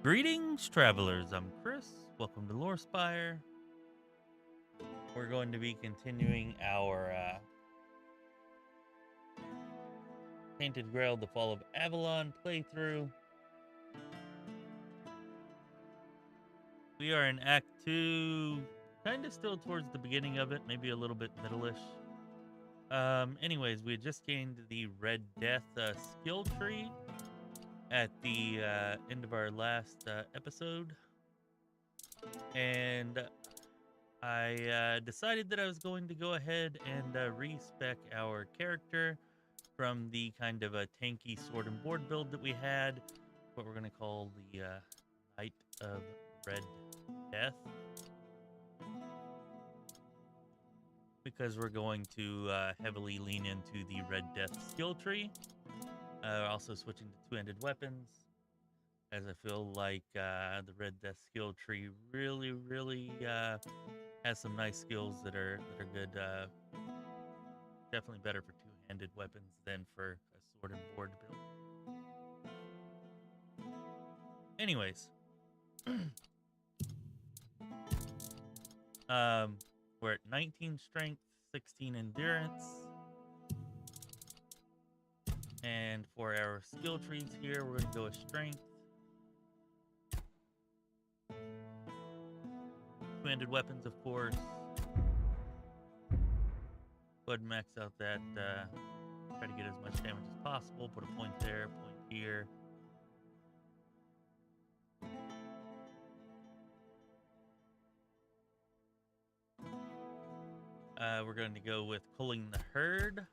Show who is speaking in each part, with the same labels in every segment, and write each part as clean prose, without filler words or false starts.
Speaker 1: Greetings, travelers. I'm Chris. Welcome to Lorespire. We're going to be continuing our Tainted Grail, the Fall of Avalon playthrough. We are in Act 2, kind of still towards the beginning of it, maybe a little bit middle-ish. Anyways, we had just gained the Red Death skill tree at the end of our last episode. And I decided that I was going to go ahead and respec our character from the kind of a tanky sword and board build that we had, what we're going to call the Knight of Red Death, because we're going to heavily lean into the Red Death skill tree. Also switching to two-handed weapons, as I feel like the Red Death skill tree really has some nice skills that are good. Definitely better for two-handed weapons than for a sword and board build. Anyways, we're at 19 strength, 16 endurance, and for our skill trees here, we're gonna go with strength, two-handed weapons, of course. Go ahead and max out that. Try to get as much damage as possible. Put a point there, point here. We're going to go with Culling the Herd.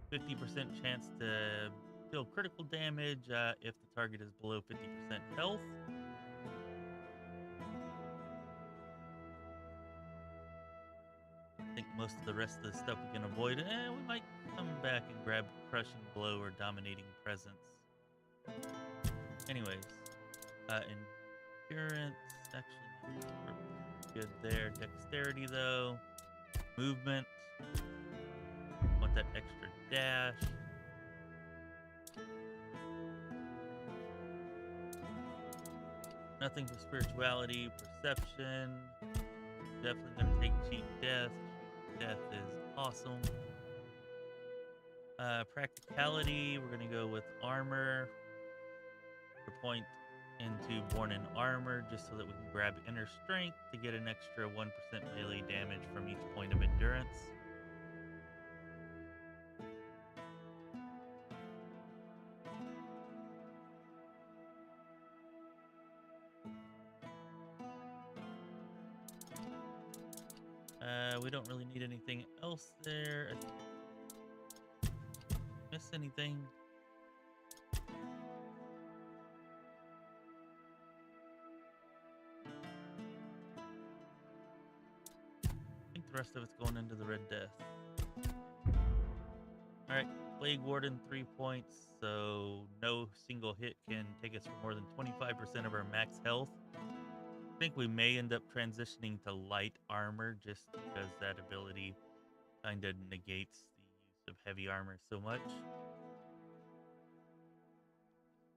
Speaker 1: 50% chance to deal critical damage if the target is below 50% health. I think most of the rest of the stuff we can avoid. We might come back and grab Crushing Blow or Dominating Presence. Anyways, endurance, actually, we're good there. Dexterity, though. Movement. Want that extra dash. Nothing for spirituality. Perception. Definitely going to take Cheap Death. Death is awesome. Practicality, we're going to go with armor. Point into Born in Armor just so that we can grab Inner Strength to get an extra 1% melee damage from each point of endurance. We don't really need anything else there. Miss anything? I think the rest of it's going into the Red Death. Alright, Plague Warden 3 points, so no single hit can take us for more than 25% of our max health. I think we may end up transitioning to light armor just because that ability kind of negates the use of heavy armor so much.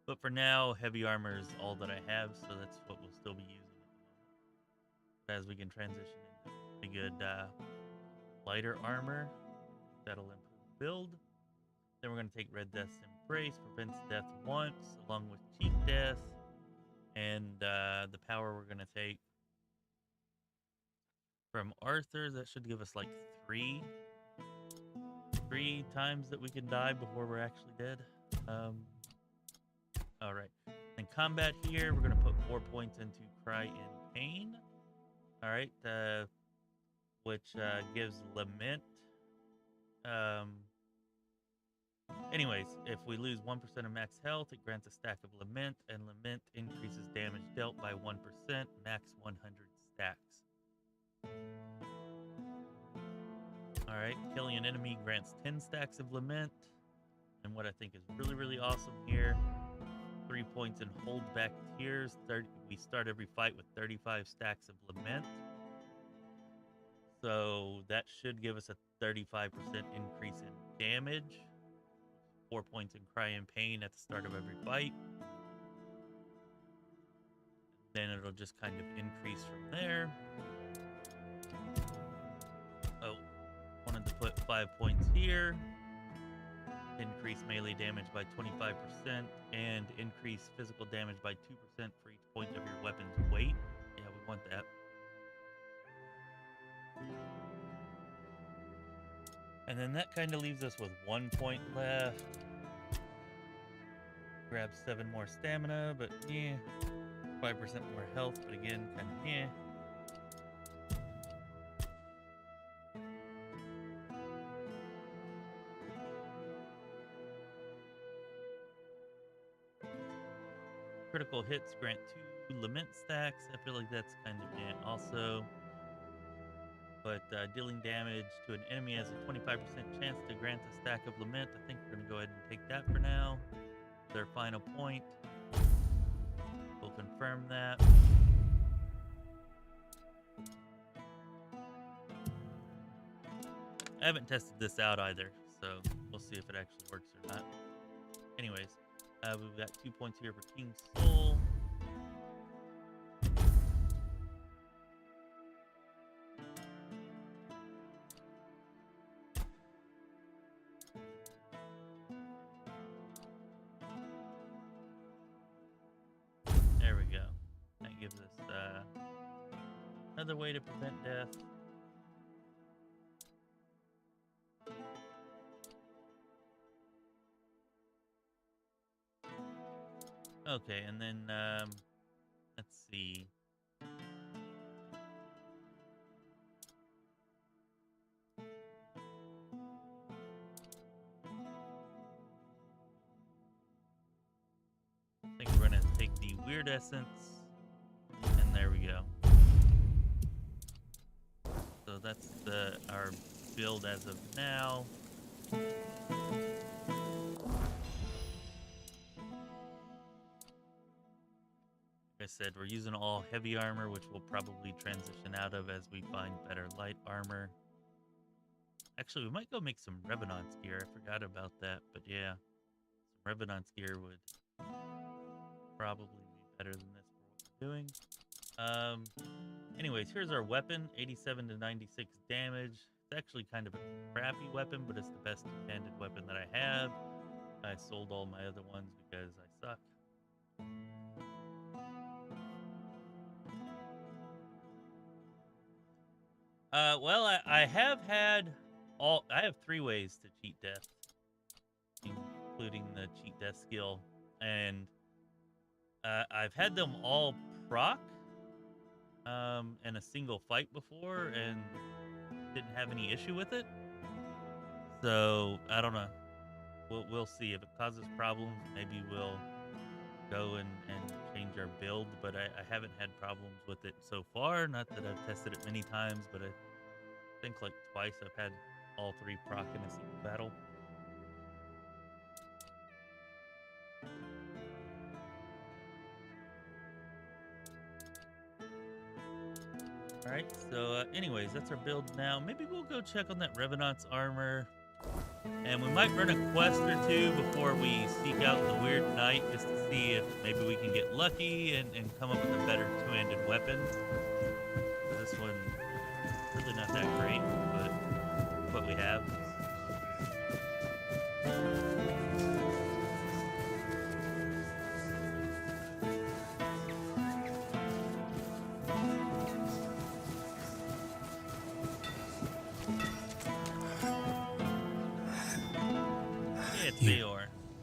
Speaker 1: But for now, heavy armor is all that I have, so that's what we'll still be using at the moment. As we can transition into a good lighter armor, that'll improve the build. Then we're going to take Red Death's Embrace, prevents death once, along with Cheap Death. And the power we're going to take from Arthur, that should give us like three times that we can die before we're actually dead. All right. In combat here, we're going to put 4 points into Cry in Pain. All right. Which gives Lament. Anyways, if we lose 1% of max health, it grants a stack of Lament, and Lament increases damage dealt by 1%, max 100 stacks. Alright, killing an enemy grants 10 stacks of Lament, and what I think is really awesome here, 3 points in Hold Back Tears. We start every fight with 35 stacks of Lament. So that should give us a 35% increase in damage. 4 points in Cry and Pain at the start of every fight. Then it'll just kind of increase from there. Oh, wanted to put 5 points here. Increase melee damage by 25% and increase physical damage by 2% for each point of your weapon's weight. Yeah, we want that. And then that kind of leaves us with 1 point left. Grab 7 more stamina, but yeah. 5% more health, but again, kind of yeah. Critical hits grant 2 lament stacks. I feel like that's kind of yeah also. But dealing damage to an enemy has a 25% chance to grant a stack of lament. I think we're going to go ahead and take that for now. Their final point. We'll confirm that. I haven't tested this out either, so we'll see if it actually works or not. Anyways, we've got 2 points here for King's Soul. There we go. That gives us another way to prevent death. Okay, and then let's see. I think we're gonna take the Wyrd essence, and there we go. So that's our build as of now. Like I said, we're using all heavy armor, which we'll probably transition out of as we find better light armor. Actually, we might go make some Revenant's gear. I forgot about that, but yeah, some Revenant's gear would probably be better than this for what we're doing. Anyways, here's our weapon, 87 to 96 damage. It's actually kind of a crappy weapon, but it's the best two-handed weapon that I have. I sold all my other ones because I suck. Well, I have had I have 3 ways to cheat death, including the cheat death skill, and I've had them all proc in a single fight before and didn't have any issue with it. So I don't know. We'll see if it causes problems. Maybe we'll go and change our build, but I haven't had problems with it so far. Not that I've tested it many times, but I think like twice I've had all 3 proc in a single battle. Alright, so anyways, that's our build now. Maybe we'll go check on that Revenant's armor. And we might run a quest or 2 before we seek out the Wyrd Knight, just to see if maybe we can get lucky and come up with a better two-handed weapon. This one, really not that great, but what we have.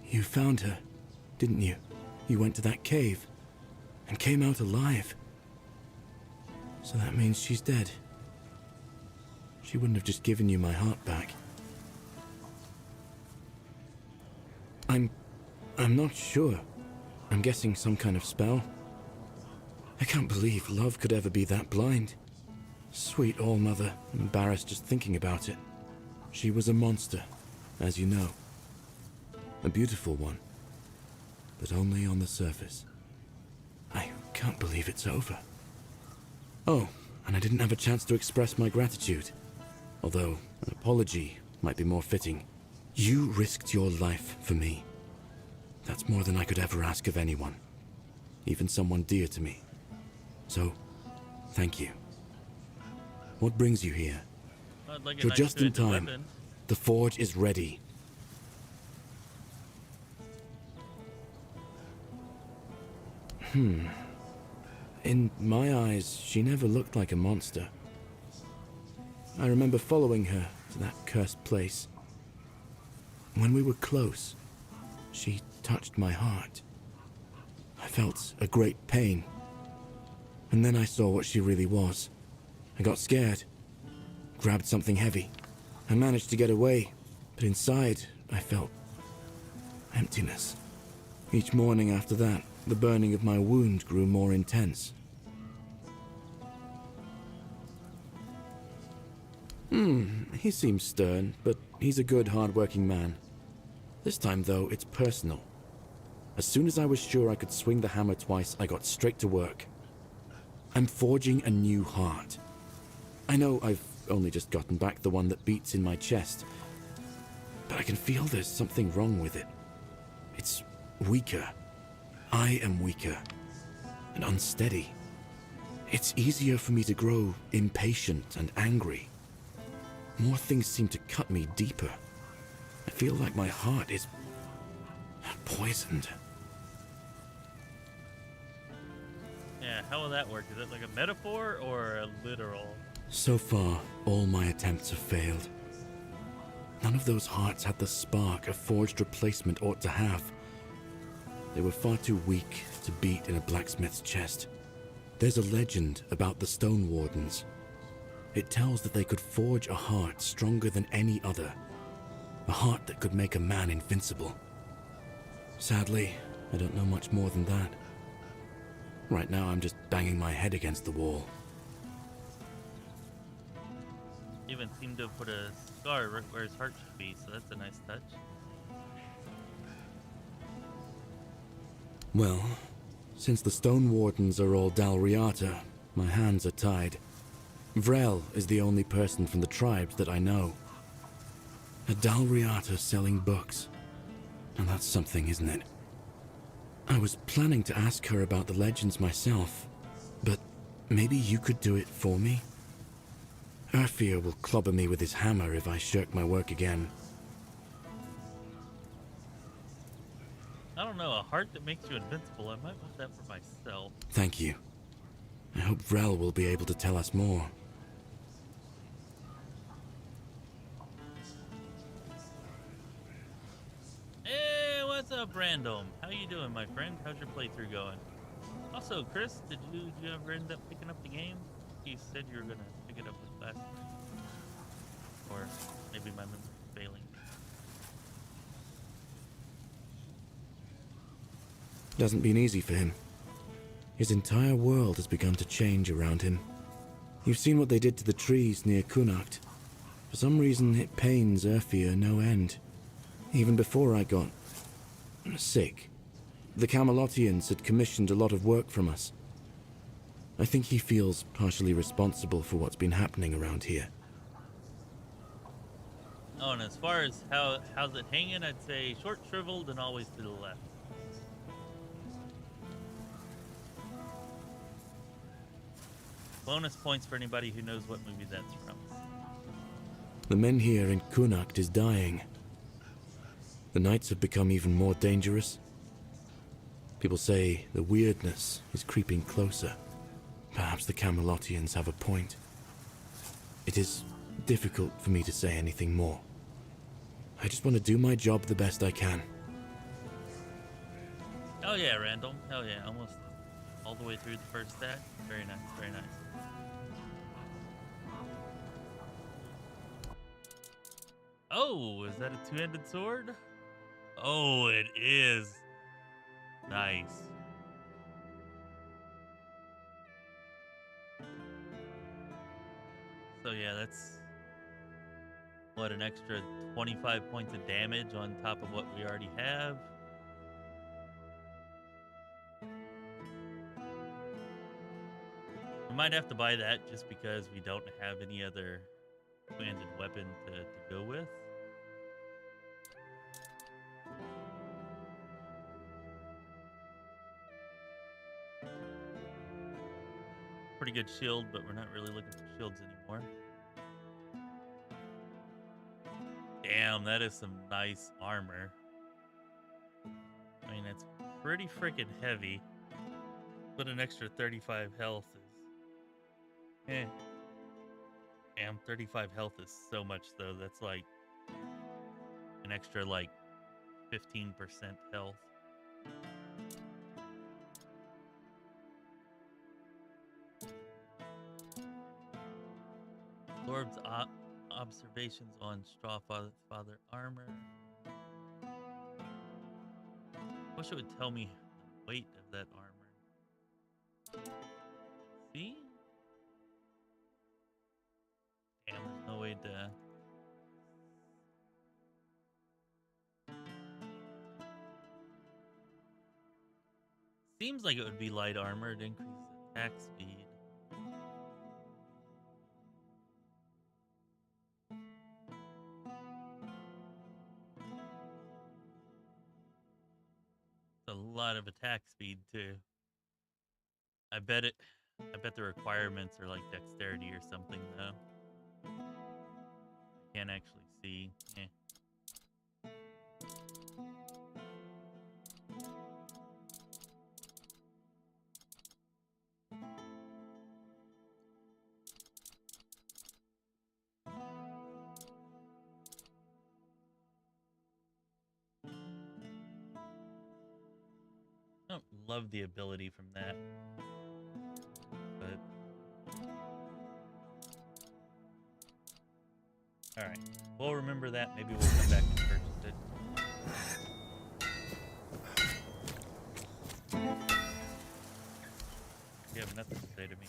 Speaker 2: You found her, didn't you? You went to that cave and came out alive. So that means she's dead. She wouldn't have just given you my heart back. I'm not sure. I'm guessing some kind of spell. I can't believe love could ever be that blind. Sweet All-Mother, I'm embarrassed just thinking about it. She was a monster, as you know. A beautiful one, but only on the surface. I can't believe it's over. Oh, and I didn't have a chance to express my gratitude. Although an apology might be more fitting. You risked your life for me. That's more than I could ever ask of anyone. Even someone dear to me. So, thank you. What brings you here?
Speaker 1: I'd like a
Speaker 2: You're
Speaker 1: nice
Speaker 2: just in
Speaker 1: two-handed
Speaker 2: time.
Speaker 1: weapon.
Speaker 2: The forge is ready. In my eyes, she never looked like a monster. I remember following her to that cursed place. When we were close, she touched my heart. I felt a great pain. And then I saw what she really was. I got scared, grabbed something heavy. I managed to get away, but inside I felt emptiness. Each morning after that, the burning of my wound grew more intense. He seems stern, but he's a good, hard-working man. This time, though, it's personal. As soon as I was sure I could swing the hammer twice, I got straight to work. I'm forging a new heart. I know I've only just gotten back the one that beats in my chest, but I can feel there's something wrong with it. It's weaker. I am weaker and unsteady. It's easier for me to grow impatient and angry. More things seem to cut me deeper. I feel like my heart is poisoned.
Speaker 1: Yeah, how will that work? Is it like a metaphor or a literal?
Speaker 2: So far, all my attempts have failed. None of those hearts had the spark a forged replacement ought to have. They were far too weak to beat in a blacksmith's chest. There's a legend about the Stone Wardens. It tells that they could forge a heart stronger than any other. A heart that could make a man invincible. Sadly, I don't know much more than that. Right now, I'm just banging my head against the wall.
Speaker 1: You even seem to have put a scar right where his heart should be, so that's a nice touch.
Speaker 2: Well, since the Stone Wardens are all Dalriata, my hands are tied. Vrel is the only person from the tribes that I know. A Dalriata selling books. And that's something, isn't it? I was planning to ask her about the legends myself, but maybe you could do it for me? Urfir will clobber me with his hammer if I shirk my work again.
Speaker 1: I don't know, a heart that makes you invincible. I might want that for myself.
Speaker 2: Thank you. I hope Vrel will be able to tell us more.
Speaker 1: Hey, what's up, Random? How you doing, my friend? How's your playthrough going? Also, Chris, did you ever end up picking up the game? You said you were gonna pick it up last night. Or maybe my memory's failing.
Speaker 2: It hasn't been easy for him. His entire world has begun to change around him. You've seen what they did to the trees near Kunacht. For some reason, it pains Urfir no end. Even before I got sick, the Camelotians had commissioned a lot of work from us. I think he feels partially responsible for what's been happening around here.
Speaker 1: Oh, and as far as how's it hanging, I'd say short, shriveled, and always to the left. Bonus points for anybody who knows what movie that's from.
Speaker 2: The men here in Kunacht is dying. The nights have become even more dangerous. People say the weirdness is creeping closer. Perhaps the Camelotians have a point. It is difficult for me to say anything more. I just want to do my job the best I can.
Speaker 1: Oh yeah, Randall. Hell yeah, almost all the way through the first act. Very nice, very nice. Oh, is that a two-handed sword? Oh, it is. Nice. So yeah, that's what, an extra 25 points of damage on top of what we already have. We might have to buy that just because we don't have any other two-handed weapon to go with. pretty good shield, but we're not really looking for shields anymore. Damn, that is some nice armor. I mean, it's pretty freaking heavy, but an extra 35 health is... eh. Damn, 35 health is so much, though. That's like an extra, like, 15% health. Orb's observations on Straw Father armor. Wish it would tell me the weight of that armor. See? Damn, there's no way to... Seems like it would be light armor. It increases attack speed. It's a lot of attack speed too. I bet the requirements are like dexterity or something though. Can't actually see. Eh. I don't love the ability from that, but all right, we'll remember that. Maybe we'll come back and purchase it. You have nothing to say to me.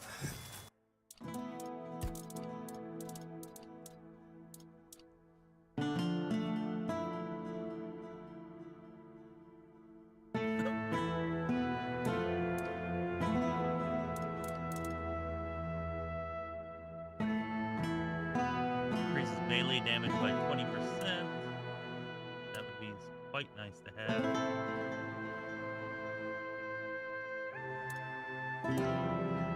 Speaker 1: Melee damage by 20%. That would be quite nice to have.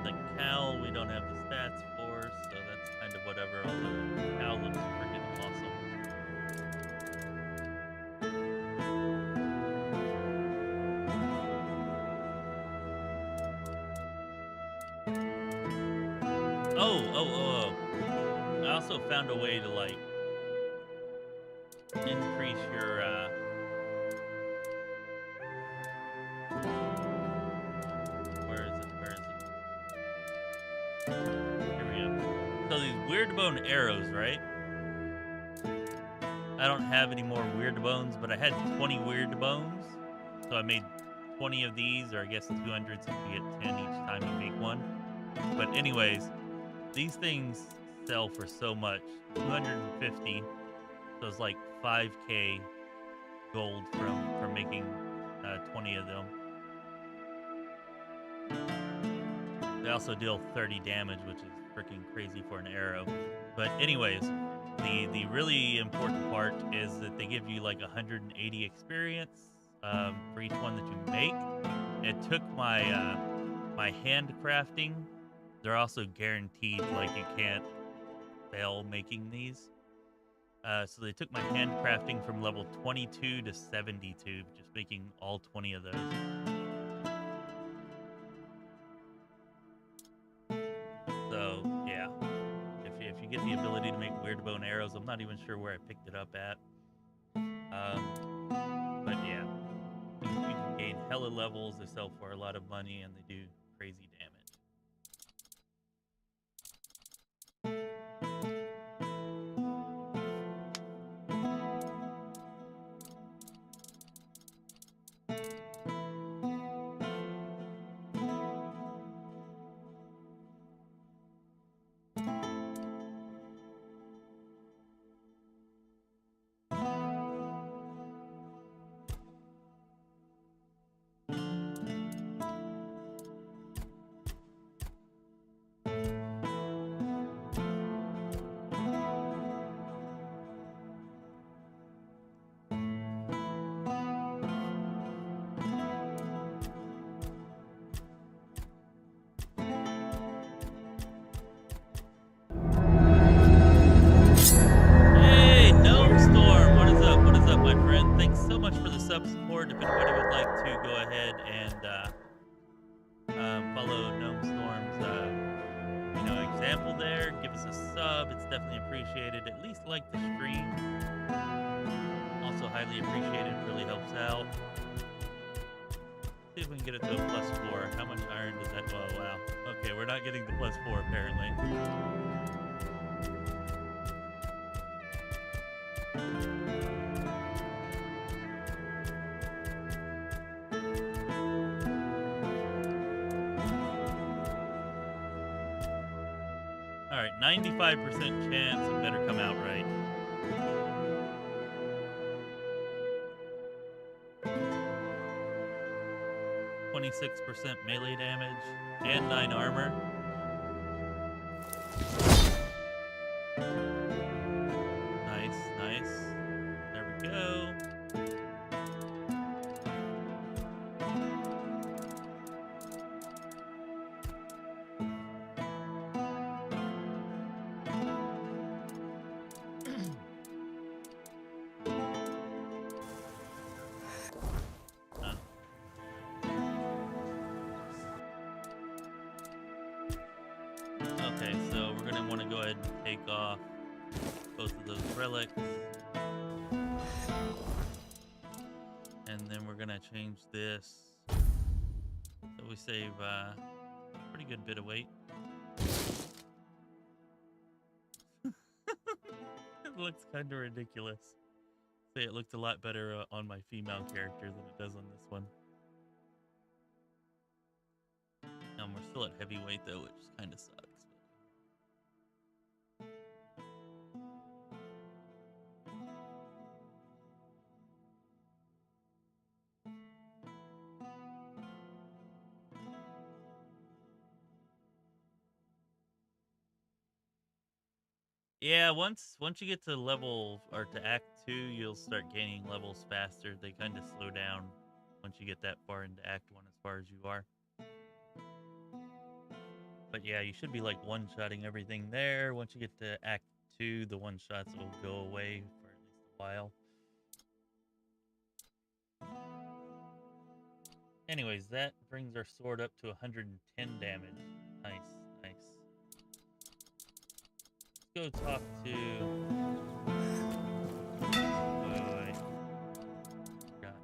Speaker 1: The cowl we don't have the stats for, so that's kind of whatever, although the cowl looks freaking awesome. Oh. I also found a way to, like, increase your, where is it? Here we go. So these weird bone arrows, right? I don't have any more weird bones, but I had 20 weird bones. So I made 20 of these, or I guess 200 since you get 10 each time you make one. But anyways, these things sell for so much. 250. So it's like 5k gold from making 20 of them. They also deal 30 damage, which is freaking crazy for an arrow. But anyways, the really important part is that they give you like 180 experience for each one that you make. It took my my handcrafting. They're also guaranteed, like you can't fail making these. So they took my handcrafting from level 22 to 72, just making all 20 of those. So, yeah. If you get the ability to make weird bone arrows, I'm not even sure where I picked it up at. But yeah. You can gain hella levels, they sell for a lot of money, and they do crazy damage. sub support. If anybody would like to go ahead and follow Gnome Storm's example there, give us a sub. It's definitely appreciated. At least like the stream. Also highly appreciated. Really helps out. See if we can get it to a +4. How much iron does that? Oh wow. Okay, we're not getting the +4 apparently. Alright, 95% chance it better come out right. .26% melee damage and 9 armor. Nice, nice. There we go. Okay, so we're gonna want to go ahead and take off both of those relics. And then we're gonna change this so we save a pretty good bit of weight. It looks kind of ridiculous. Say it looked a lot better on my female character than it does on this one. We're still at heavyweight though, which kind of sucks. Yeah, once you get to level or to Act 2, you'll start gaining levels faster. They kind of slow down once you get that far into Act 1 as far as you are. But yeah, you should be like one-shotting everything there. Once you get to Act 2, the one-shots will go away for at least a while. Anyways, that brings our sword up to 110 damage. Nice, nice. Let's go talk to... Wait. God.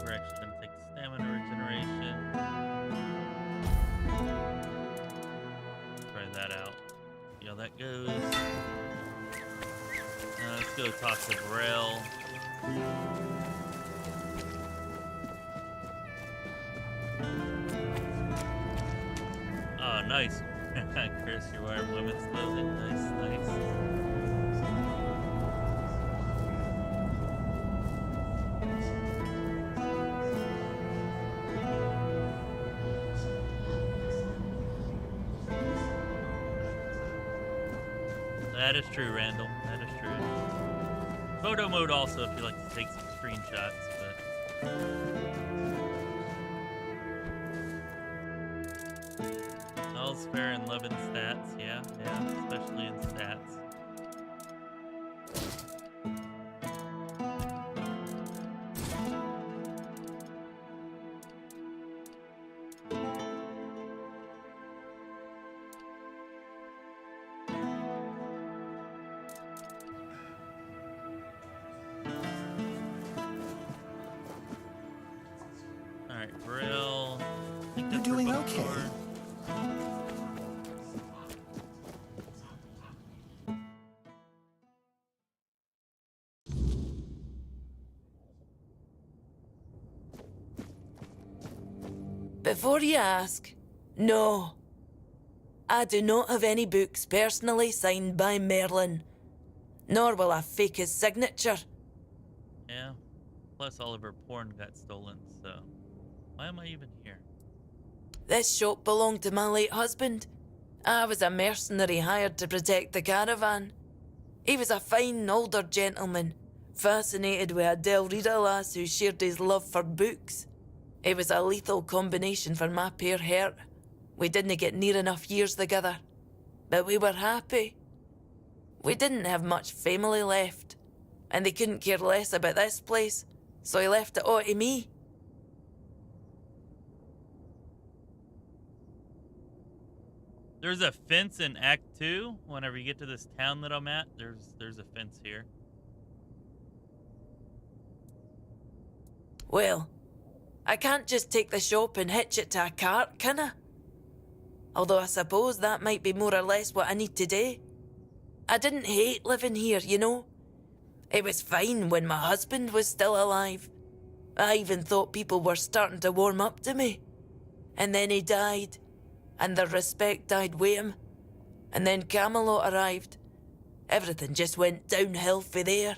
Speaker 1: We're actually going to take stamina regeneration. Try that out. See how that goes. Now let's go talk to Braille. Oh, nice. Chris, your arm limit's closing. Nice, nice. That is true, Randall. That is true. Photo mode also if you like to take some screenshots, but... All's fair in love and stats, yeah, especially in stats. Alright, Brill.
Speaker 3: You're doing okay.
Speaker 4: Before you ask, no. I do not have any books personally signed by Merlin, nor will I fake his signature.
Speaker 1: Yeah, plus all of her porn got stolen, so why am I even here?
Speaker 4: This shop belonged to my late husband. I was a mercenary hired to protect the caravan. He was a fine older gentleman, fascinated with a Del Rita lass who shared his love for books. It was a lethal combination for my poor heart. We didn't get near enough years together, but we were happy. We didn't have much family left, and they couldn't care less about this place, so he left it all to me.
Speaker 1: There's a fence in Act 2. Whenever you get to this town that I'm at, there's a fence here.
Speaker 4: Well, I can't just take the shop and hitch it to a cart, can I? Although I suppose that might be more or less what I need to do. I didn't hate living here, you know. It was fine when my husband was still alive. I even thought people were starting to warm up to me. And then he died, and the respect died with him. And then Camelot arrived. Everything just went downhill for there.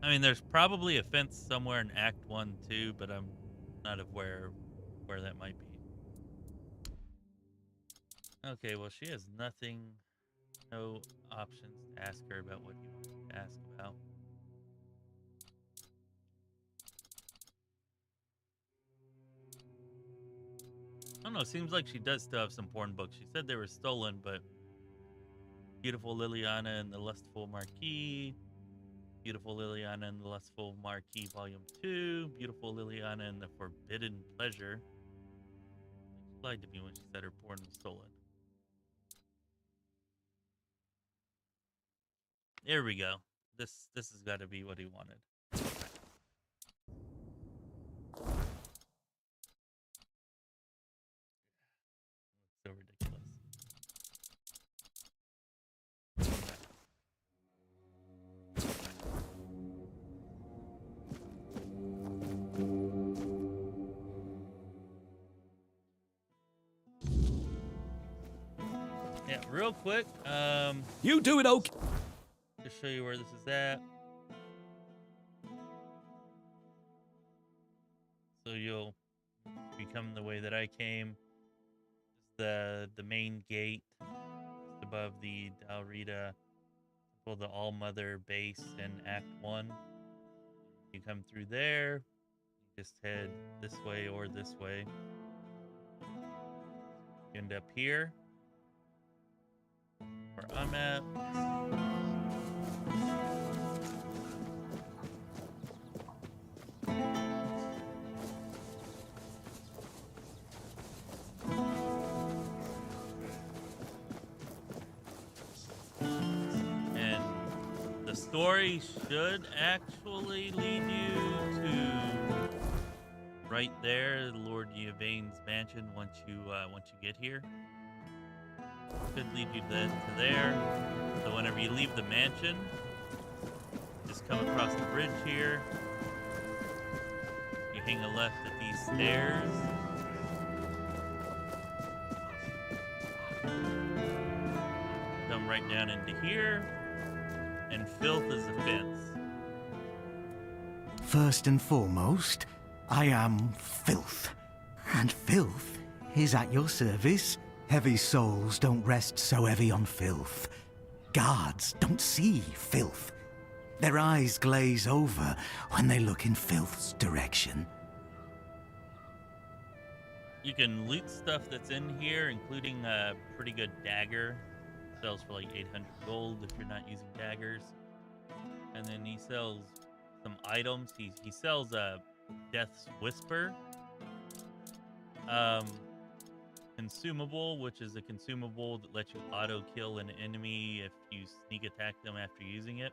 Speaker 1: I mean, there's probably a fence somewhere in Act 1 too, but I'm not aware where that might be. Okay, well, she has nothing, no options to ask her about what you want to ask about. I don't know, seems like she does still have some porn books. She said they were stolen, but Beautiful Liliana and the Lustful Marquis, Beautiful Liliana and the Lustful Marquis Volume 2, Beautiful Liliana and the Forbidden Pleasure. She lied to me when she said her porn was stolen. There we go. This has got to be what he wanted. So ridiculous. Yeah, real quick.
Speaker 3: You do it, okay.
Speaker 1: To show you where this is at. So you'll be coming the way that I came. The main gate just above the Del Rita, well, the All Mother base in Act 1. You come through there, you just head this way or this way. You end up here, where I'm at. And the story should actually lead you to right there, Lord Yvain's mansion. Once you get here, should lead you then to there. So whenever you leave the mansion, just come across the bridge here. You hang a left at these stairs. Come right down into here, and filth is a fence.
Speaker 3: First and foremost, I am filth. And filth is at your service. Heavy souls don't rest so heavy on filth. Guards don't see filth. Their eyes glaze over when they look in filth's direction.
Speaker 1: You can loot stuff that's in here, including a pretty good dagger. Sells for like 800 gold if you're not using daggers. And then he sells some items. He sells a Death's Whisper consumable, which is a consumable that lets you auto kill an enemy if you sneak attack them after using it.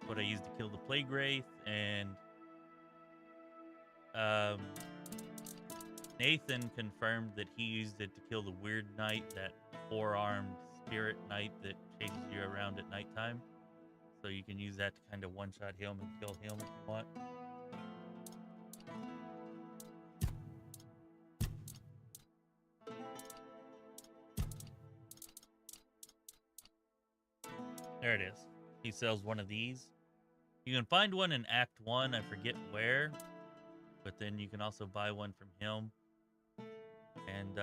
Speaker 1: What I used to kill the Plague Wraith, and Nathan confirmed that he used it to kill the Wyrd Knight, that four-armed spirit knight that chases you around at nighttime. So you can use that to kind of one-shot him and kill him if you want. There it is. He sells one of these. You can find one in Act 1, I forget where, but then you can also buy one from him. And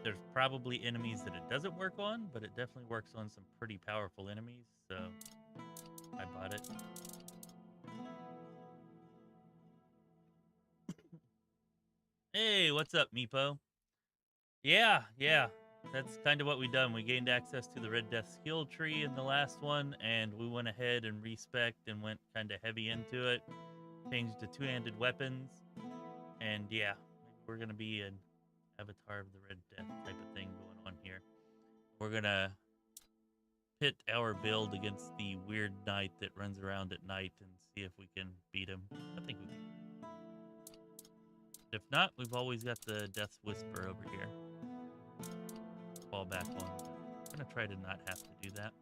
Speaker 1: there's probably enemies that it doesn't work on, but it definitely works on some pretty powerful enemies, so I bought it. Hey, what's up, Meepo? Yeah, that's kind of what we done. We gained access to the Red Death skill tree in the last one, and we went ahead and respec'd and went kind of heavy into it. Changed to two-handed weapons, and yeah, we're gonna be an Avatar of the Red Death type of thing going on here. We're gonna pit our build against the Wyrd Knight that runs around at night and see if we can beat him. I think we can. If not, we've always got the Death's Whisper over here. Fall back on. I'm gonna try to not have to do that.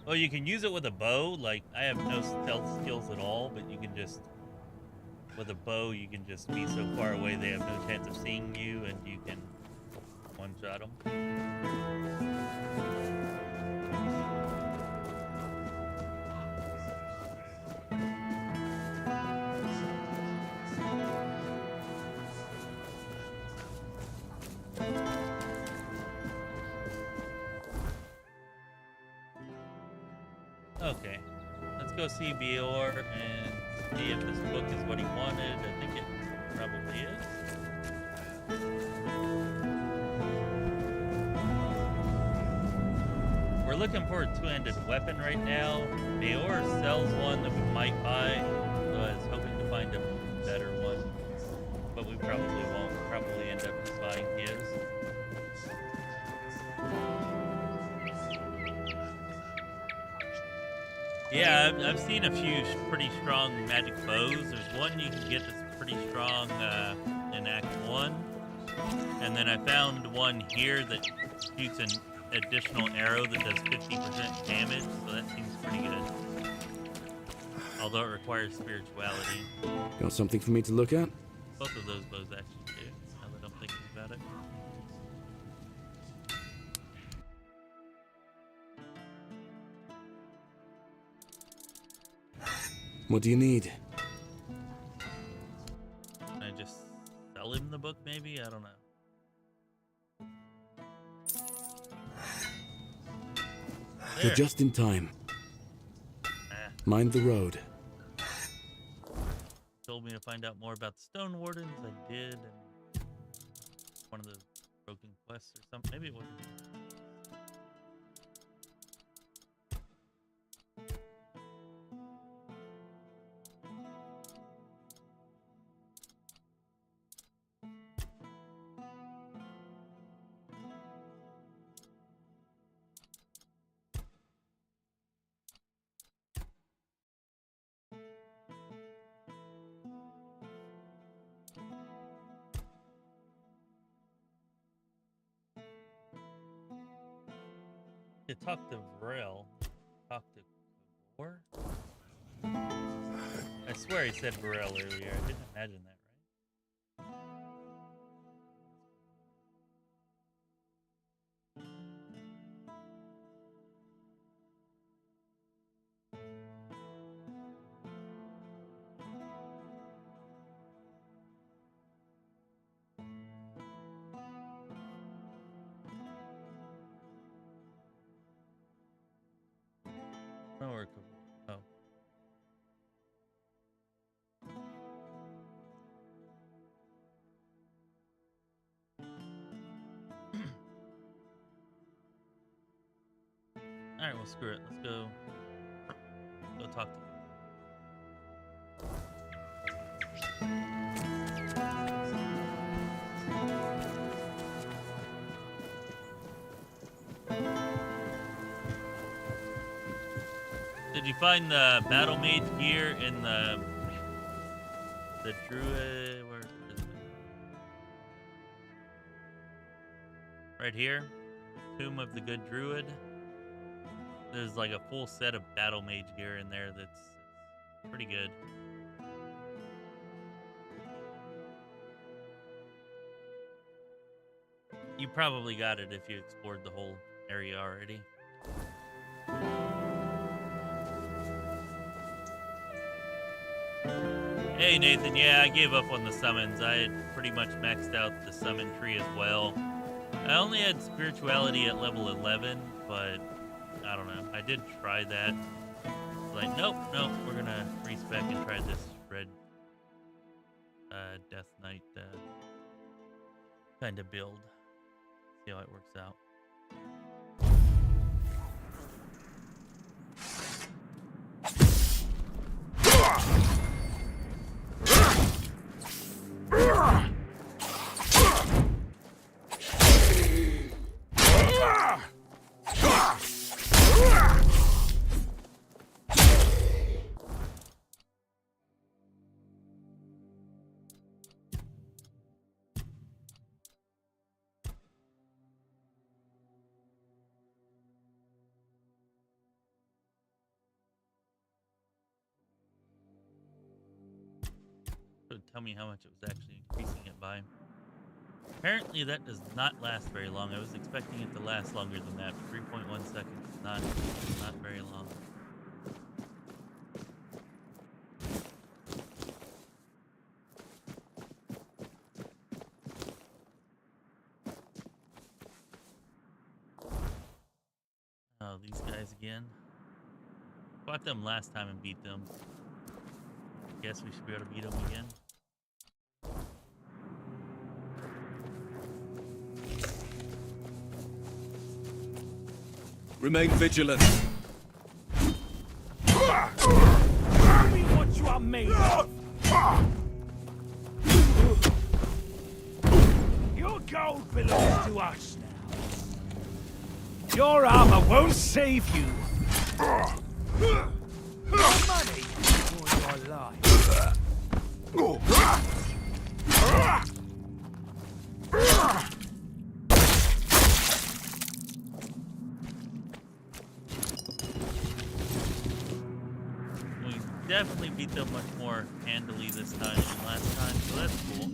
Speaker 1: Well, you can use it with a bow. Like, I have no stealth skills at all, but you can just, with a bow, you can just be so far away they have no chance of seeing you, and you can one-shot them. Okay, let's go see Bior and see if this book is what he wanted. I think it probably is. We're looking for a two-handed weapon right now. Bior sells one that we might buy, so I was hoping to find a better one, but we probably won't. Probably end up just buying his. Yeah, I've seen a few pretty strong magic bows. There's one you can get that's pretty strong in Act 1. And then I found one here that shoots an additional arrow that does 50% damage, so that seems pretty good. Although it requires spirituality.
Speaker 2: Got something for me to look at?
Speaker 1: Both of those bows actually do, now that I'm thinking about it.
Speaker 2: What do you need?
Speaker 1: Can I just sell him the book, maybe? I don't know.
Speaker 2: You're just in time. Mind the road.
Speaker 1: Told me to find out more about the Stone Wardens. I did, and one of the broken quests or something. Maybe it wasn't. To talk to Vrel, talk to Kavor? I swear he said Vrel earlier. I didn't imagine that, right? No, or Kavor. Oh. Alright, well, screw it. Let's go talk to him. Did you find the battle mage gear in the druid? Where is it? Right here, Tomb of the Good Druid. There's like a full set of battle mage gear in there that's pretty good. You probably got it if you explored the whole area already. Hey Nathan, yeah, I gave up on the summons. I had pretty much maxed out the summon tree as well. I only had spirituality at level 11, but I don't know. I did try that. Like, nope, we're gonna respec and try this red Death Knight kind of build. See how it works out. Tell me how much it was actually increasing it by. Apparently that does not last very long. I was expecting it to last longer than that. 3.1 seconds, not very long. Oh, these guys again. Fought them last time and beat them. Guess we should be able to beat them again.
Speaker 5: Remain vigilant.
Speaker 6: Show me what you are made of. Your gold belongs to us now. Your armor won't save you. Your money for your life.
Speaker 1: Definitely beat them much more handily this time than last time, so that's cool.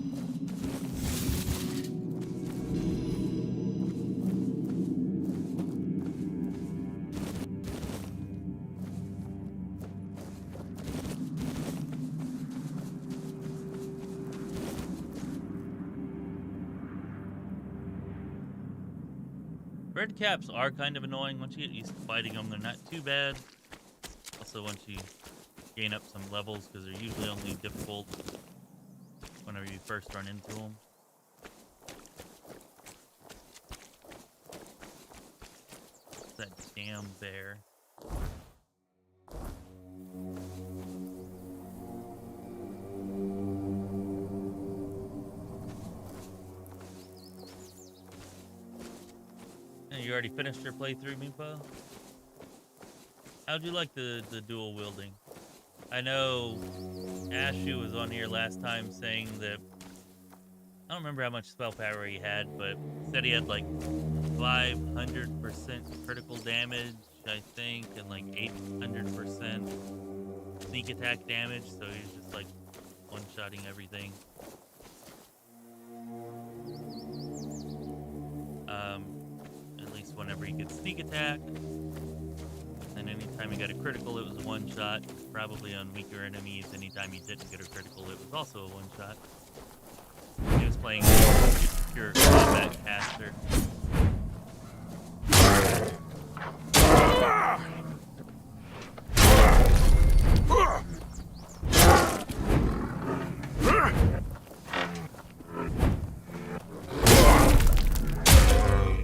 Speaker 1: Red caps are kind of annoying. Once you get used to fighting them, they're not too bad. Also, once you gain up some levels, because they're usually only difficult whenever you first run into them. That damn bear. Hey, you already finished your playthrough, Meepo? How'd you like the dual wielding? I know Ashu was on here last time saying that, I don't remember how much spell power he had, but said he had like 500% critical damage, I think, and like 800% sneak attack damage, so he's just like one-shotting everything. At least whenever he gets sneak attack. And anytime he got a critical, it was a one-shot. Probably on weaker enemies, anytime he didn't get a critical, it was also a one-shot. He was playing pure combat caster.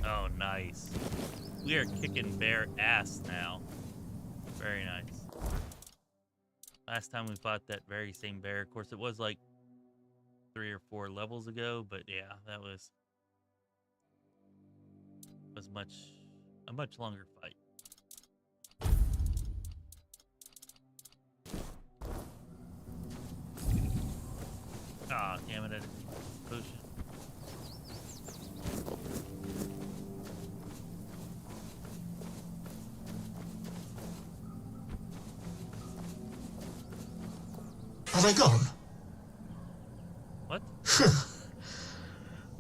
Speaker 1: Oh, nice. We are kicking bear ass now. Very nice. Last time we fought that very same bear, of course, it was like 3 or 4 levels ago, but yeah, that was a much longer fight. Ah, damn it! I didn't potion.
Speaker 7: Are they gone?
Speaker 1: What?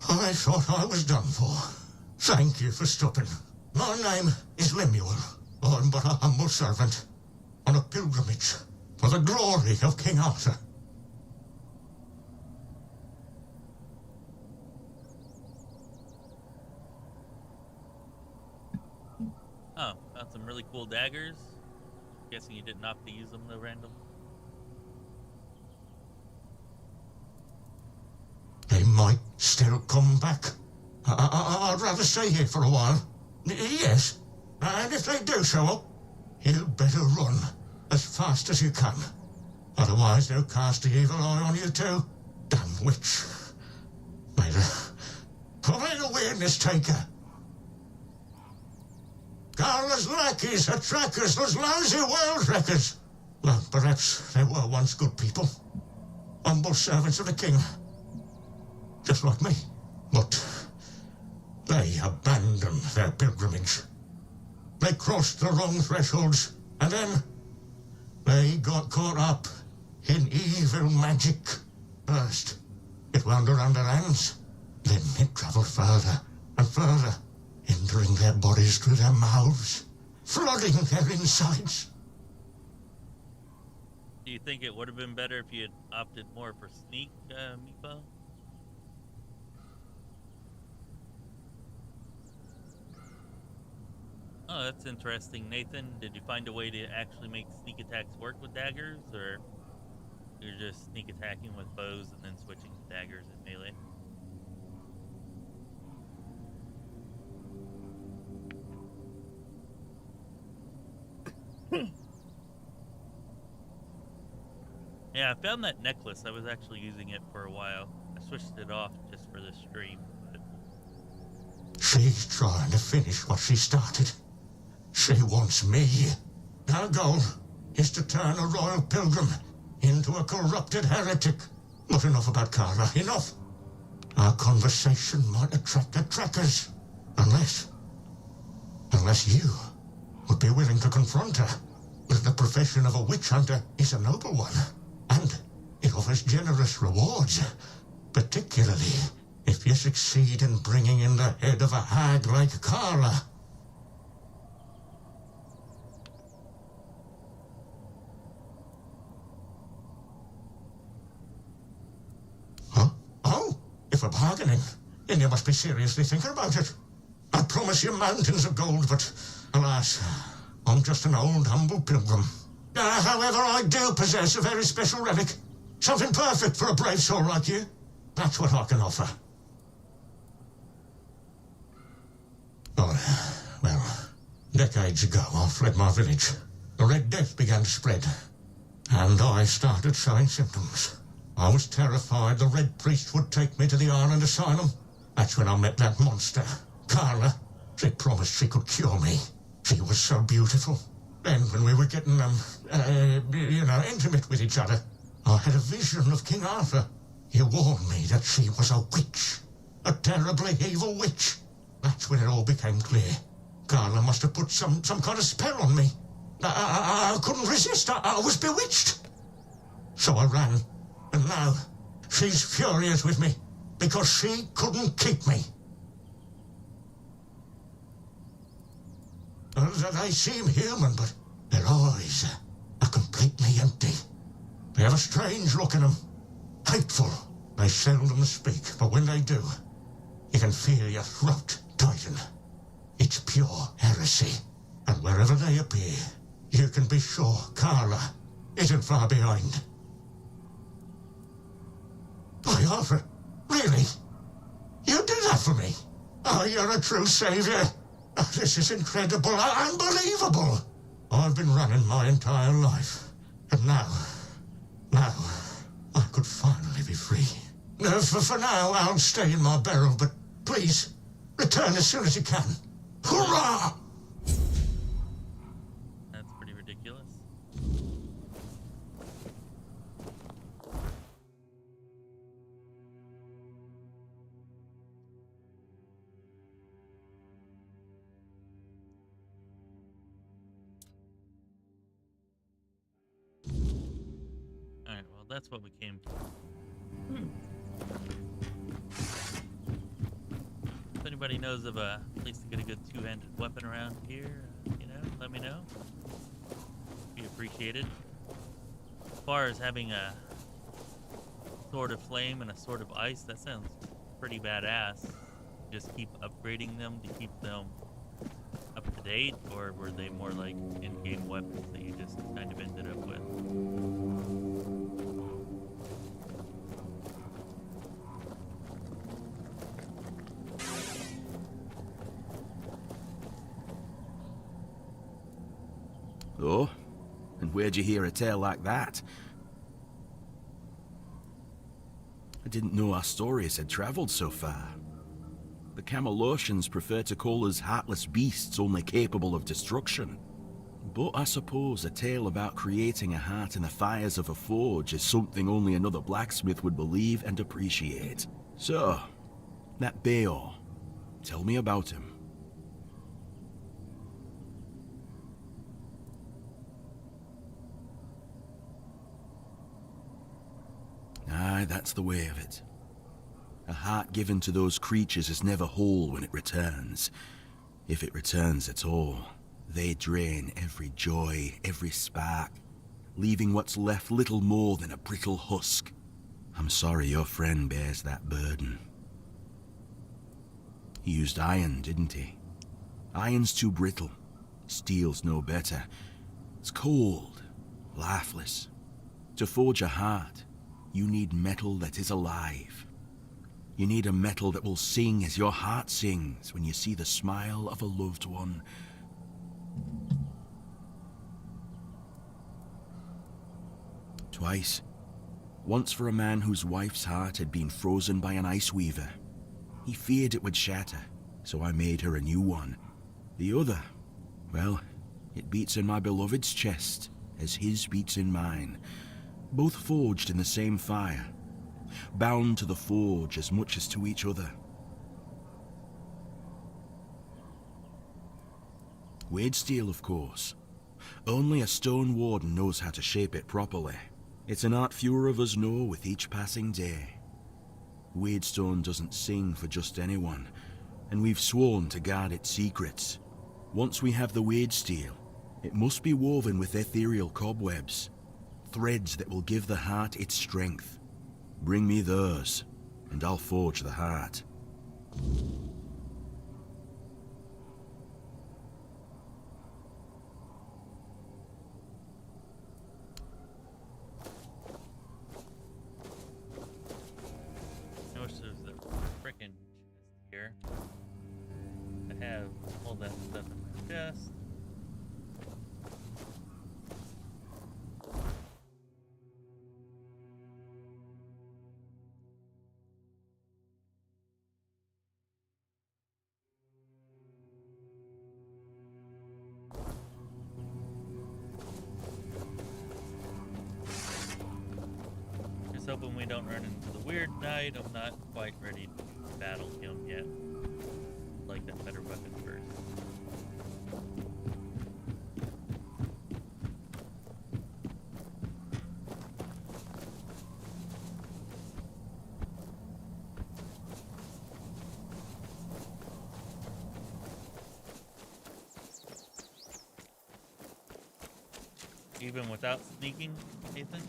Speaker 7: I thought I was done for. Thank you for stopping. My name is Lemuel. I'm but a humble servant on a pilgrimage for the glory of King Arthur.
Speaker 1: Oh, found some really cool daggers. Guessing you didn't opt to use them though, random.
Speaker 7: They might still come back. I'd rather stay here for a while. Yes, and if they do show up, you'd better run as fast as you can. Otherwise they'll cast the evil eye on you too. Damn witch. May the weirdness take her. Carla's lackeys are trackers, those lousy world wreckers. Well, perhaps they were once good people. Humble servants of the king. Just like me. But they abandoned their pilgrimage. They crossed the wrong thresholds, and then they got caught up in evil magic. First, it wound around their hands. Then it traveled further and further, entering their bodies through their mouths, flooding their insides.
Speaker 1: Do you think it would have been better if you had opted more for sneak, Meepo? Oh, that's interesting. Nathan, did you find a way to actually make sneak attacks work with daggers, or you're just sneak attacking with bows and then switching to daggers in melee? Yeah, I found that necklace. I was actually using it for a while. I switched it off just for this stream. But...
Speaker 7: She's trying to finish what she started. She wants me. Our goal is to turn a royal pilgrim into a corrupted heretic. Not enough about Carla, enough. Our conversation might attract the trackers. Unless you would be willing to confront her. The profession of a witch hunter is a noble one, and it offers generous rewards, particularly if you succeed in bringing in the head of a hag like Carla. Huh? Oh, if we're bargaining, then you must be seriously thinking about it. I promise you mountains of gold, but alas, I'm just an old, humble pilgrim. However, I do possess a very special relic. Something perfect for a brave soul like you. That's what I can offer. Oh, well, decades ago, I fled my village. The Red Death began to spread, and I started showing symptoms. I was terrified the Red Priest would take me to the island asylum. That's when I met that monster, Carla. She promised she could cure me. She was so beautiful. Then, when we were getting, intimate with each other, I had a vision of King Arthur. He warned me that she was a witch. A terribly evil witch. That's when it all became clear. Carla must have put some kind of spell on me. I couldn't resist. I was bewitched. So I ran. And now, she's furious with me because she couldn't keep me. They seem human, but their eyes are completely empty. They have a strange look in them. Hateful. They seldom speak, but when they do, you can feel your throat tighten. It's pure heresy. And wherever they appear, you can be sure Carla isn't far behind. Why, Arthur, really? You did that for me? Oh, you're a true savior. Oh, this is incredible, unbelievable. I've been running my entire life, and now, I could finally be free. For now, I'll stay in my barrel, but please, return as soon as you can. Hurrah!
Speaker 1: That's pretty ridiculous. Alright, well, that's what we came for. If anybody anybody knows of a place to get a good two-handed weapon around here, let me know. Be appreciated. As far as having a sword of flame and a sword of ice, that sounds pretty badass. Just keep upgrading them to keep them up to date, or were they more like in-game weapons that you just kind of ended up with?
Speaker 5: Oh? And where'd you hear a tale like that? I didn't know our stories had traveled so far. The Camelosians prefer to call us heartless beasts only capable of destruction. But I suppose a tale about creating a heart in the fires of a forge is something only another blacksmith would believe and appreciate. So, that Beor, tell me about him. Aye, that's the way of it. A heart given to those creatures is never whole when it returns. If it returns at all, they drain every joy, every spark, leaving what's left little more than a brittle husk. I'm sorry your friend bears that burden. He used iron, didn't he? Iron's too brittle. Steel's no better. It's cold, lifeless. To forge a heart, you need metal that is alive. You need a metal that will sing as your heart sings when you see the smile of a loved one. Twice. Once for a man whose wife's heart had been frozen by an ice weaver. He feared it would shatter, so I made her a new one. The other, well, it beats in my beloved's chest as his beats in mine. Both forged in the same fire, bound to the forge as much as to each other. Wyrd steel, of course. Only a stone warden knows how to shape it properly. It's an art fewer of us know with each passing day. Wyrdstone doesn't sing for just anyone, and we've sworn to guard its secrets. Once we have the Wyrd steel, it must be woven with ethereal cobwebs. Threads that will give the heart its strength. Bring me those, and I'll forge the heart.
Speaker 1: Notice there's a frickin' chest here. I have all that stuff in my chest. Hoping we don't run into the Wyrd Knight. I'm not quite ready to battle him yet. I'd like that better weapon first. Even without sneaking, Nathan?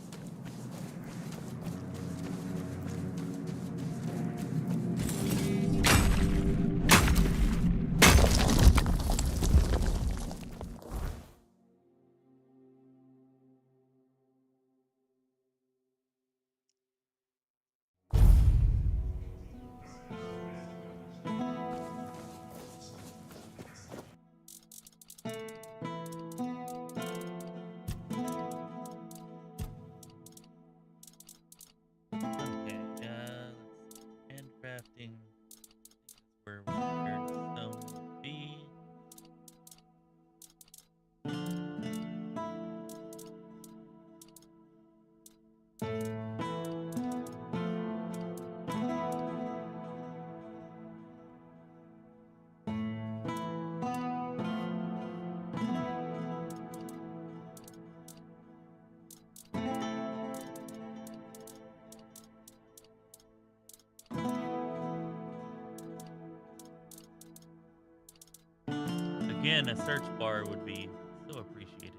Speaker 1: again, a search bar would be so appreciated.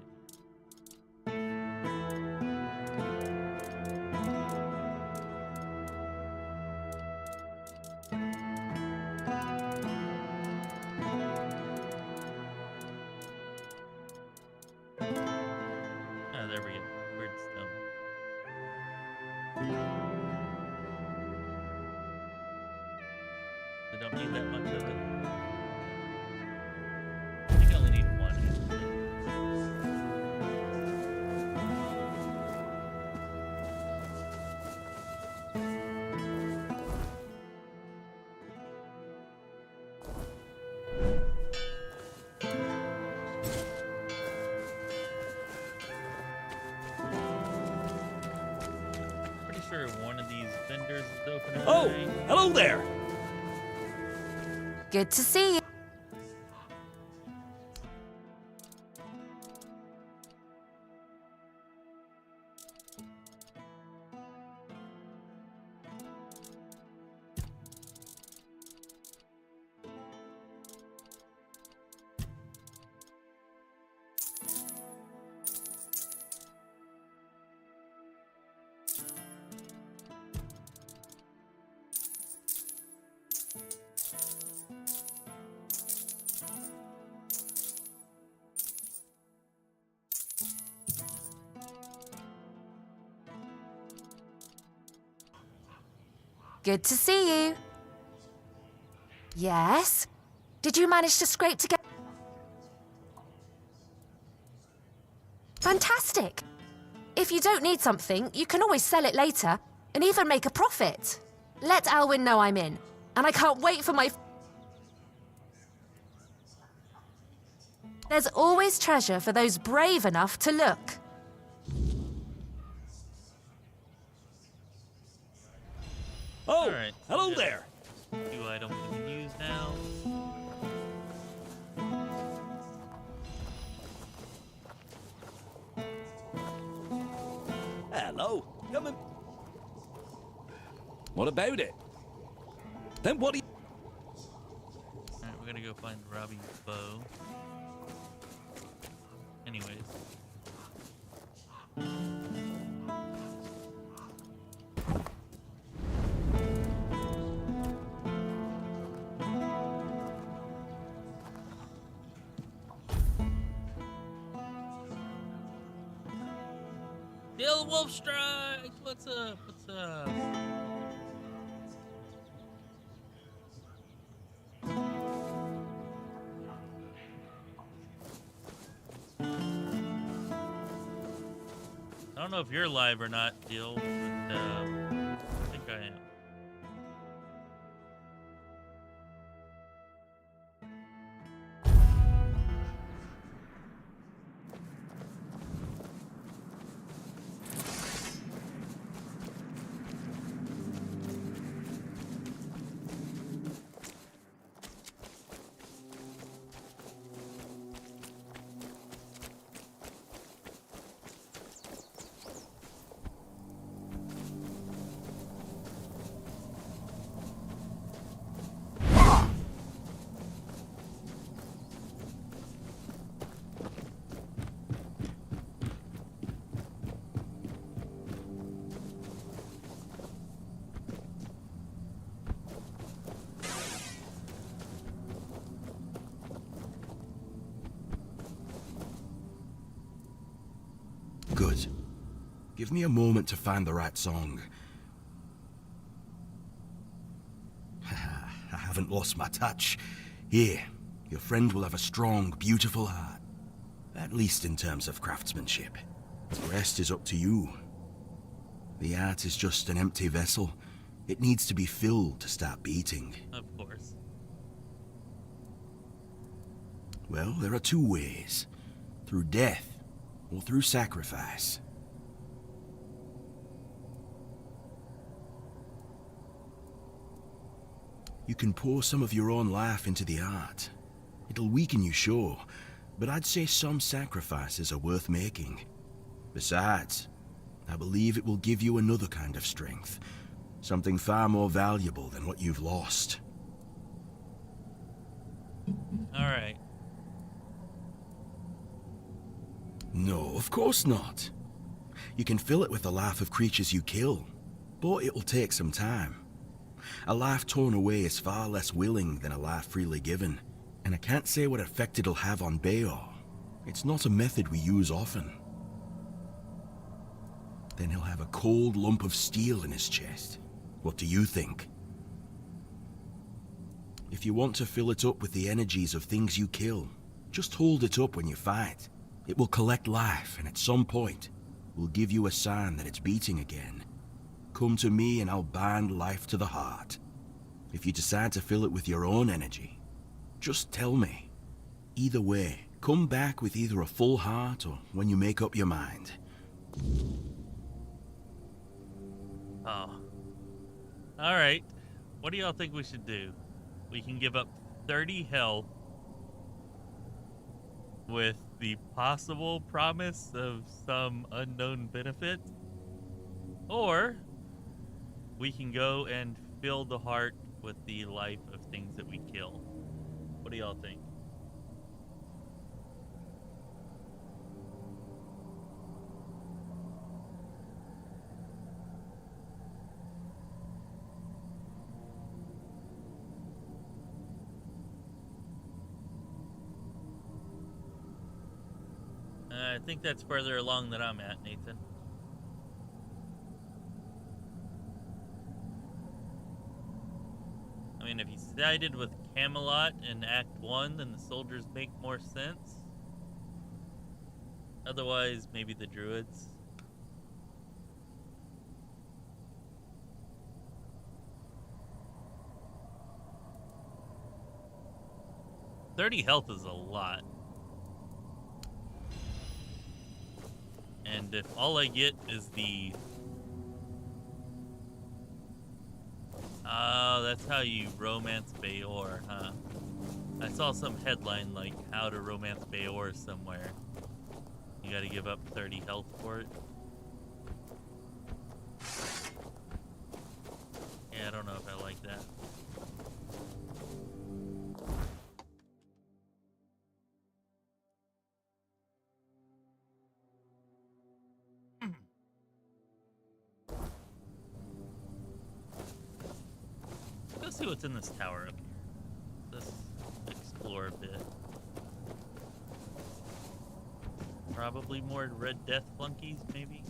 Speaker 1: Ah, there we go. Weird stone. We don't need that much of it. I think I only need one, actually. Pretty sure one of these vendors is open at
Speaker 6: Oh,
Speaker 1: night.
Speaker 6: hello there.
Speaker 8: Good to see you. Good to see you. Yes? Did you manage to scrape together? Fantastic. If you don't need something, you can always sell it later and even make a profit. Let Alwyn know I'm in, and I can't wait for my... There's always treasure for those brave enough to look.
Speaker 6: Oh,
Speaker 1: Alright, so
Speaker 6: hello
Speaker 1: we got
Speaker 6: there.
Speaker 1: a few items we can use now.
Speaker 6: Hello. Come in. What about it? Then what do you...
Speaker 1: Alright, we're gonna go find Robbie's bow. Anyways. Kill Wolf Strike! What's up? What's up? I don't know if you're live or not, Deal, but I think I am.
Speaker 5: Good. Give me a moment to find the right song. I haven't lost my touch. Here, your friend will have a strong, beautiful heart. At least in terms of craftsmanship. The rest is up to you. The art is just an empty vessel. It needs to be filled to start beating.
Speaker 1: Of course.
Speaker 5: Well, there are two ways. Through death, or through sacrifice. You can pour some of your own life into the art. It'll weaken you, sure, but I'd say some sacrifices are worth making. Besides, I believe it will give you another kind of strength. Something far more valuable than what you've lost.
Speaker 1: Alright.
Speaker 5: No, of course not. You can fill it with the life of creatures you kill, but it'll take some time. A life torn away is far less willing than a life freely given, and I can't say what effect it'll have on Beor. It's not a method we use often. Then he'll have a cold lump of steel in his chest. What do you think? If you want to fill it up with the energies of things you kill, just hold it up when you fight. It will collect life, and at some point, will give you a sign that it's beating again. Come to me and I'll bind life to the heart. If you decide to fill it with your own energy, just tell me. Either way, come back with either a full heart or when you make up your mind.
Speaker 1: Oh. Alright. What do y'all think we should do? We can give up 30 health with the possible promise of some unknown benefit. Or we can go and fill the heart with the life of things that we kill. What do y'all think? I think that's further along than I'm at, Nathan. I mean, if you sided with Camelot in Act 1, then the soldiers make more sense. Otherwise, maybe the druids. $30 health is a lot. And if all I get is the... Oh, that's how you romance Beor, huh? I saw some headline like, how to romance Beor somewhere. You gotta give up 30 health for it. Yeah, I don't know if I like that. Let's see what's in this tower up here. Let's explore a bit. Probably more Red Death flunkies, maybe?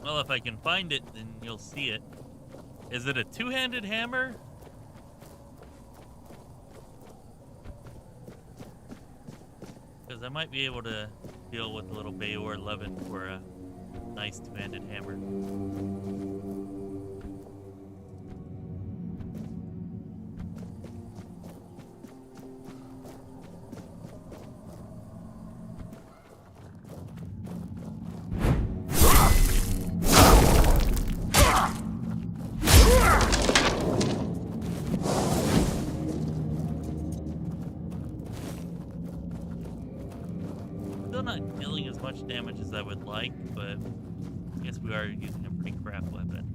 Speaker 1: Well, if I can find it, then you'll see it. Is it a two-handed hammer? Because I might be able to deal with a little Beor Levin for a nice two-handed hammer. Not dealing as much damage as I would like, but I guess we are using a pretty crap weapon.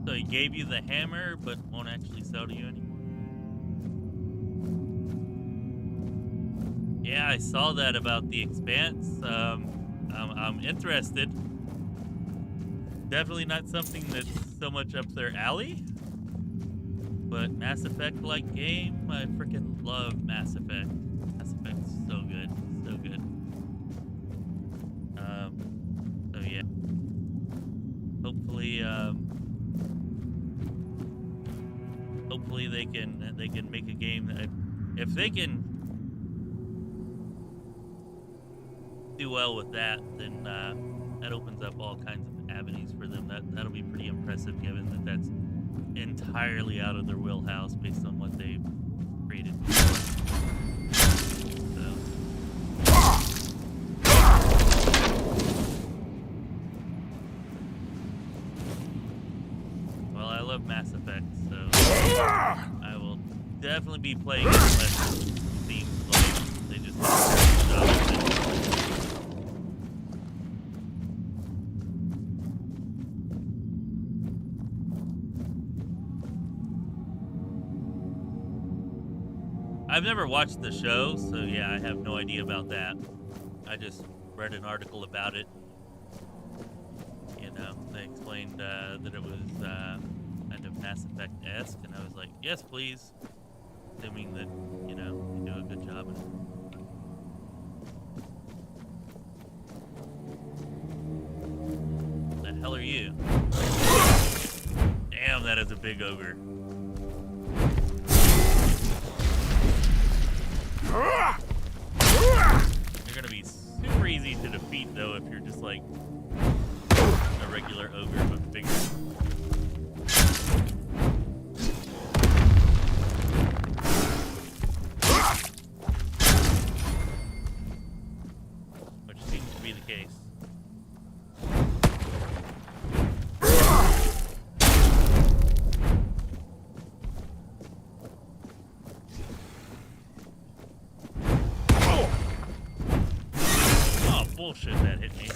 Speaker 1: So he gave you the hammer, but won't actually sell to you anymore? Yeah, I saw that about the Expanse. I'm interested. Definitely not something that's so much up their alley. But Mass Effect-like game, I freaking love Mass Effect. Mass Effect's so good, so good. So yeah. Hopefully they can make a game that, if they can do well with that, then that opens up all kinds of avenues for them. That'll be pretty impressive, given that that's entirely out of their wheelhouse based on what they've created before. Well, I love Mass Effect, so I will definitely be playing it unless it seems like they just did a terrible job with it. I've never watched the show, so yeah, I have no idea about that. I just read an article about it. You know, they explained that it was kind of Mass Effect-esque, and I was like, yes, please. Assuming that, you know, they do a good job in it. What the hell are you? Damn, that is a big ogre. You're gonna be super easy to defeat, though, if you're just like a regular ogre but bigger. Which seems to be the case. Bullshit, that hit me.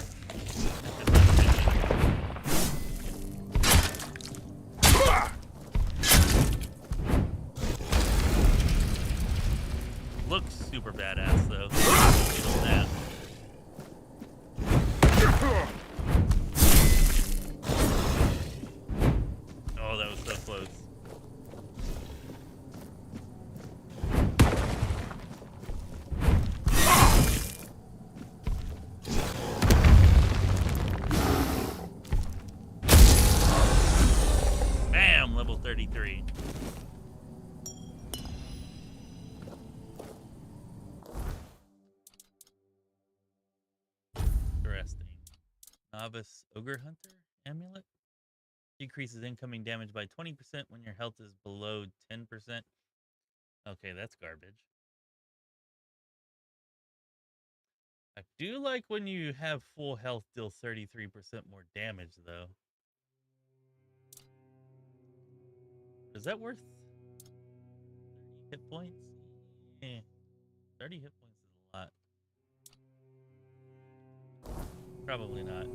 Speaker 1: Looks super badass, though. That. Oh, that was so close. Level 33. Interesting. Novice Ogre Hunter Amulet. Decreases incoming damage by 20% when your health is below 10%. Okay, that's garbage. I do like when you have full health deal 33% more damage, though. Is that worth 30 hit points? Yeah. 30 hit points is a lot. Probably not.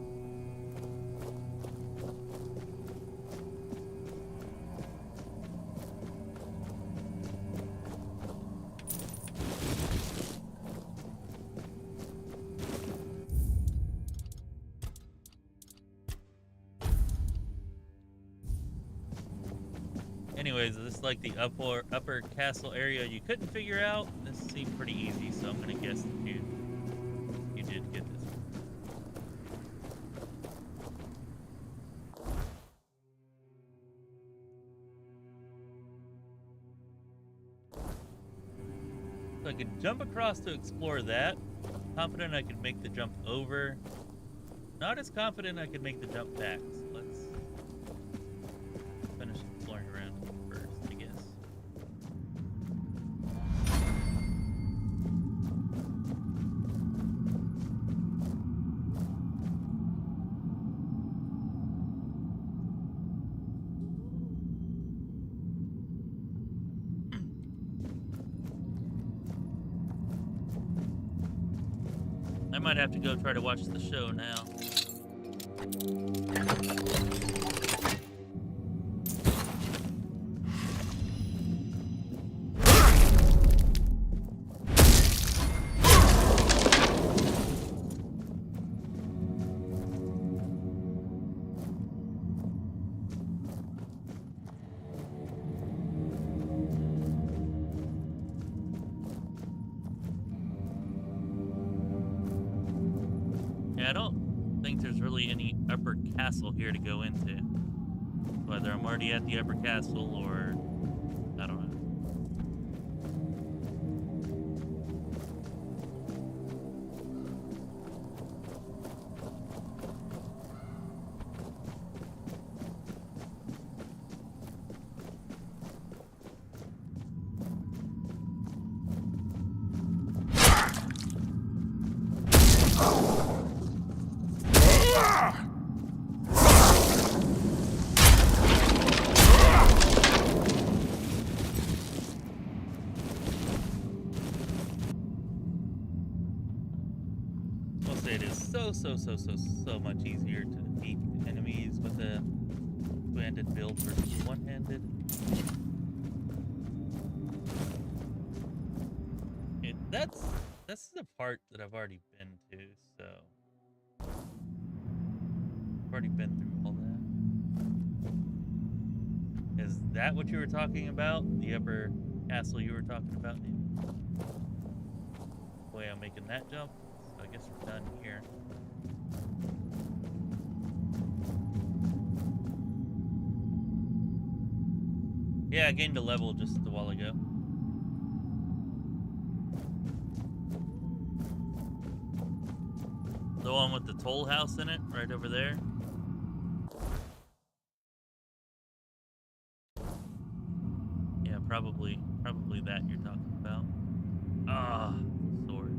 Speaker 1: Anyways, this is like the upper castle area you couldn't figure out. This seemed pretty easy, so I'm gonna guess that you did get this one. So I could jump across to explore that. Confident I could make the jump over. Not as confident I could make the jump back. So let's finish exploring around first, I guess. I might have to go try to watch the show now. I don't think there's really any upper castle here to go into. Whether I'm already at the upper castle or I don't know. It is so much easier to defeat enemies with a two-handed build versus one-handed. That's the part that I've already been to, so I've already been through all that. Is that what you were talking about? The upper castle you were talking about? The way I'm making that jump? So I guess we're done here. Yeah, I gained a level just a while ago. The one with the toll house in it, right over there. Yeah, probably that you're talking about. Ah, sword.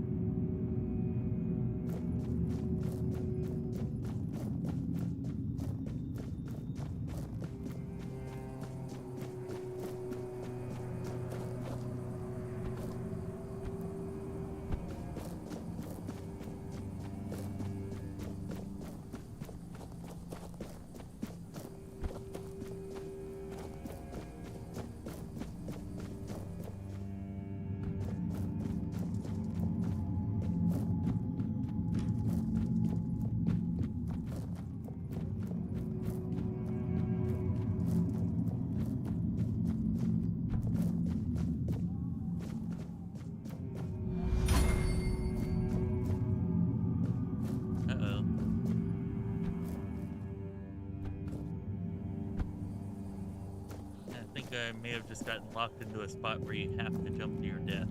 Speaker 1: I may have just gotten locked into a spot where you have to jump to your death.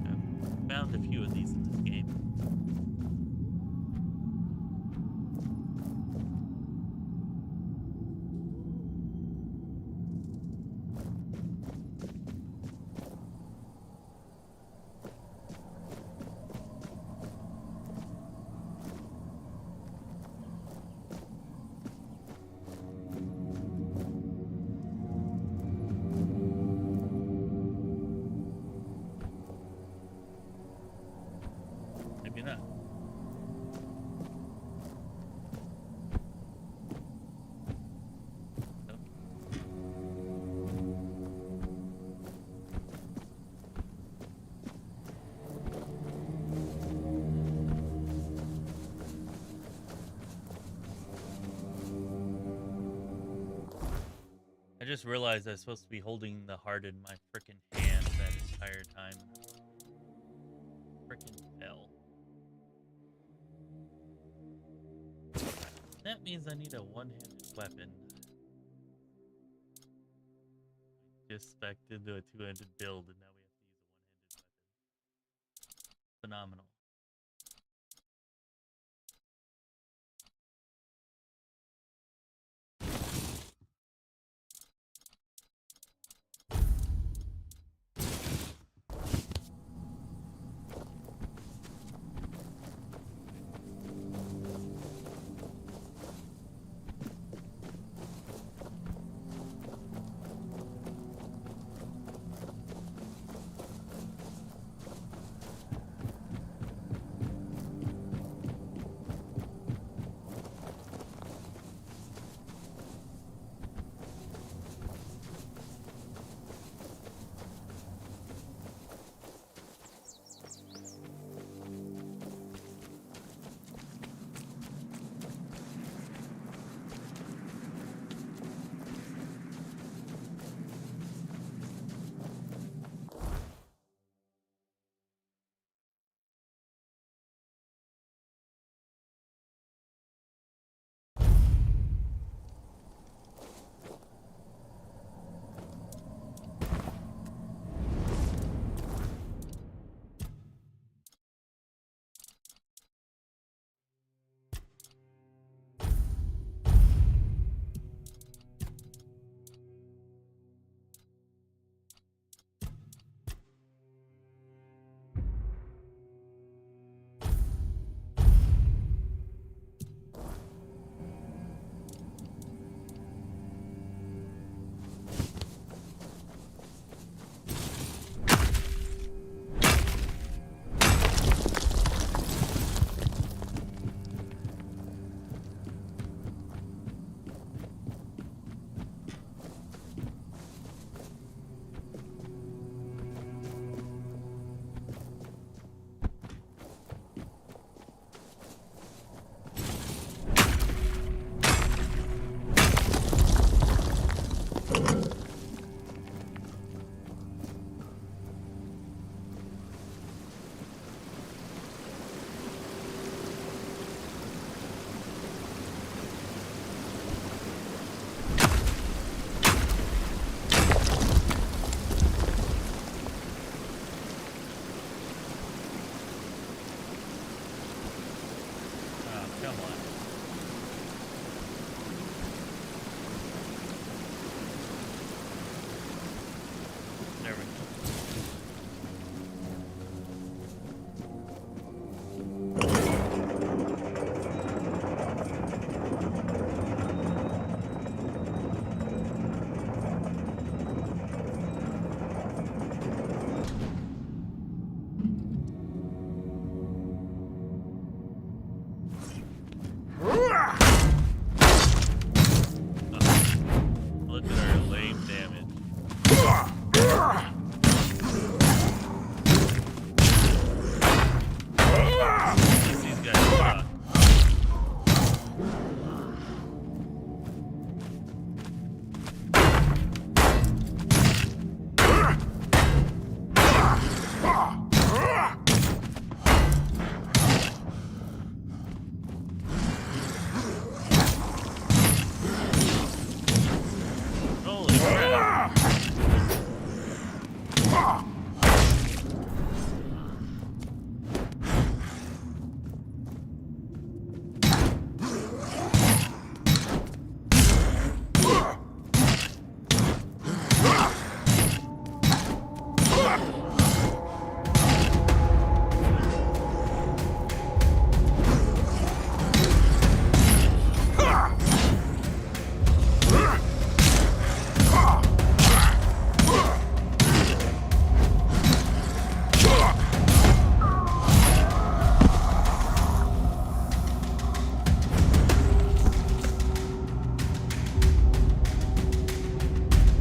Speaker 1: I've found a few of these in this game. I just realized I was supposed to be holding the heart in my frickin' hand that entire time. Frickin' hell. That means I need a one-handed weapon. Just specced into a two-handed build, and now we have to use a one-handed weapon. Phenomenal.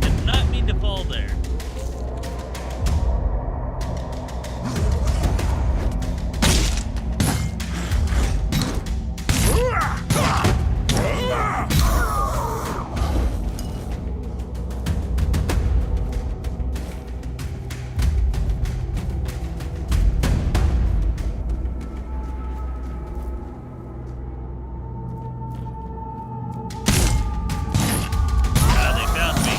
Speaker 1: Did not mean to fall there. Ah, they found me.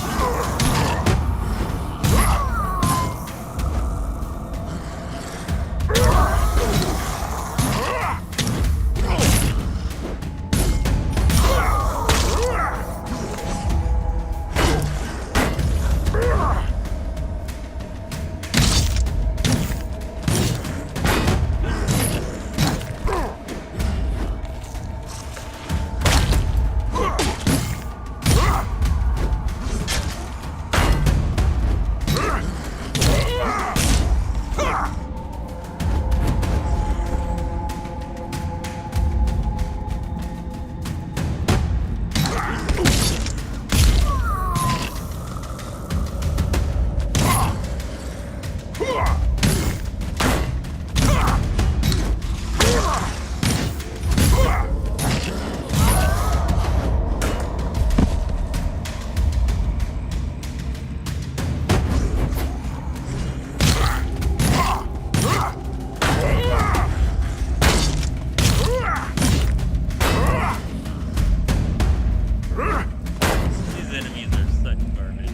Speaker 1: These enemies are such garbage.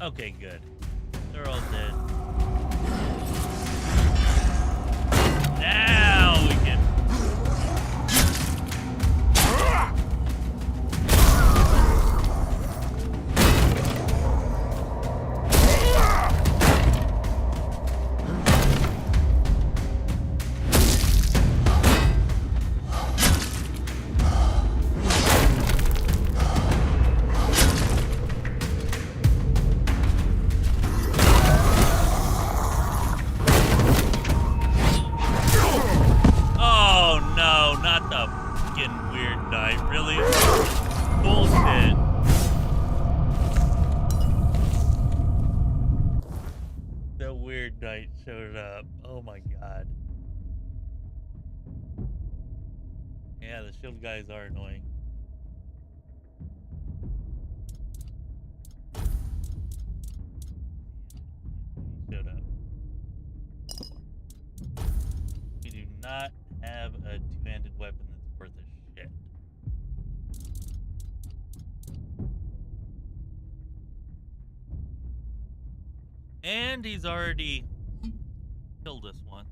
Speaker 1: Okay, good. They're all dead. Now we can. Oh no, not the fucking Wyrd Knight, really? Bullshit. The Wyrd Knight showed up. Oh my god. Yeah, the shield guys are annoying. Showed up. We do not have a two-handed weapon that's worth a shit. And he's already killed us once.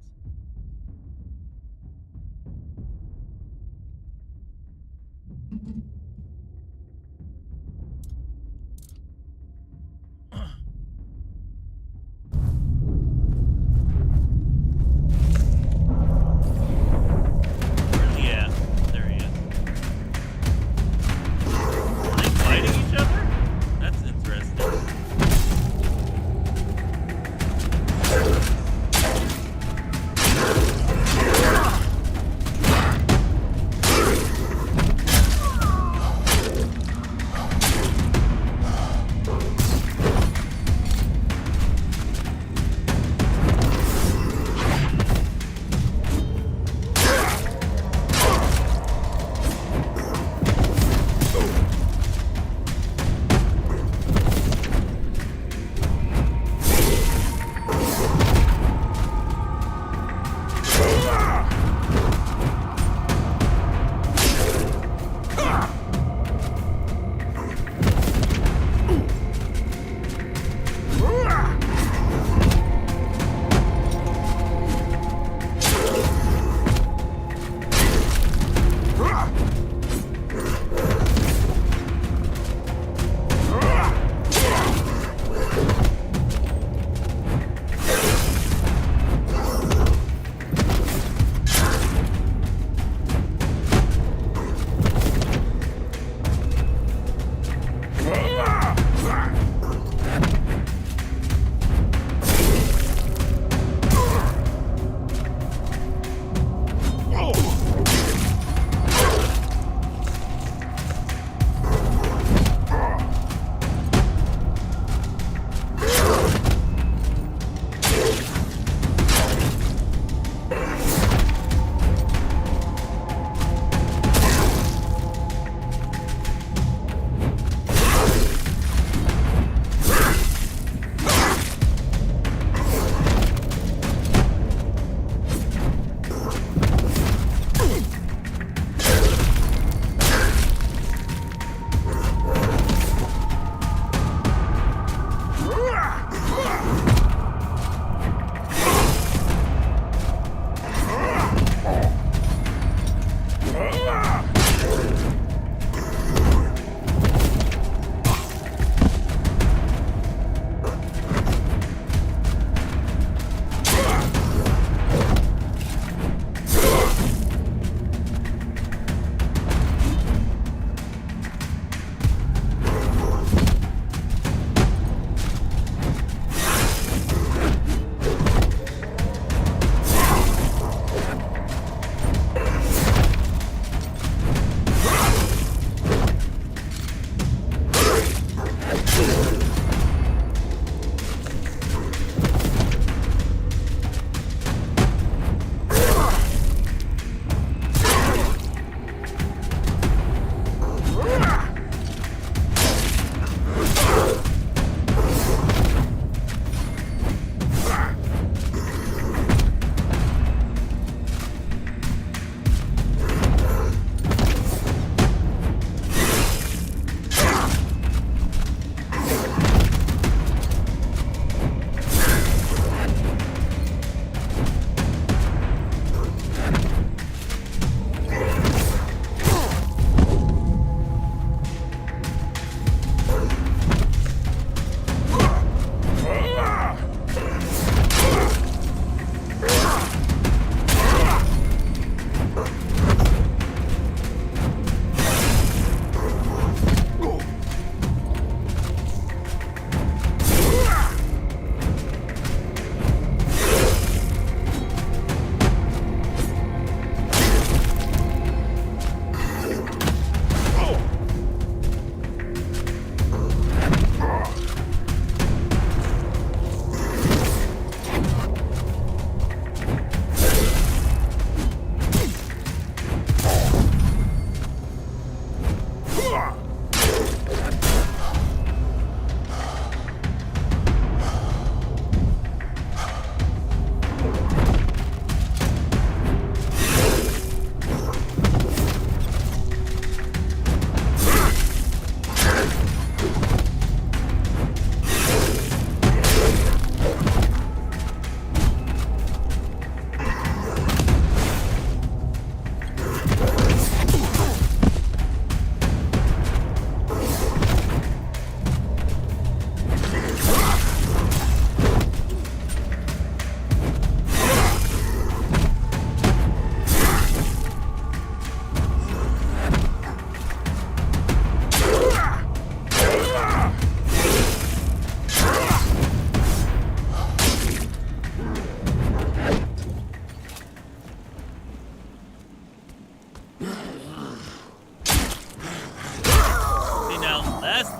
Speaker 1: Where's he at? There he is. Are they fighting each other? That's interesting.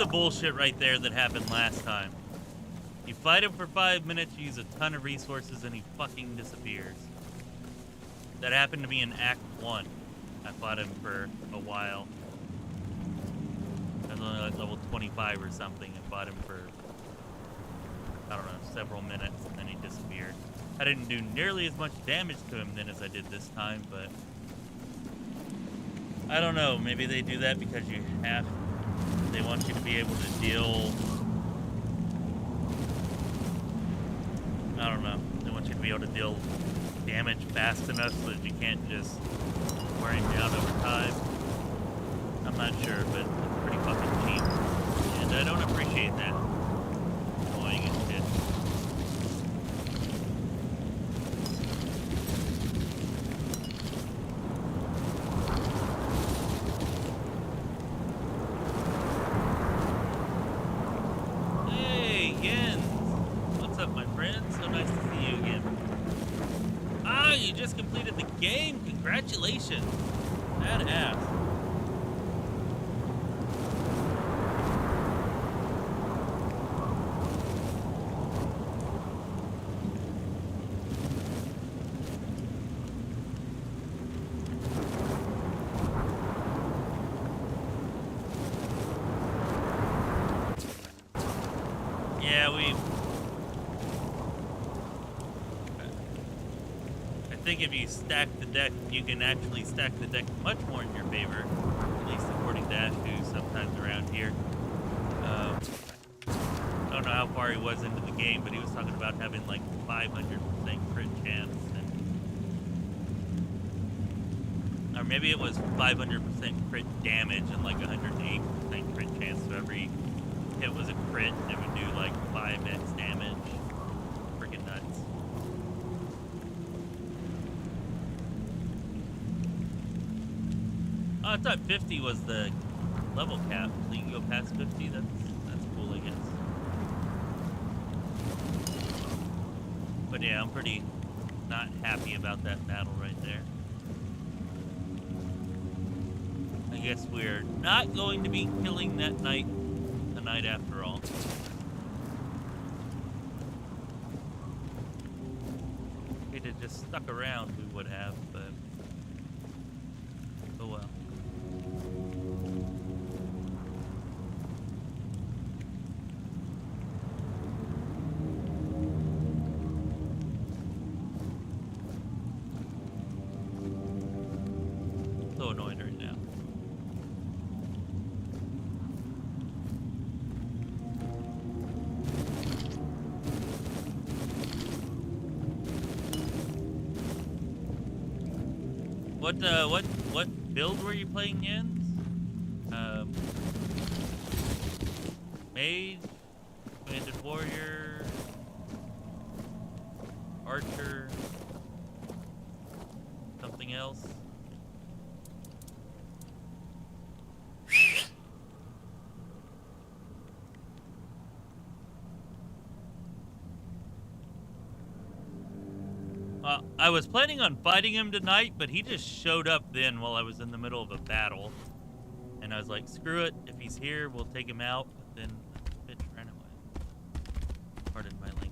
Speaker 1: bullshit right there that happened last time. You fight him for 5 minutes, you use a ton of resources, and he fucking disappears. That happened to me in Act 1. I fought him for a while. I was only like level 25 or something and fought him for, I don't know, several minutes, and then he disappeared. I didn't do nearly as much damage to him then as I did this time, but I don't know, maybe they do that because they want you to be able to deal, I don't know, they want you to be able to deal damage fast enough so that you can't just wear him down over time. I'm not sure, but it's pretty fucking cheap, and I don't appreciate that. Annoying as shit. Hey, Jens! What's up, my friend? So nice to see you again. Ah, you just completed the game! Congratulations! Badass. I think if you stack the deck, you can actually stack the deck much more in your favor, at least according to Ash, who's sometimes around here. I don't know how far he was into the game, but he was talking about having like 500% crit chance, or maybe it was 500% crit damage and like 108% crit chance, so every hit was a crit and it would do like 5x damage. Freaking nuts. Oh, I thought 50 was the level cap. So you can go past 50. That's cool, I guess. But yeah, I'm pretty not happy about that battle right there. I guess we're not going to be killing that knight tonight after all. If it had just stuck around, we would have, but oh well. So annoyed right now. What build were you playing, Jens? Mage, Banded Warrior, Archer, something else? I was planning on fighting him tonight, but he just showed up then while I was in the middle of a battle. And I was like, screw it, if he's here, we'll take him out. But then the bitch ran away. Pardon my language.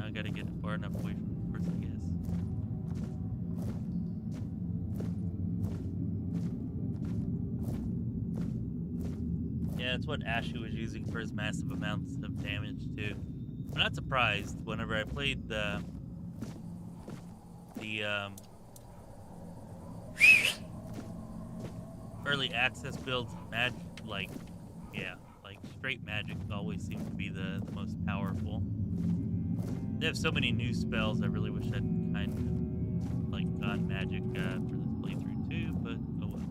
Speaker 1: I gotta get far enough away from the first, I guess. Yeah, that's what Ashu was using for his massive amounts of damage too. I'm not surprised. Whenever I played the early access builds, like straight magic always seemed to be the most powerful. They have so many new spells. I really wish I'd kind of gone magic for this playthrough too, but oh well.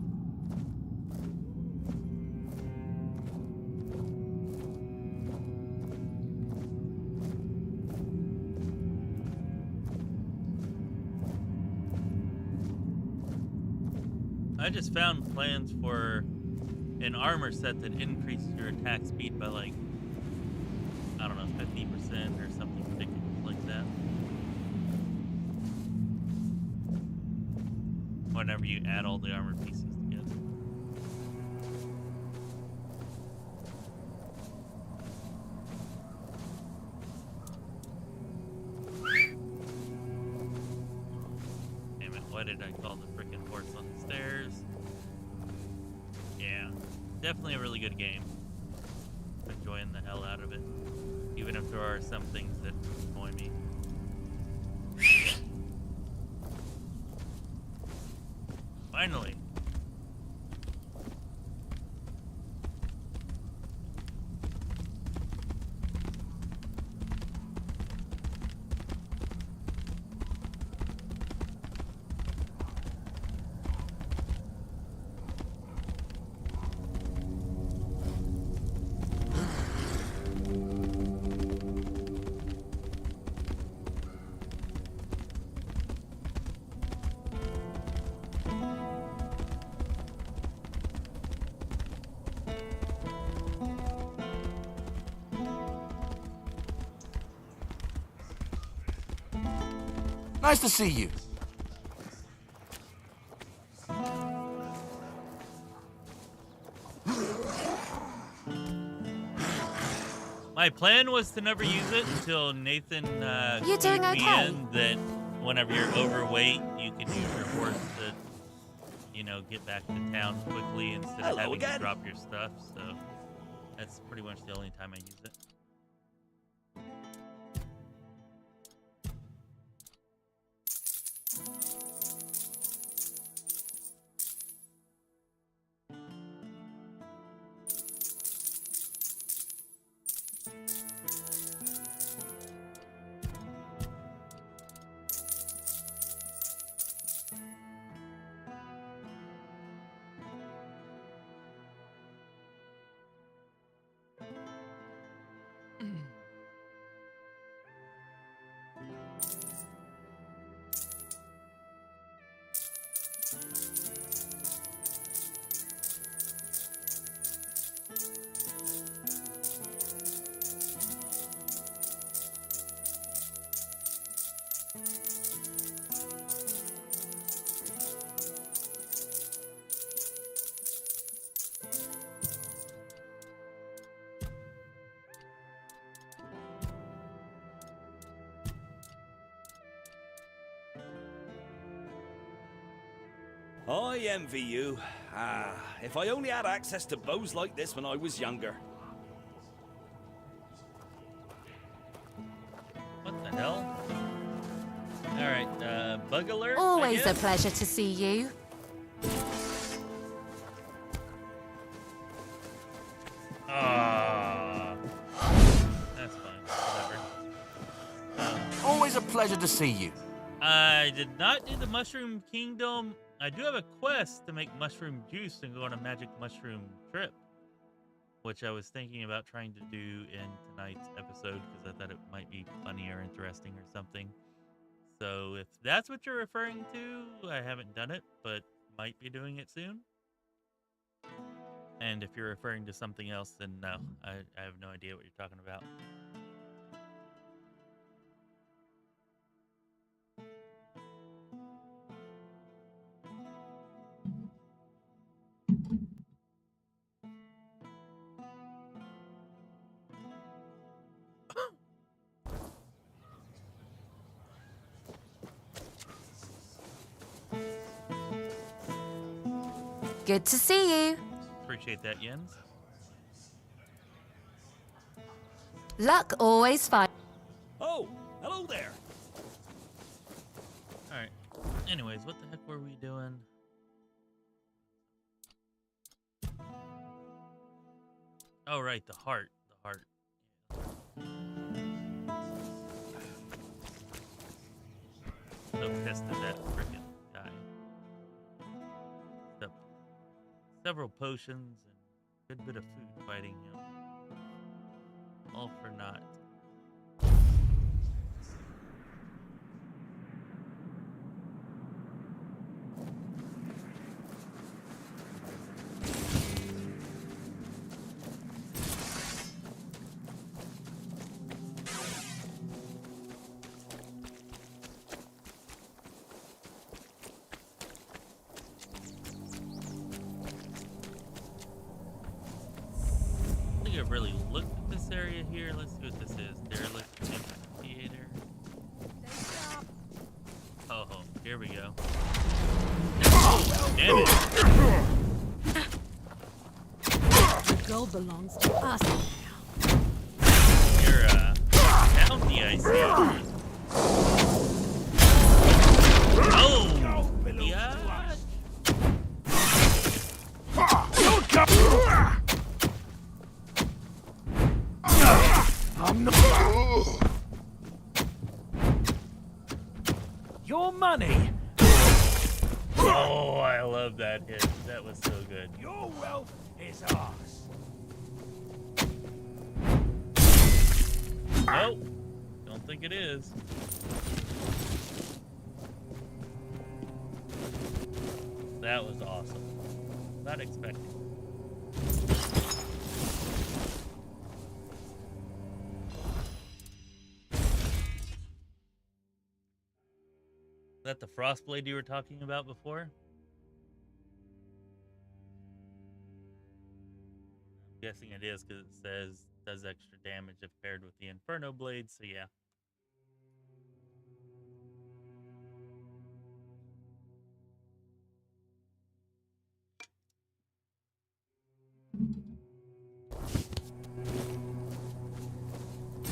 Speaker 1: I just found plans for an armor set that increases your attack speed by like, I don't know, 50% or something ridiculous like that. Whenever you add all the armor pieces together. Damn it, why did I call the frickin' horse on the stairs? Yeah, definitely a really good game. I'm enjoying the hell out of it. Even if there are some things that annoy me. Finally.
Speaker 9: Nice to see you.
Speaker 1: My plan was to never use it until Nathan
Speaker 8: You doing
Speaker 1: clued me
Speaker 8: okay?
Speaker 1: in that whenever you're overweight, you can use your horse to, you know, get back to town quickly instead of having to drop your stuff. So that's pretty much the only time I use it.
Speaker 6: I envy you. If I only had access to bows like this when I was younger.
Speaker 1: What the hell? Alright, bug alert? I
Speaker 8: Always a
Speaker 1: guess?
Speaker 8: pleasure to see you.
Speaker 1: Ah, that's fine. Whatever.
Speaker 9: Always a pleasure to see you.
Speaker 1: I did not do the Mushroom Kingdom. I do have a quest to make mushroom juice and go on a magic mushroom trip, which I was thinking about trying to do in tonight's episode because I thought it might be funny or interesting or something. So if that's what you're referring to, I haven't done it, but might be doing it soon. And if you're referring to something else, then no, I have no idea what you're talking about.
Speaker 8: Good to see you.
Speaker 1: Appreciate that, Jens.
Speaker 8: Luck always fine.
Speaker 6: Oh, hello there.
Speaker 1: Alright. Anyways, what the heck were we doing? Oh, right, the heart. The heart. So pissed at that frickin' guy. Several potions and a good bit of food fighting him. All for naught. really looked at this area here. Let's see what this is. Derelict Amphitheater. Oh, here we go. Oh, damn it.
Speaker 10: The gold belongs to us now.
Speaker 1: You're, bounty, I see. Oh! Yeah!
Speaker 6: I'm not. Your money.
Speaker 1: Oh, I love that hit. That was so good.
Speaker 6: Your wealth is ours.
Speaker 1: Nope. Don't think it is. That was awesome. Not expecting. Is that the Frostblade you were talking about before? I'm guessing it is because it says does extra damage if paired with the Inferno Blade, so yeah.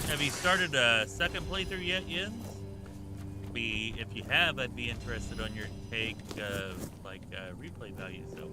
Speaker 1: Have you started a second playthrough yet, Jens? If you have, I'd be interested on your take of replay value. So.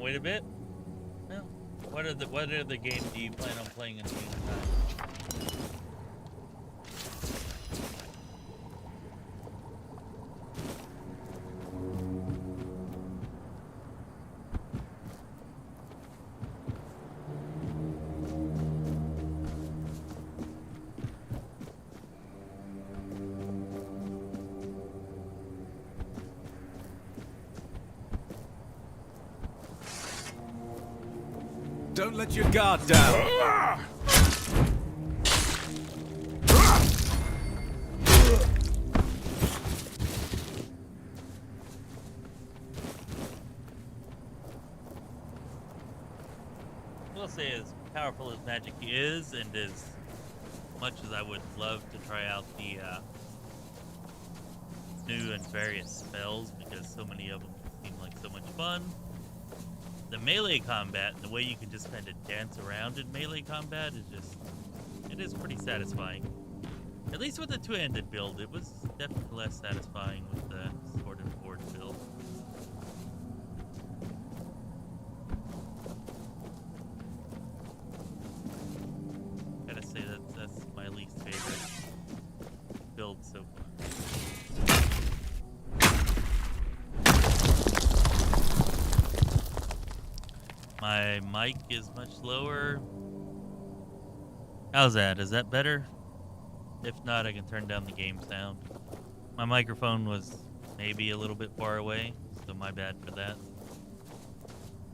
Speaker 1: Wait a bit. No. What other games do you plan on playing in the meantime?
Speaker 6: Don't let your guard down.
Speaker 1: I will say, as powerful as magic is, and as much as I would love to try out the new and various spells, because so many of them seem like so much fun, the melee combat and the way you can just kind of dance around in melee combat it is pretty satisfying. At least with the two-handed build, it was definitely less satisfying with the sword and board build. Gotta say that's my least favorite build so far. My mic is much lower. How's that? Is that better? If not, I can turn down the game sound. My microphone was maybe a little bit far away, so my bad for that.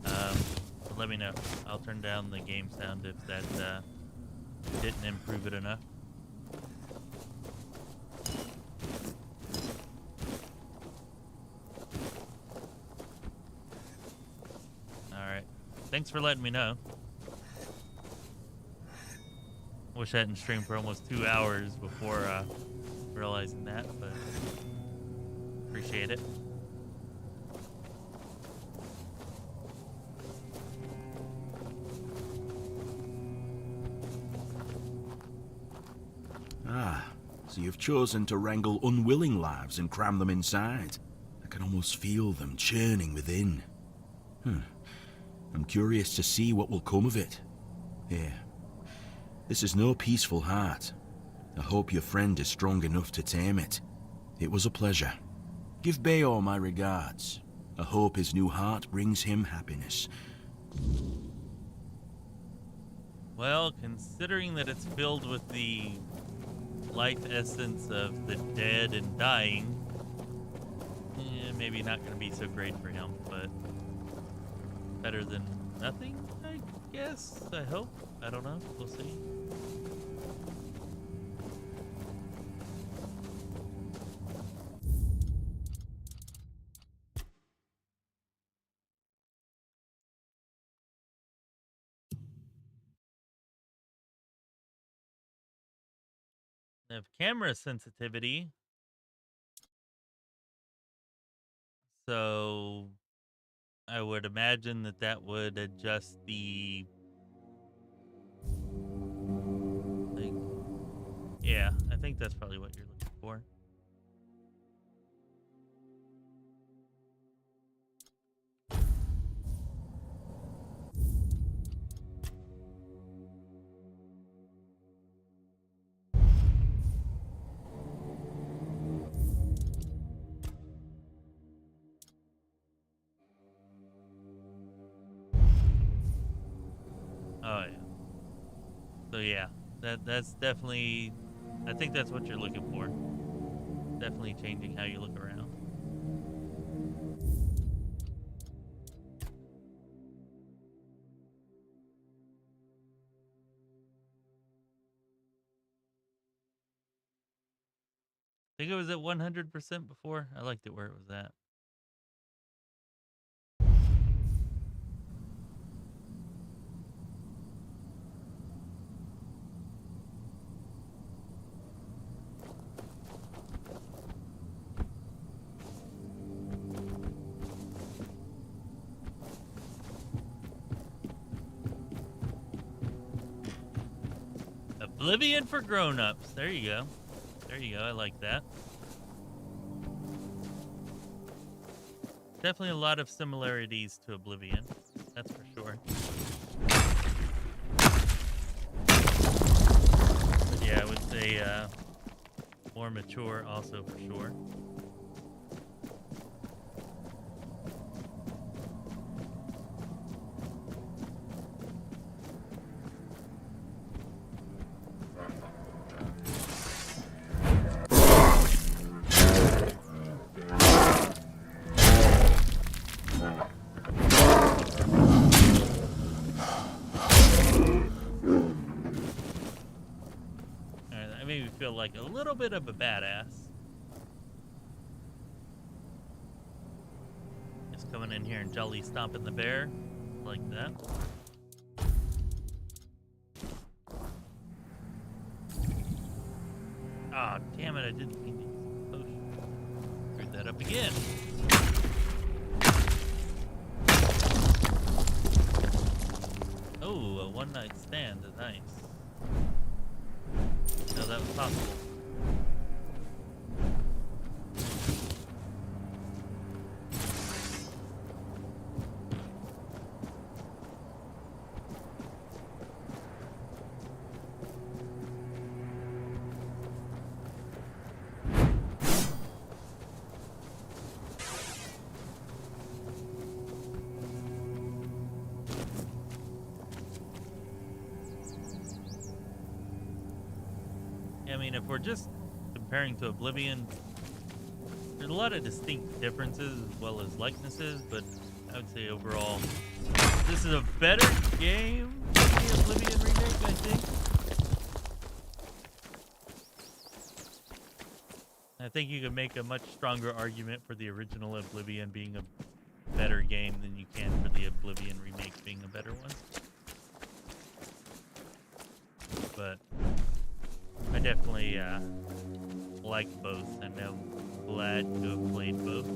Speaker 1: But let me know. I'll turn down the game sound if that didn't improve it enough. Thanks for letting me know. Wish I hadn't streamed for almost 2 hours before realizing that, but appreciate it.
Speaker 5: Ah, so you've chosen to wrangle unwilling lives and cram them inside. I can almost feel them churning within. I'm curious to see what will come of it. Here. This is no peaceful heart. I hope your friend is strong enough to tame it. It was a pleasure. Give Bayor my regards. I hope his new heart brings him happiness.
Speaker 1: Well, considering that it's filled with the life essence of the dead and dying, maybe not going to be so great for him, but better than nothing, I guess. I hope. I don't know. We'll see. They have camera sensitivity. So I would imagine that that would adjust the, like, yeah, I think that's probably what you're looking for. Oh yeah. So yeah, that's definitely, I think that's what you're looking for. Definitely changing how you look around. I think it was at 100% before. I liked it where it was at. Oblivion for grown-ups. There you go. There you go. I like that. Definitely a lot of similarities to Oblivion. That's for sure. But yeah, I would say more mature also for sure. Feel like a little bit of a badass. Just coming in here and jolly stomping the bear like that. Ah, oh, damn it! I didn't mean to use the potion. Screwed that up again. Oh, a one-night stand. Nice. No, that was possible. I mean, if we're just comparing to Oblivion, there's a lot of distinct differences as well as likenesses, but I would say overall, this is a better game than the Oblivion remake, I think. I think you can make a much stronger argument for the original Oblivion being a better game than you can for the Oblivion remake being a better one. But I definitely like both, and I'm glad to have played both.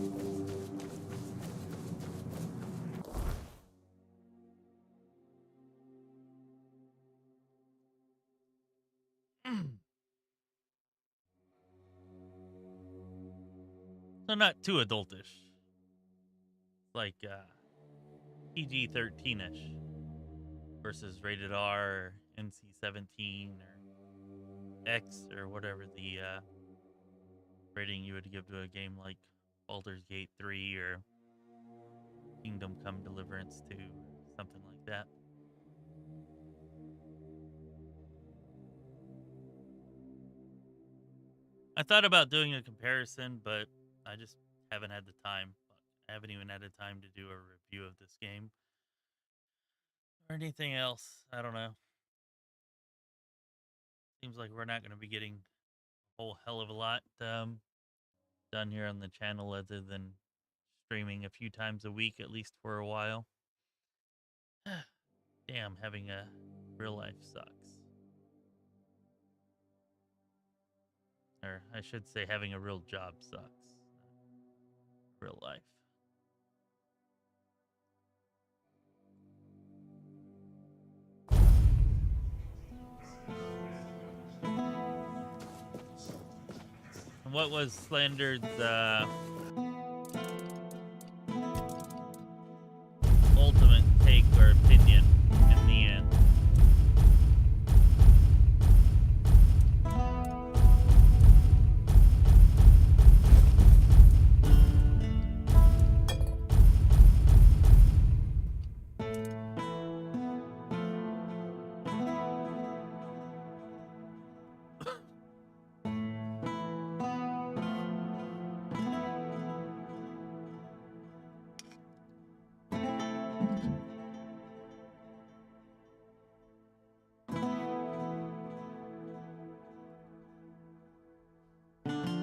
Speaker 1: So not too adultish. Like PG-13ish versus rated R or NC-17 or X or whatever the rating you would give to a game like Baldur's Gate 3 or Kingdom Come Deliverance 2, something like that. I thought about doing a comparison, but I just haven't had the time. I haven't even had the time to do a review of this game or anything else. I don't know. Seems like we're not going to be getting a whole hell of a lot done here on the channel other than streaming a few times a week, at least for a while. Damn, having a real life sucks. Or I should say having a real job sucks. Real life. And what was Slandered's ultimate take or opinion in the end?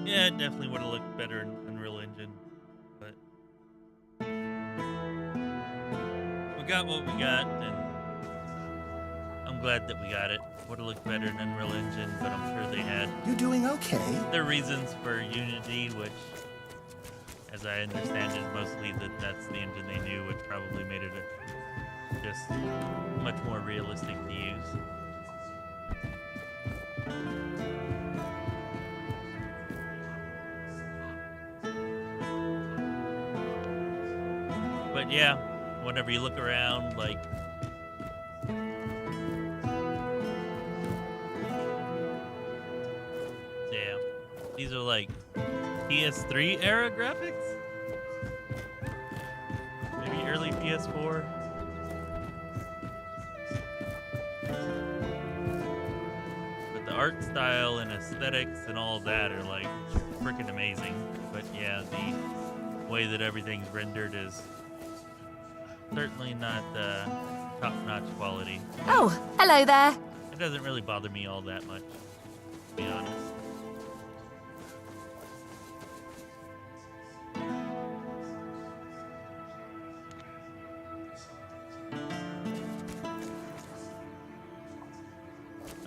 Speaker 1: Yeah, it definitely would have looked better in Unreal Engine, but we got what we got, and I'm glad that we got it. Would have looked better in Unreal Engine, but I'm sure they had
Speaker 11: You doing okay?
Speaker 1: their reasons for Unity, which, as I understand it, mostly that's the engine they knew, which probably made it just much more realistic to use. But yeah, whenever you look around, like, damn, these are like PS3 era graphics? Maybe early PS4? But the art style and aesthetics and all that are like freaking amazing. But yeah, the way that everything's rendered is certainly not top-notch quality.
Speaker 8: Oh, hello there.
Speaker 1: It doesn't really bother me all that much, to be honest.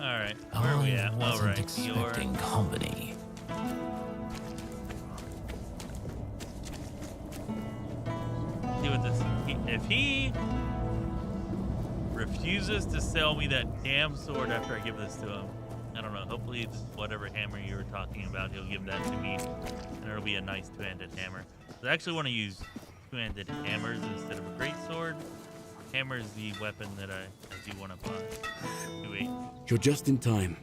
Speaker 1: All right, where are we at? All right,
Speaker 11: expecting company.
Speaker 1: See what this. If he refuses to sell me that damn sword after I give this to him, I don't know. Hopefully, whatever hammer you were talking about, he'll give that to me, and it'll be a nice two-handed hammer. I actually want to use two-handed hammers instead of a great sword. Hammer is the weapon that I do want to buy. Wait.
Speaker 2: You're just in time.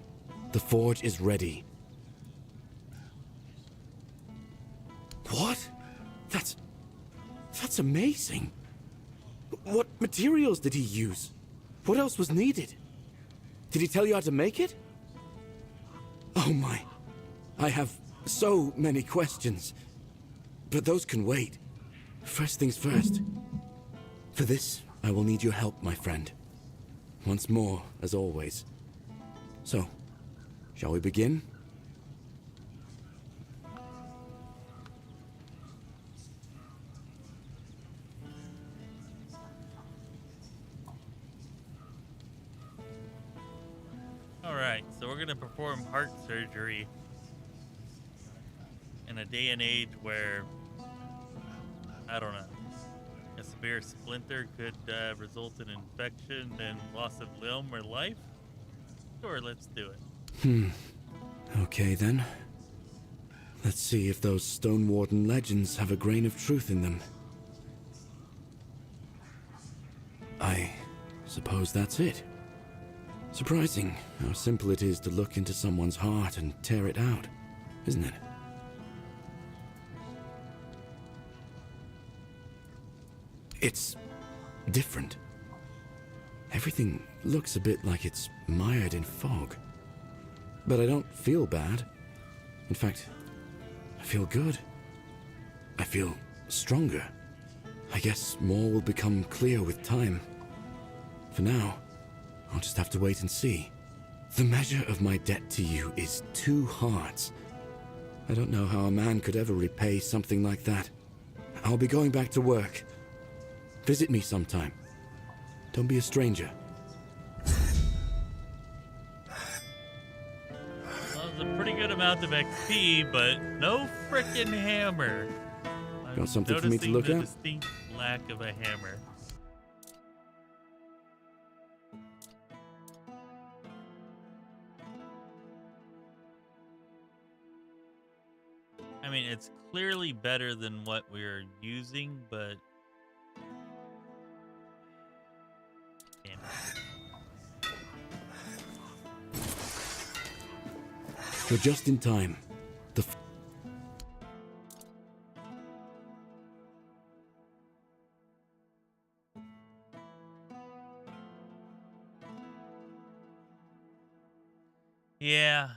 Speaker 2: The forge is ready. What? That's amazing. What materials did he use? What else was needed? Did he tell you how to make it? Oh my. I have so many questions. But those can wait. First things first. For this, I will need your help, my friend. Once more, as always. So, shall we begin?
Speaker 1: Alright, so we're gonna perform heart surgery in a day and age where, I don't know, a severe splinter could result in infection and loss of limb or life? Sure, let's do it.
Speaker 2: Okay then. Let's see if those Stone Warden legends have a grain of truth in them. I suppose that's it. Surprising how simple it is to look into someone's heart and tear it out, isn't it? It's different. Everything looks a bit like it's mired in fog. But I don't feel bad. In fact, I feel good. I feel stronger. I guess more will become clear with time. For now, I'll just have to wait and see. The measure of my debt to you is 2 hearts. I don't know how a man could ever repay something like that. I'll be going back to work. Visit me sometime. Don't be a stranger.
Speaker 1: Well, it's a pretty good amount of XP, but no frickin' hammer.
Speaker 2: Got something for me to look
Speaker 1: noticing
Speaker 2: at?
Speaker 1: the distinct lack of a hammer. I mean, it's clearly better than what we're using, but damn it.
Speaker 2: You're just in time.
Speaker 1: Yeah,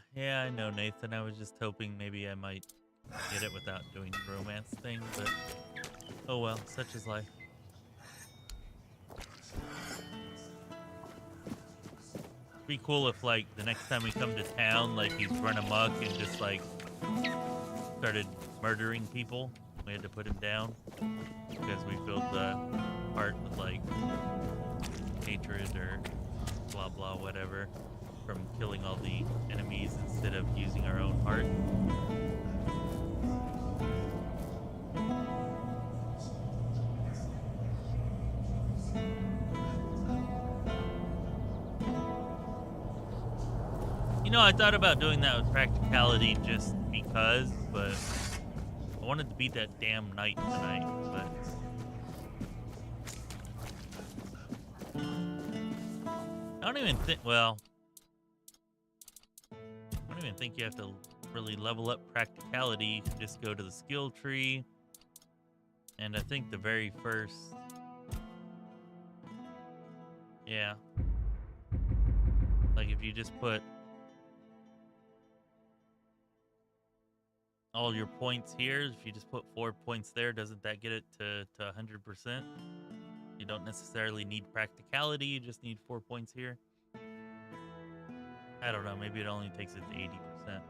Speaker 1: I know, Nathan. I was just hoping maybe I might get it without doing the romance thing, but oh well, such is life. Be cool if, like, the next time we come to town, like, he's run amok and just, like, started murdering people. We had to put him down because we filled the heart with, like, hatred or blah blah whatever from killing all the enemies instead of using our own heart. You know, I thought about doing that with practicality just because, but I wanted to beat that damn knight tonight, but I don't even think, well, I don't even think you have to really level up practicality. You can just go to the skill tree, and I think the very first, yeah, like if you just put all your points here, if you just put 4 points there, doesn't that get it to 100%? You don't necessarily need practicality, you just need 4 points here. I don't know, maybe it only takes it to 80%.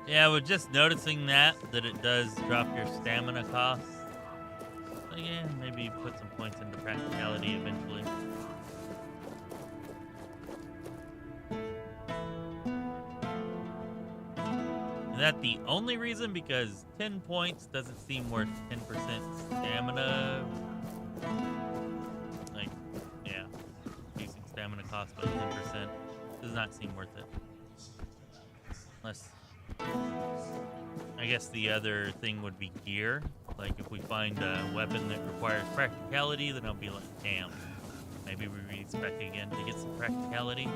Speaker 1: Yeah, we're just noticing that it does drop your stamina costs. But yeah, maybe put some points into practicality eventually. Is that the only reason? Because 10 points doesn't seem worth 10% stamina. Like, yeah, using stamina cost by 10% does not seem worth it. Unless, I guess the other thing would be gear. Like if we find a weapon that requires practicality, then I'll be like, damn, maybe we respec again to get some practicality.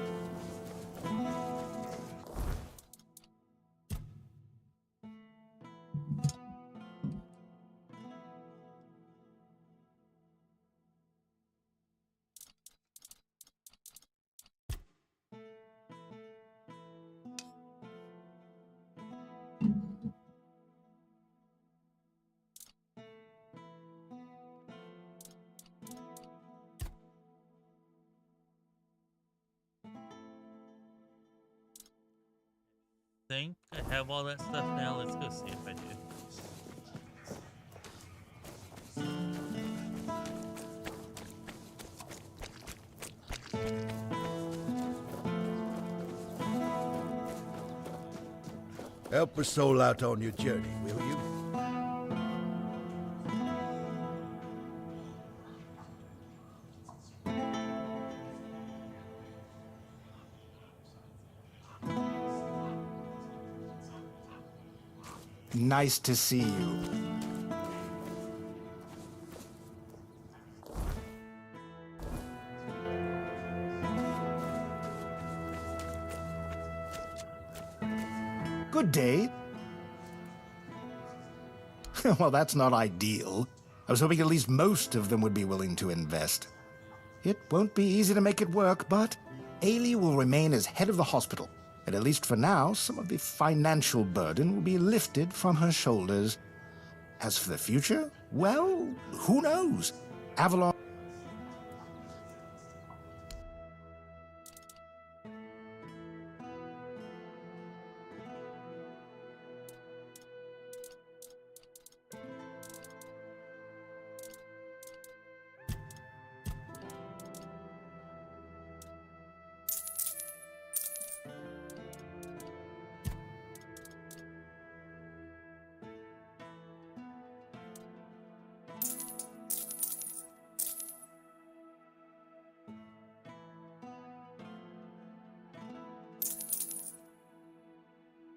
Speaker 1: think I have all that stuff now. Let's go see if I do.
Speaker 6: Help a soul out on your journey, will you?
Speaker 11: Nice to see you. Good day. Well, that's not ideal. I was hoping at least most of them would be willing to invest. It won't be easy to make it work, but Ailey will remain as head of the hospital. And at least for now, some of the financial burden will be lifted from her shoulders. As for the future, well, who knows? Avalon...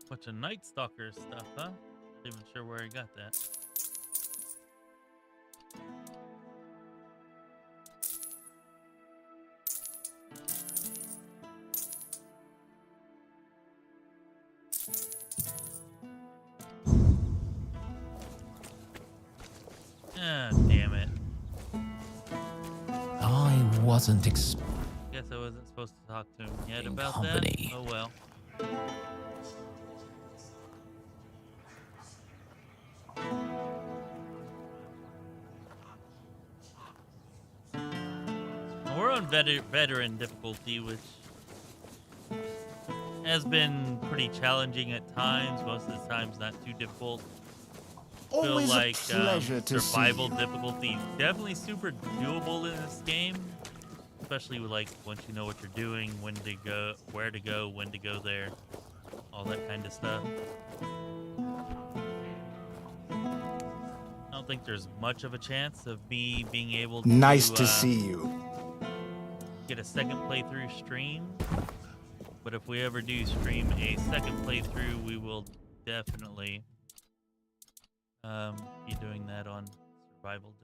Speaker 1: Bunch of Night Stalker stuff, huh? Not even sure where I got that. Ah, damn it.
Speaker 11: I wasn't
Speaker 1: Guess I wasn't supposed to talk to him yet about
Speaker 11: company.
Speaker 1: that. Oh well. We're on veteran difficulty, which has been pretty challenging at times. Most of the times, not too difficult.
Speaker 11: Always
Speaker 1: Feel like
Speaker 11: a pleasure to
Speaker 1: survival
Speaker 11: see you.
Speaker 1: difficulty definitely super doable in this game, especially with like once you know what you're doing, when to go, where to go, when to go there, all that kind of stuff. I don't think there's much of a chance of me being able to
Speaker 11: Nice to see you.
Speaker 1: get a second playthrough stream, but if we ever do stream a second playthrough, we will definitely be doing that on survival difficulty.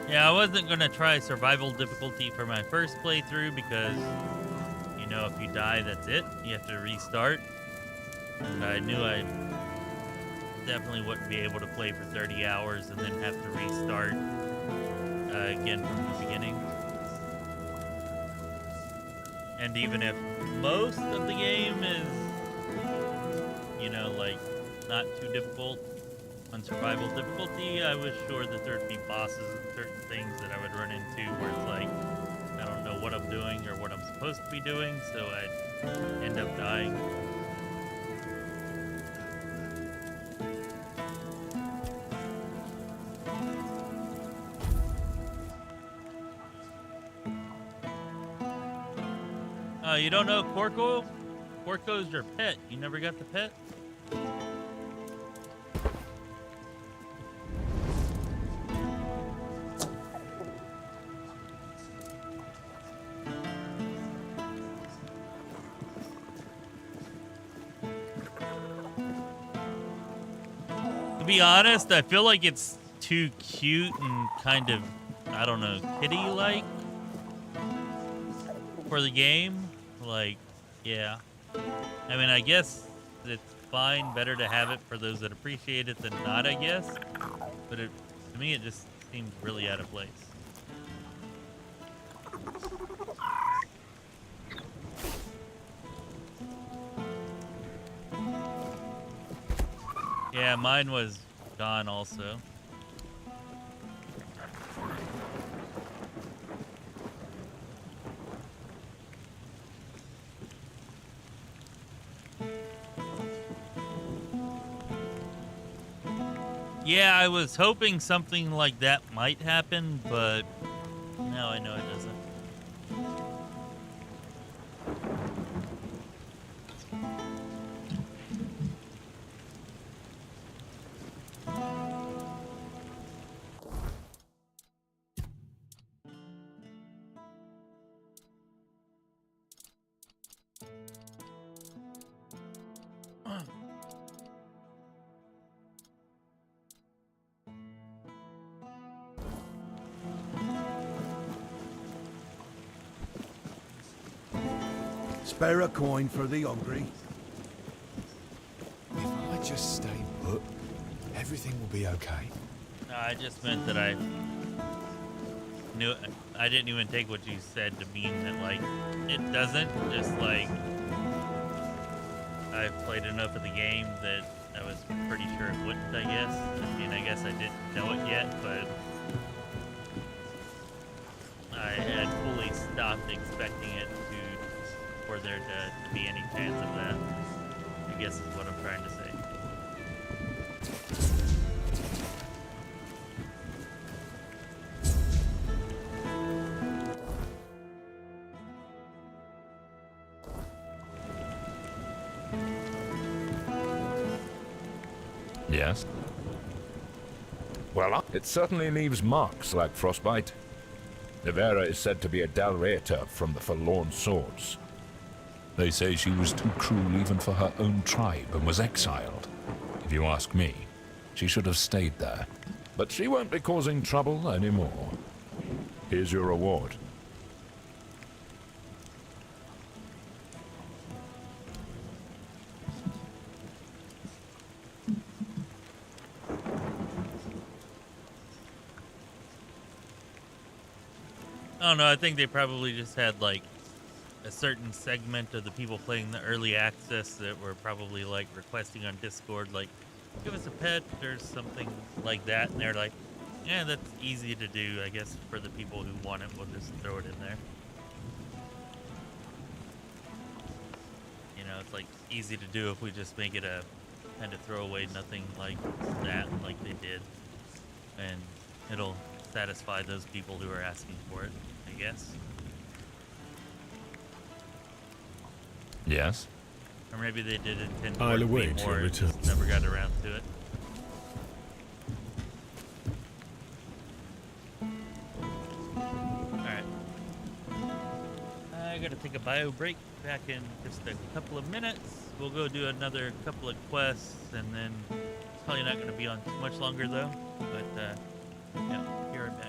Speaker 1: Yeah, I wasn't gonna try survival difficulty for my first playthrough because, you know, if you die, that's it. You have to restart. And I knew I definitely wouldn't be able to play for 30 hours and then have to restart again from the beginning. And even if most of the game is, you know, like, not too difficult, on survival difficulty, I was sure that there'd be bosses and certain things that I would run into where it's like, I don't know what I'm doing or what I'm supposed to be doing, so I'd end up dying. You don't know Corco? Corco's your pet. You never got the pet? To be honest, I feel like it's too cute and kind of, I don't know, kitty-like for the game. Like, yeah. I mean, I guess it's fine. Better to have it for those that appreciate it than not, I guess. But to me, it just seems really out of place. Yeah, mine was gone also. Yeah, I was hoping something like that might happen, but now I know it doesn't.
Speaker 6: Spare a coin for the hungry.
Speaker 12: If I just stay put, everything will be okay.
Speaker 1: No, I just meant that I didn't even take what you said to mean that, like, it doesn't. Just like I've played enough of the game that I was pretty sure it wouldn't, I guess. I mean, I guess I didn't know it yet, but I had fully stopped expecting it for there to be any chance of that, I guess is what I'm trying to say.
Speaker 13: Yes? Well, it certainly leaves marks like frostbite. Genevra is said to be a Dalrator from the Forlorn Swords. They say she was too cruel even for her own tribe and was exiled. If you ask me, she should have stayed there. But she won't be causing trouble anymore. Here's your reward.
Speaker 1: I don't know, I think they probably just had, like, a certain segment of the people playing the early access that were probably, like, requesting on Discord, like, give us a pet or something like that, and they're like, yeah, that's easy to do, I guess, for the people who want it, we'll just throw it in there. You know, it's, like, easy to do if we just make it a kind of throwaway nothing like that, like they did, and it'll satisfy those people who are asking for it, I guess.
Speaker 13: Yes?
Speaker 1: Or maybe they did intend
Speaker 12: I'll
Speaker 1: to
Speaker 12: await
Speaker 1: be more
Speaker 12: your
Speaker 1: and
Speaker 12: return.
Speaker 1: just never got around to it. Alright. I gotta take a bio break. Back in just a couple of minutes. We'll go do another couple of quests, and then it's probably not gonna be on too much longer though. But yeah, here and back.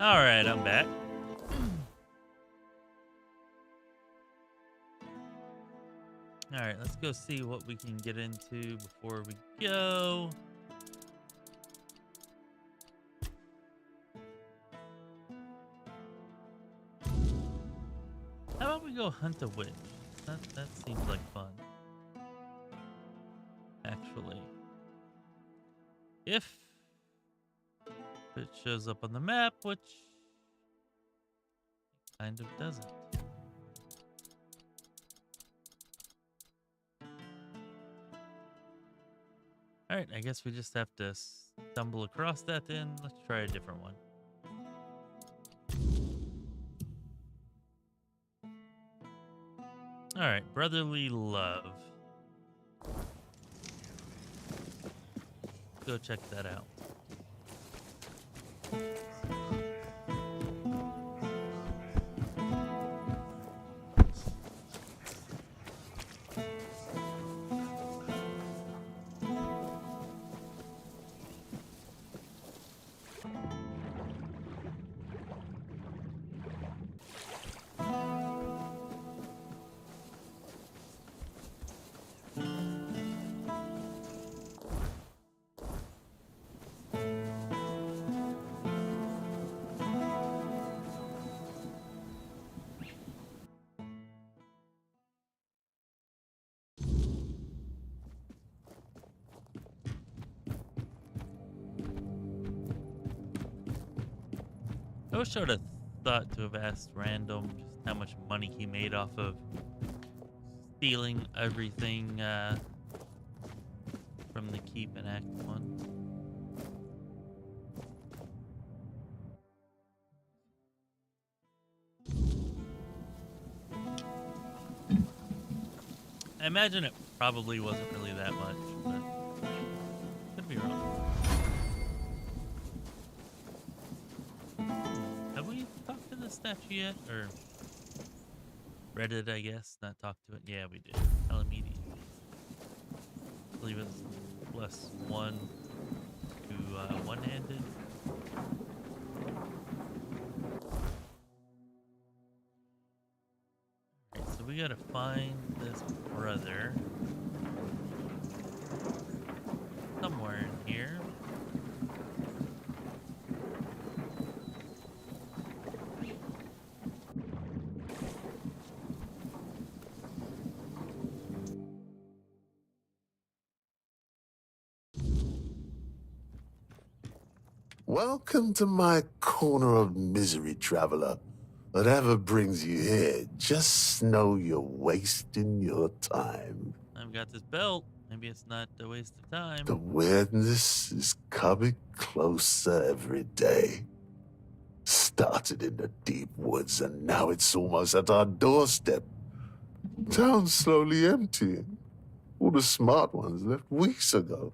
Speaker 1: All right, I'm back. All right, let's go see what we can get into before we go. How about we go hunt a witch? That seems like fun. Actually. If it shows up on the map, which it kind of doesn't. Alright, I guess we just have to stumble across that then. Let's try a different one. Alright, brotherly love. Go check that out. I wish I would have thought to have asked Random just how much money he made off of stealing everything from the keep in Act 1. I imagine it probably wasn't really that much, but could be wrong. Have we talked to the statue yet? Or read it, I guess? Not talked to it? Yeah, we did. Alamedi. I believe it's +1 to one-handed. Alright, so we gotta find this brother. Somewhere in here.
Speaker 14: Welcome to my corner of misery, traveler. Whatever brings you here, just know you're wasting your time.
Speaker 1: I've got this belt. Maybe it's not a waste of time.
Speaker 14: The weirdness is coming closer every day. Started in the deep woods and now it's almost at our doorstep. Town's slowly emptying. All the smart ones left weeks ago.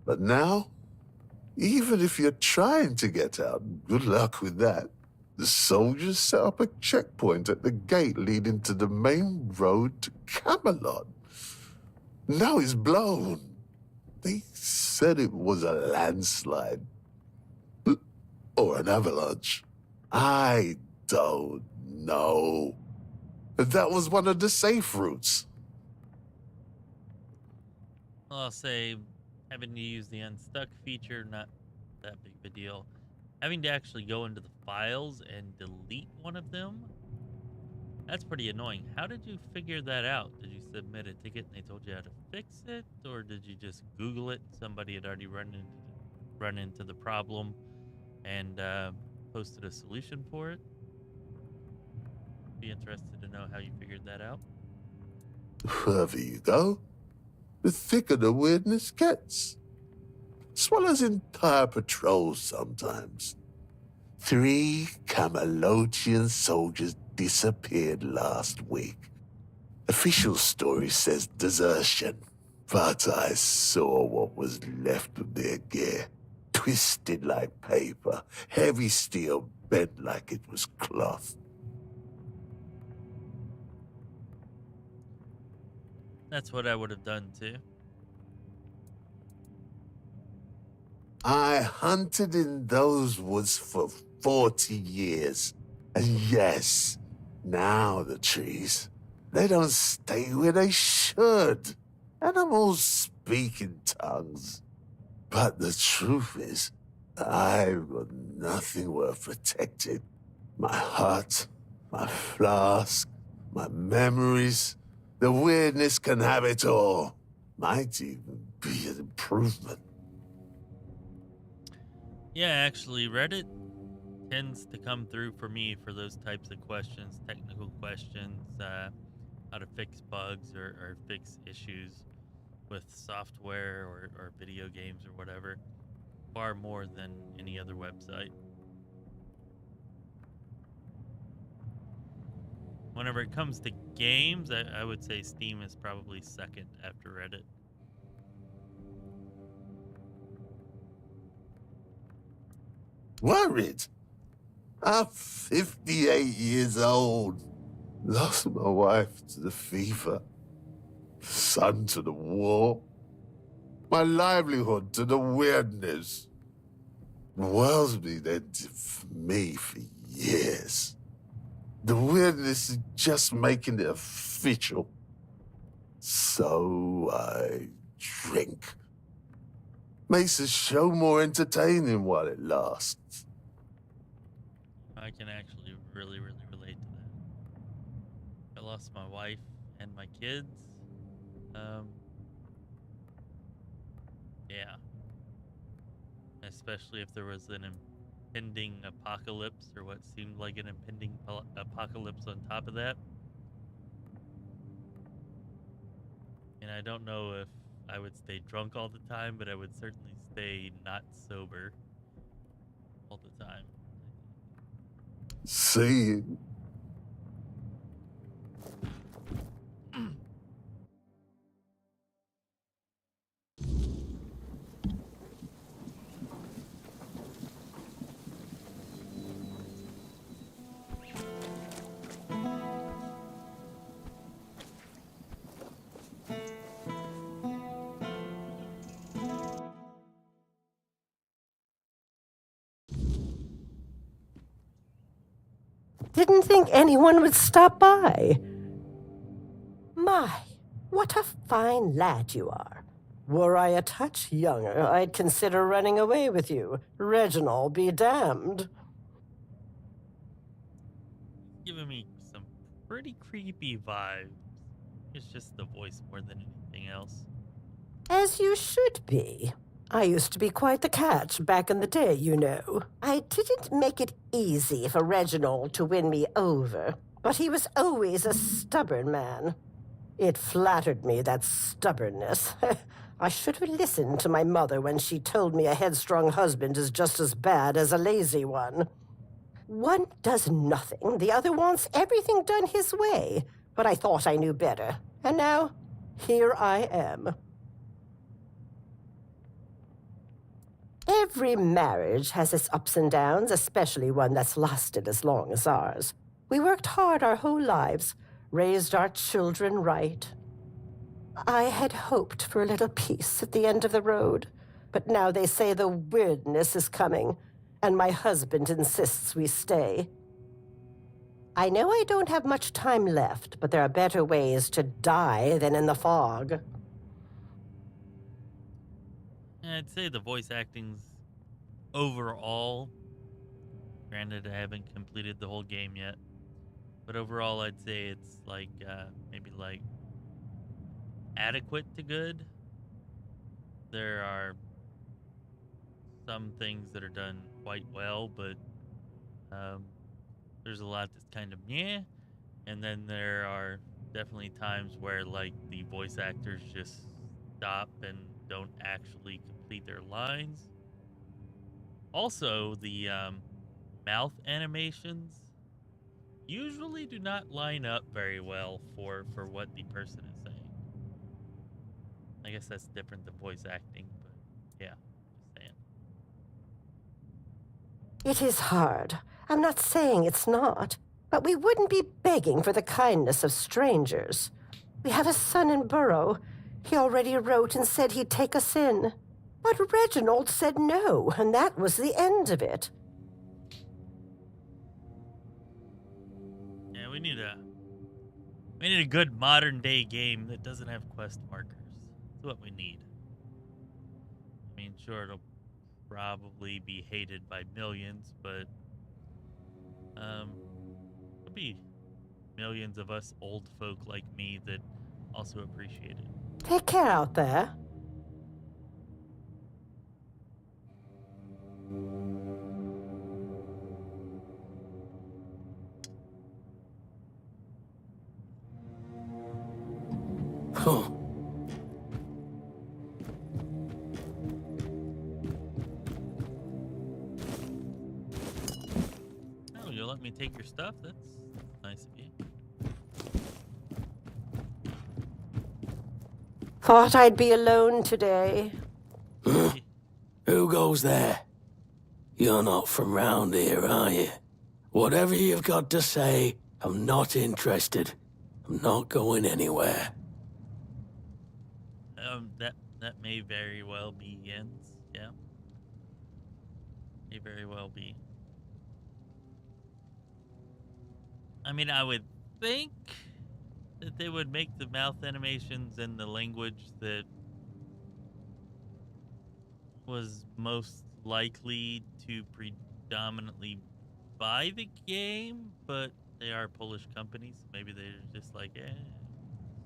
Speaker 14: But now, even if you're trying to get out, good luck with that. The soldiers set up a checkpoint at the gate leading to the main road to Camelot. Now it's blown. They said it was a landslide. Or an avalanche. I don't know. That was one of the safe routes.
Speaker 1: I'll say having to use the unstuck feature, not that big of a deal. Having to actually go into the files and delete one of them, That's pretty annoying. How did you figure that out? Did you submit a ticket and they told you how to fix it? Or did you just Google it? Somebody had already run into the problem and posted a solution for it? Be interested to know how you figured that out.
Speaker 14: Further you go, the thicker the weirdness gets. Swallows entire patrols sometimes. 3 Camelotian soldiers disappeared last week. Official story says desertion, but I saw what was left of their gear. Twisted like paper, heavy steel bent like it was cloth.
Speaker 1: That's what I would have done too.
Speaker 14: I hunted in those woods for 40 years. And yes, now the trees, they don't stay where they should. Animals speak in tongues. But the truth is, I've got nothing worth protecting. My heart, my flask, my memories. The weirdness can have it all. Might even be an improvement.
Speaker 1: Yeah, actually, Reddit tends to come through for me for those types of questions, technical questions, how to fix bugs or fix issues with software or video games or whatever, far more than any other website. Whenever it comes to games, I would say Steam is probably second after Reddit.
Speaker 14: Worried? I'm 58 years old. Lost my wife to the fever, son to the war, my livelihood to the weirdness. The world's been empty for me for years. The weirdness is just making it official. So I drink. Makes the show more entertaining while it lasts.
Speaker 1: I can actually really relate to that. I lost my wife and my kids. Yeah. Especially if there was an impending apocalypse or what seemed like an impending apocalypse on top of that. And I don't know if I would stay drunk all the time, but I would certainly stay not sober all the time.
Speaker 14: See?
Speaker 15: Didn't think anyone would stop by. My, what a fine lad you are. Were I a touch younger, I'd consider running away with you. Reginald be damned.
Speaker 1: Giving me some pretty creepy vibes. It's just the voice more than anything else.
Speaker 15: As you should be. I used to be quite the catch back in the day, you know. I didn't make it easy for Reginald to win me over, but he was always a stubborn man. It flattered me, that stubbornness. I should have listened to my mother when she told me a headstrong husband is just as bad as a lazy one. One does nothing, the other wants everything done his way. But I thought I knew better, and now, here I am. Every marriage has its ups and downs, especially one that's lasted as long as ours. We worked hard our whole lives, raised our children right. I had hoped for a little peace at the end of the road, but now they say the weirdness is coming, and my husband insists we stay. I know I don't have much time left, but there are better ways to die than in the fog.
Speaker 1: I'd say the voice acting's overall, granted I haven't completed the whole game yet, But overall, I'd say it's like maybe like adequate to good. There are some things that are done quite well, but there's a lot that's kind of meh. And then there are definitely times where like the voice actors just stop and don't actually complete their lines. Also, the mouth animations usually do not line up very well for what the person is saying. I guess that's different than voice acting, but yeah, just saying.
Speaker 15: It is hard. I'm not saying it's not. But we wouldn't be begging for the kindness of strangers. We have a son in Burrow. He already wrote and said he'd take us in. But Reginald said no, and that was the end of it.
Speaker 1: Yeah, we need a good modern day game that doesn't have quest markers. That's what we need. I mean, sure, it'll probably be hated by millions, but there'll be millions of us old folk like me that also appreciate it.
Speaker 15: Take care out there.
Speaker 16: Huh.
Speaker 1: Oh, you'll let me take your stuff? That's nice of you.
Speaker 15: Thought I'd be alone today.
Speaker 16: Huh? Who goes there? You're not from round here, are you? Whatever you've got to say, I'm not interested. I'm not going anywhere.
Speaker 1: That may very well be Jens, yeah. May very well be. I mean, I would think that they would make the mouth animations in the language that was most likely to predominantly buy the game, but they are Polish companies. Maybe they're just like,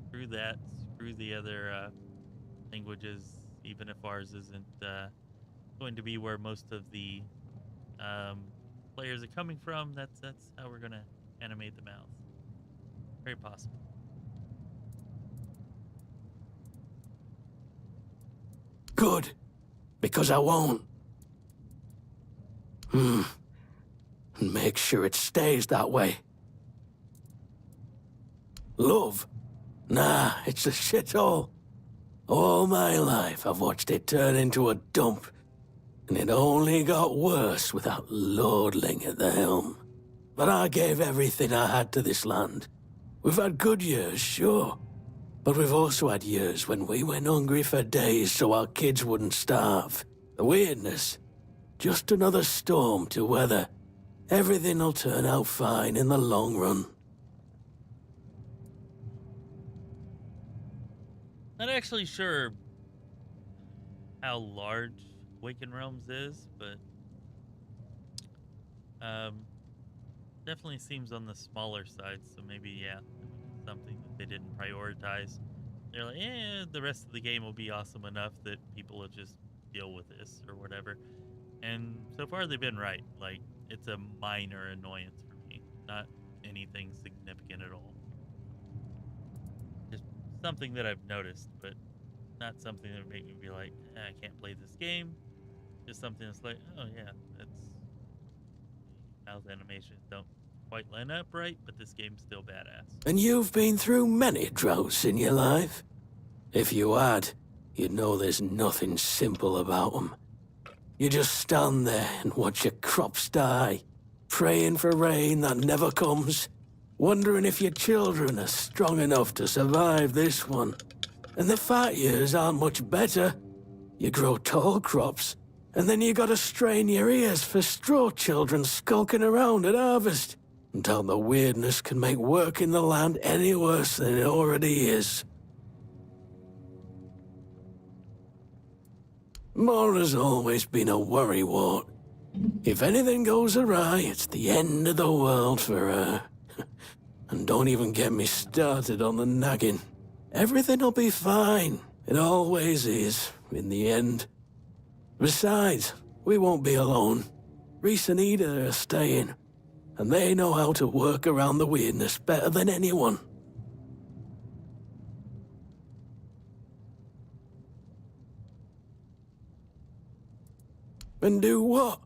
Speaker 1: screw that, screw the other languages, even if ours isn't going to be where most of the players are coming from. That's how we're gonna animate the mouth. Very possible.
Speaker 16: Good, because I won't. And make sure it stays that way. Love? Nah, it's a shithole. All my life I've watched it turn into a dump, and it only got worse without lordling at the helm. But I gave everything I had to this land. We've had good years, sure, but we've also had years when we went hungry for days so our kids wouldn't starve. The weirdness, just another storm to weather. Everything'll turn out fine in the long run.
Speaker 1: Not actually sure how large Awakened Realms is, but definitely seems on the smaller side, so maybe, yeah, something that they didn't prioritize. They're like, the rest of the game will be awesome enough that people will just deal with this or whatever. And so far they've been right. Like, it's a minor annoyance for me, not anything significant at all. Just something that I've noticed, but not something that would make me be like, I can't play this game. Just something that's like, oh yeah, that's mouth animations don't quite line up right, but this game's still badass.
Speaker 16: And you've been through many droughts in your life. If you had, you'd know there's nothing simple about them. You just stand there and watch your crops die, praying for rain that never comes, wondering if your children are strong enough to survive this one. And the fat years aren't much better. You grow tall crops, and then you gotta strain your ears for straw children skulking around at harvest, until the weirdness can make work in the land any worse than it already is. Mora's always been a worrywart. If anything goes awry, it's the end of the world for her. And don't even get me started on the nagging. Everything'll be fine. It always is, in the end. Besides, we won't be alone. Reese and Ida are staying, and they know how to work around the weirdness better than anyone. And do what?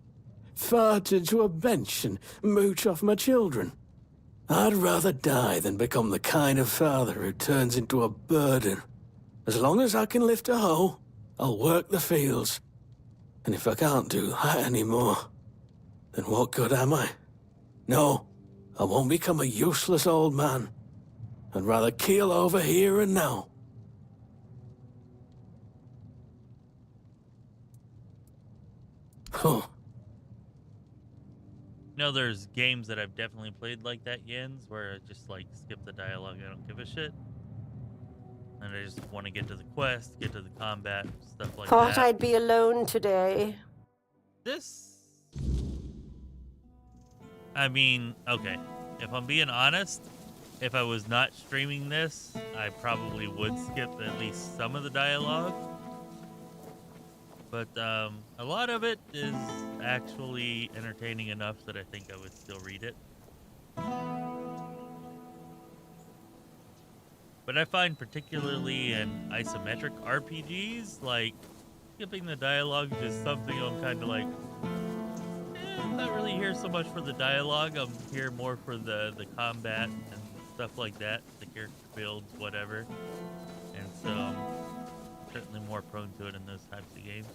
Speaker 16: Fart into a bench and mooch off my children? I'd rather die than become the kind of father who turns into a burden. As long as I can lift a hoe, I'll work the fields. And if I can't do that anymore, then what good am I? No, I won't become a useless old man. I'd rather keel over here and now. Huh.
Speaker 1: You know, there's games that I've definitely played like that, Jens, where I just like skip the dialogue. I don't give a shit. And I just want to get to the quest, get to the combat, stuff like
Speaker 15: Thought
Speaker 1: that.
Speaker 15: I'd be alone today.
Speaker 1: I mean, okay. If I'm being honest, if I was not streaming this, I probably would skip at least some of the dialogue. But a lot of it is actually entertaining enough that I think I would still read it. But I find particularly in isometric RPGs, like, skipping the dialogue is just something I'm kind of like, I'm not really here so much for the dialogue. I'm here more for the combat and stuff like that, the character builds, whatever. And so I'm certainly more prone to it in those types of games.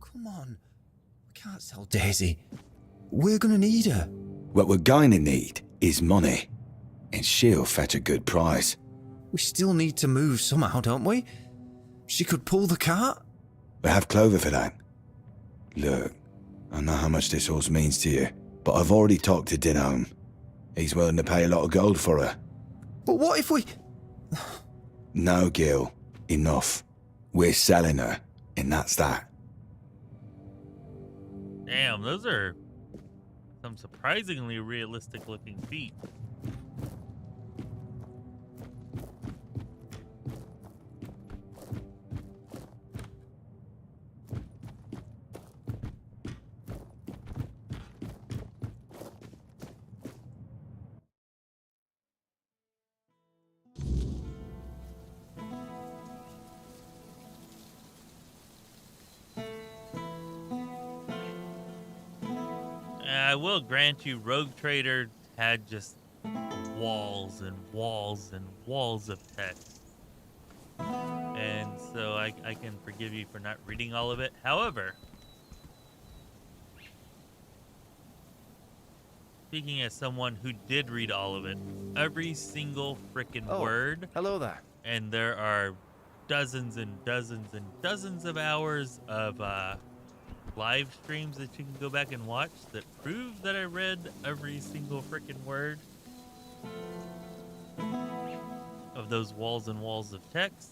Speaker 17: Come on. We can't sell Daisy. We're gonna need her.
Speaker 18: What we're going to need is money. And she'll fetch a good price.
Speaker 17: We still need to move somehow, don't we? She could pull the cart.
Speaker 18: We have Clover for that. Look, I know how much this horse means to you, but I've already talked to Dinholm. He's willing to pay a lot of gold for her.
Speaker 17: But what if we...
Speaker 18: No, Gil. Enough. We're selling her, and that's that.
Speaker 1: Damn, those are some surprisingly realistic looking feet. I will grant you, Rogue Trader had just walls and walls and walls of text. And so I can forgive you for not reading all of it. However, speaking as someone who did read all of it, every single frickin' word.
Speaker 12: Hello there.
Speaker 1: And there are dozens and dozens and dozens of hours of live streams that you can go back and watch that prove that I read every single frickin' word of those walls and walls of text.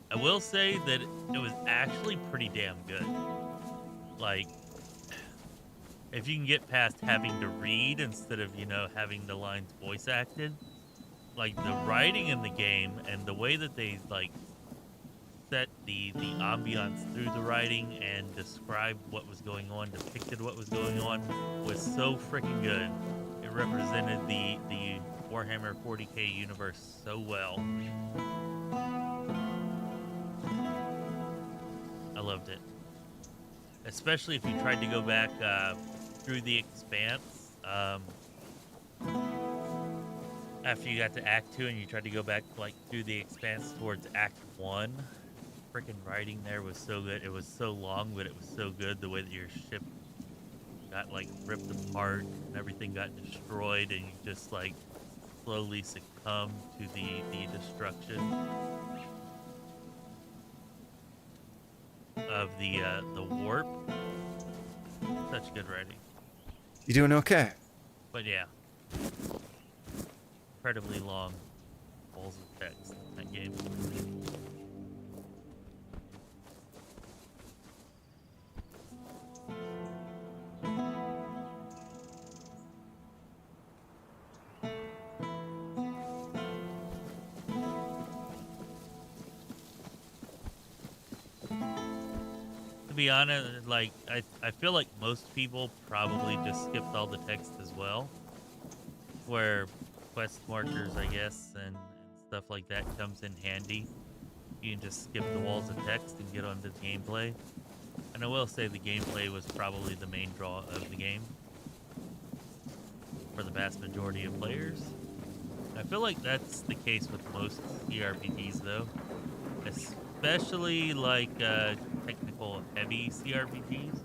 Speaker 1: I will say that it was actually pretty damn good. Like, if you can get past having to read instead of, you know, having the lines voice acted, like the writing in the game and the way that they like set the ambiance through the writing and described what was going on, depicted what was going on, was so freaking good. It represented the Warhammer 40k universe so well. I loved it. Especially if you tried to go back through the Expanse. After you got to Act 2 and you tried to go back like through the Expanse towards Act 1. Freaking writing there was so good. It was so long, but it was so good. The way that your ship got like ripped apart and everything got destroyed, and you just like slowly succumbed to the destruction of the warp. Such good writing.
Speaker 17: You doing okay?
Speaker 1: But yeah, incredibly long walls of text in that game. be honest, like, I feel like most people probably just skipped all the text as well. Where quest markers, I guess, and stuff like that comes in handy. You can just skip the walls of text and get onto the gameplay. And I will say the gameplay was probably the main draw of the game for the vast majority of players. I feel like that's the case with most CRPGs though, especially like technical heavy CRPGs.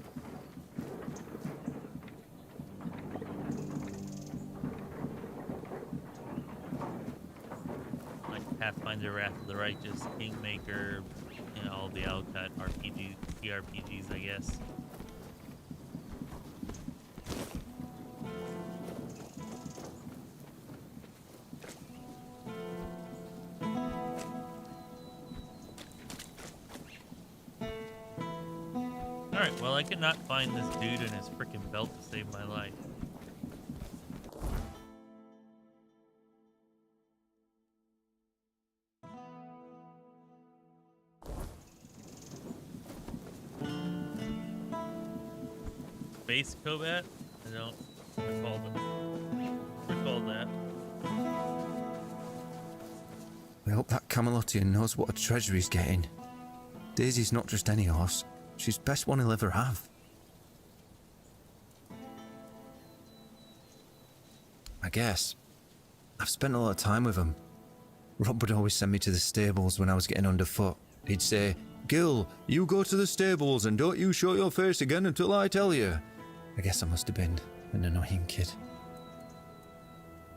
Speaker 1: Like Pathfinder, Wrath of the Righteous, Kingmaker, you know, all the Alcut CRPGs, I guess. Alright, well, I cannot find this dude and his frickin' belt to save my life. Base combat? I don't recall that.
Speaker 17: We hope that Camelotian knows what a treasure he's getting. Daisy's not just any horse. She's the best one he'll ever have. I guess. I've spent a lot of time with him. Rob would always send me to the stables when I was getting underfoot. He'd say, "Gil, you go to the stables and don't you show your face again until I tell you." I guess I must have been an annoying kid.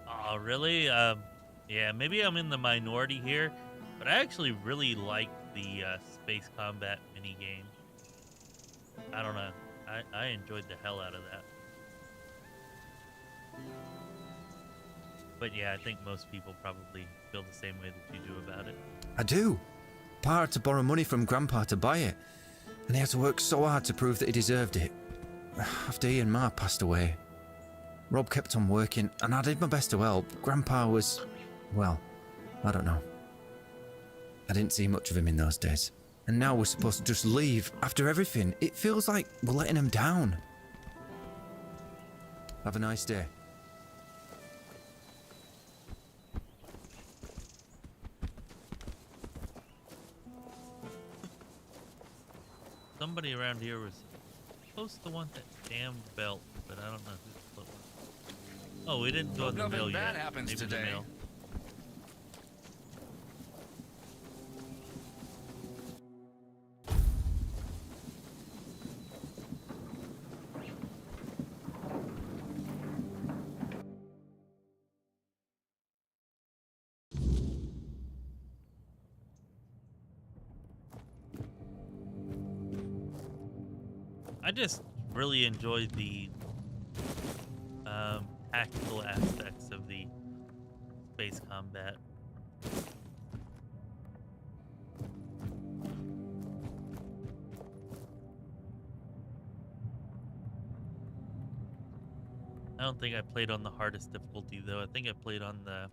Speaker 1: Oh, really? Yeah, maybe I'm in the minority here, but I actually really like the space combat minigame. I don't know. I enjoyed the hell out of that. But yeah, I think most people probably feel the same way that you do about it.
Speaker 17: I do. Pa had to borrow money from Grandpa to buy it, and he had to work so hard to prove that he deserved it. After he and Ma passed away, Rob kept on working, and I did my best to help. Grandpa was, well, I don't know. I didn't see much of him in those days. And now we're supposed to just leave after everything. It feels like we're letting him down. Have a nice day.
Speaker 1: Somebody around here was supposed to want that damn belt, but I don't know who's close. Oh, we didn't go in the mill yet.
Speaker 9: Nothing bad happens
Speaker 1: Maybe
Speaker 9: today.
Speaker 1: the mill. I just really enjoyed the tactical aspects of the space combat. I don't think I played on the hardest difficulty though. I think I played on the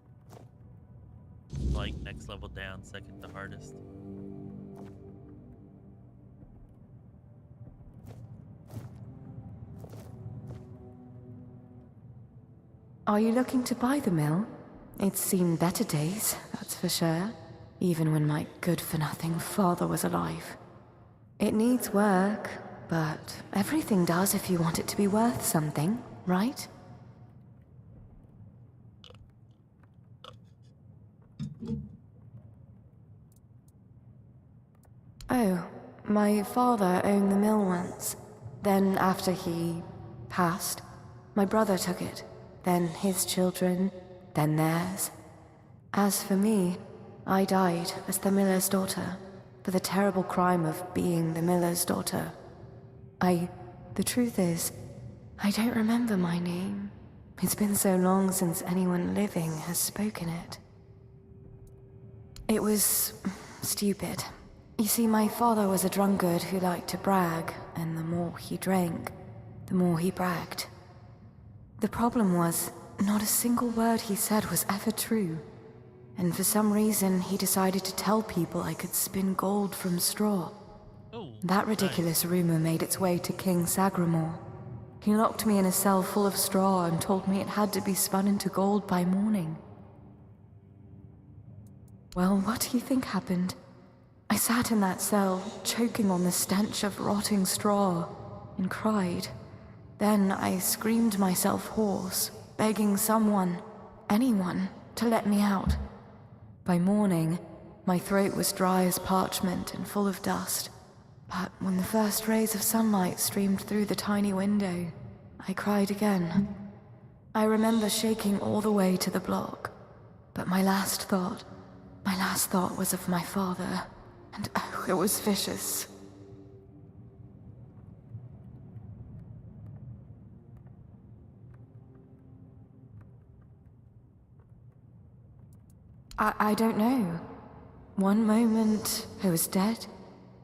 Speaker 1: like next level down, second to hardest.
Speaker 19: Are you looking to buy the mill? It's seen better days, that's for sure. Even when my good-for-nothing father was alive. It needs work, but everything does if you want it to be worth something, right? Oh, my father owned the mill once. Then after he passed, my brother took it. Then his children, then theirs. As for me, I died as the miller's daughter, for the terrible crime of being the miller's daughter. The truth is, I don't remember my name. It's been so long since anyone living has spoken it. It was stupid. You see, my father was a drunkard who liked to brag, and the more he drank, the more he bragged. The problem was, not a single word he said was ever true. And for some reason, he decided to tell people I could spin gold from straw.
Speaker 1: Oh.
Speaker 19: That ridiculous rumor made its way to King Sagramore. He locked me in a cell full of straw and told me it had to be spun into gold by morning. Well, what do you think happened? I sat in that cell, choking on the stench of rotting straw, and cried. Then I screamed myself hoarse, begging someone, anyone, to let me out. By morning, my throat was dry as parchment and full of dust. But when the first rays of sunlight streamed through the tiny window, I cried again. I remember shaking all the way to the block, but my last thought was of my father, and oh, it was vicious. I don't know. One moment I was dead,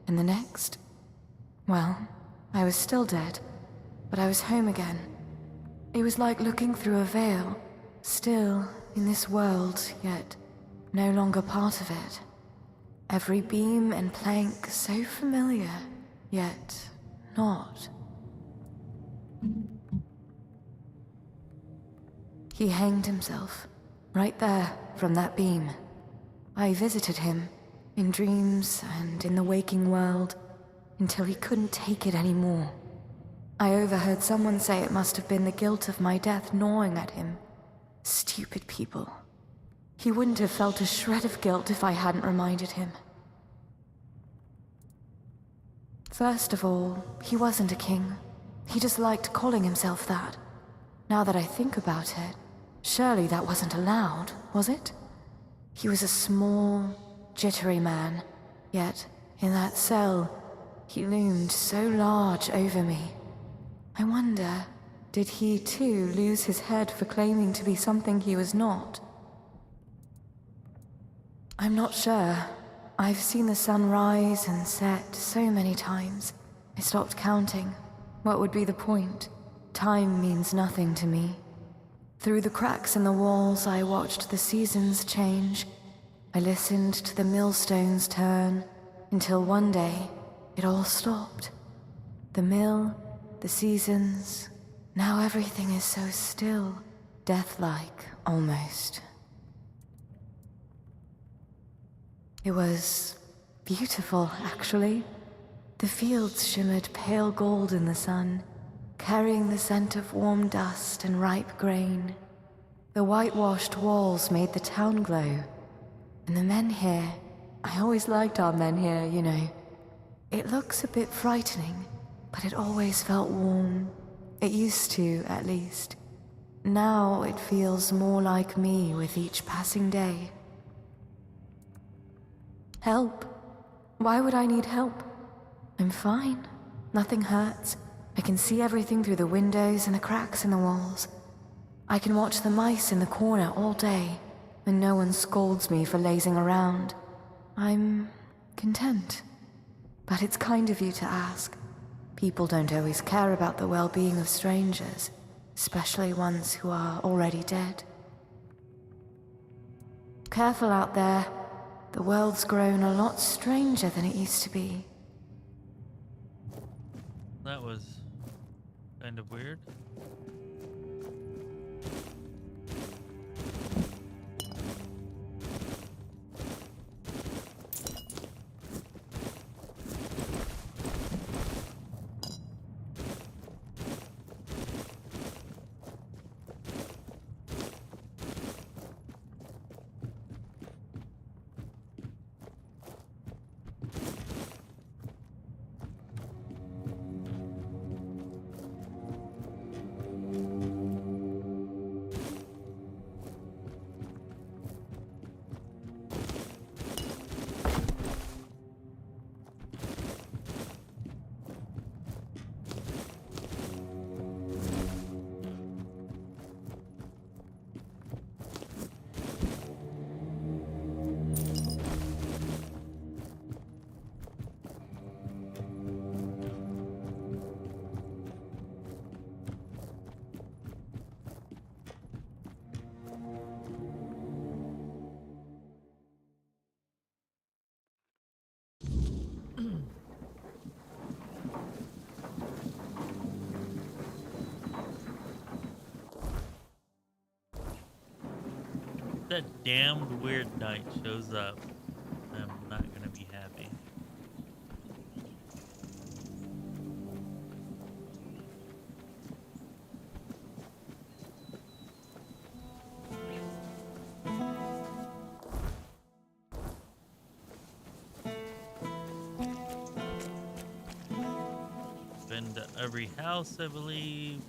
Speaker 19: and the next, well, I was still dead, but I was home again. It was like looking through a veil, still in this world, yet no longer part of it. Every beam and plank so familiar, yet not. He hanged himself, right there from that beam. I visited him, in dreams and in the waking world, until he couldn't take it anymore. I overheard someone say it must have been the guilt of my death gnawing at him. Stupid people. He wouldn't have felt a shred of guilt if I hadn't reminded him. First of all, he wasn't a king. He just liked calling himself that. Now that I think about it, surely that wasn't allowed, was it? He was a small, jittery man, yet in that cell, he loomed so large over me. I wonder, did he too lose his head for claiming to be something he was not? I'm not sure. I've seen the sun rise and set so many times. I stopped counting. What would be the point? Time means nothing to me. Through the cracks in the walls, I watched the seasons change. I listened to the millstones turn, until one day, it all stopped. The mill, the seasons, now everything is so still, death-like, almost. It was beautiful, actually. The fields shimmered pale gold in the sun, carrying the scent of warm dust and ripe grain. The whitewashed walls made the town glow. And the men here, I always liked our men here, you know. It looks a bit frightening, but it always felt warm. It used to, at least. Now it feels more like me with each passing day. Help? Why would I need help? I'm fine. Nothing hurts. I can see everything through the windows and the cracks in the walls. I can watch the mice in the corner all day, and no one scolds me for lazing around. I'm content. But it's kind of you to ask. People don't always care about the well-being of strangers, especially ones who are already dead. Careful out there. The world's grown a lot stranger than it used to be.
Speaker 1: That was kind of weird. That damned Wyrd Knight shows up, I'm not gonna be happy. Been to every house, I believe.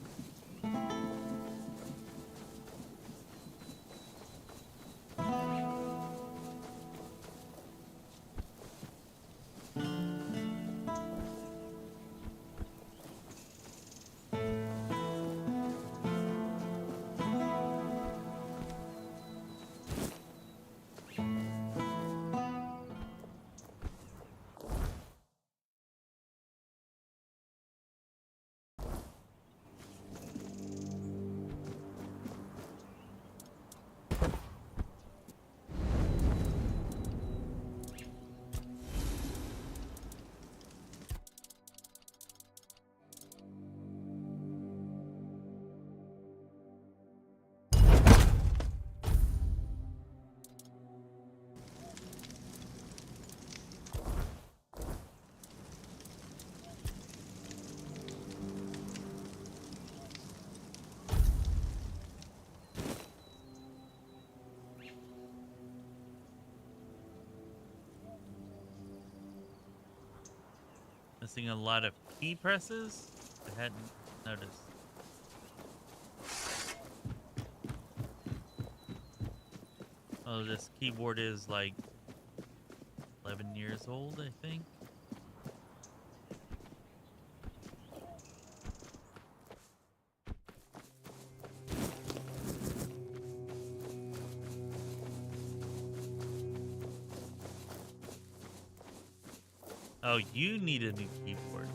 Speaker 1: Missing a lot of key presses? I hadn't noticed. Oh, this keyboard is like 11 years old, I think. Oh, you need a new keyboard.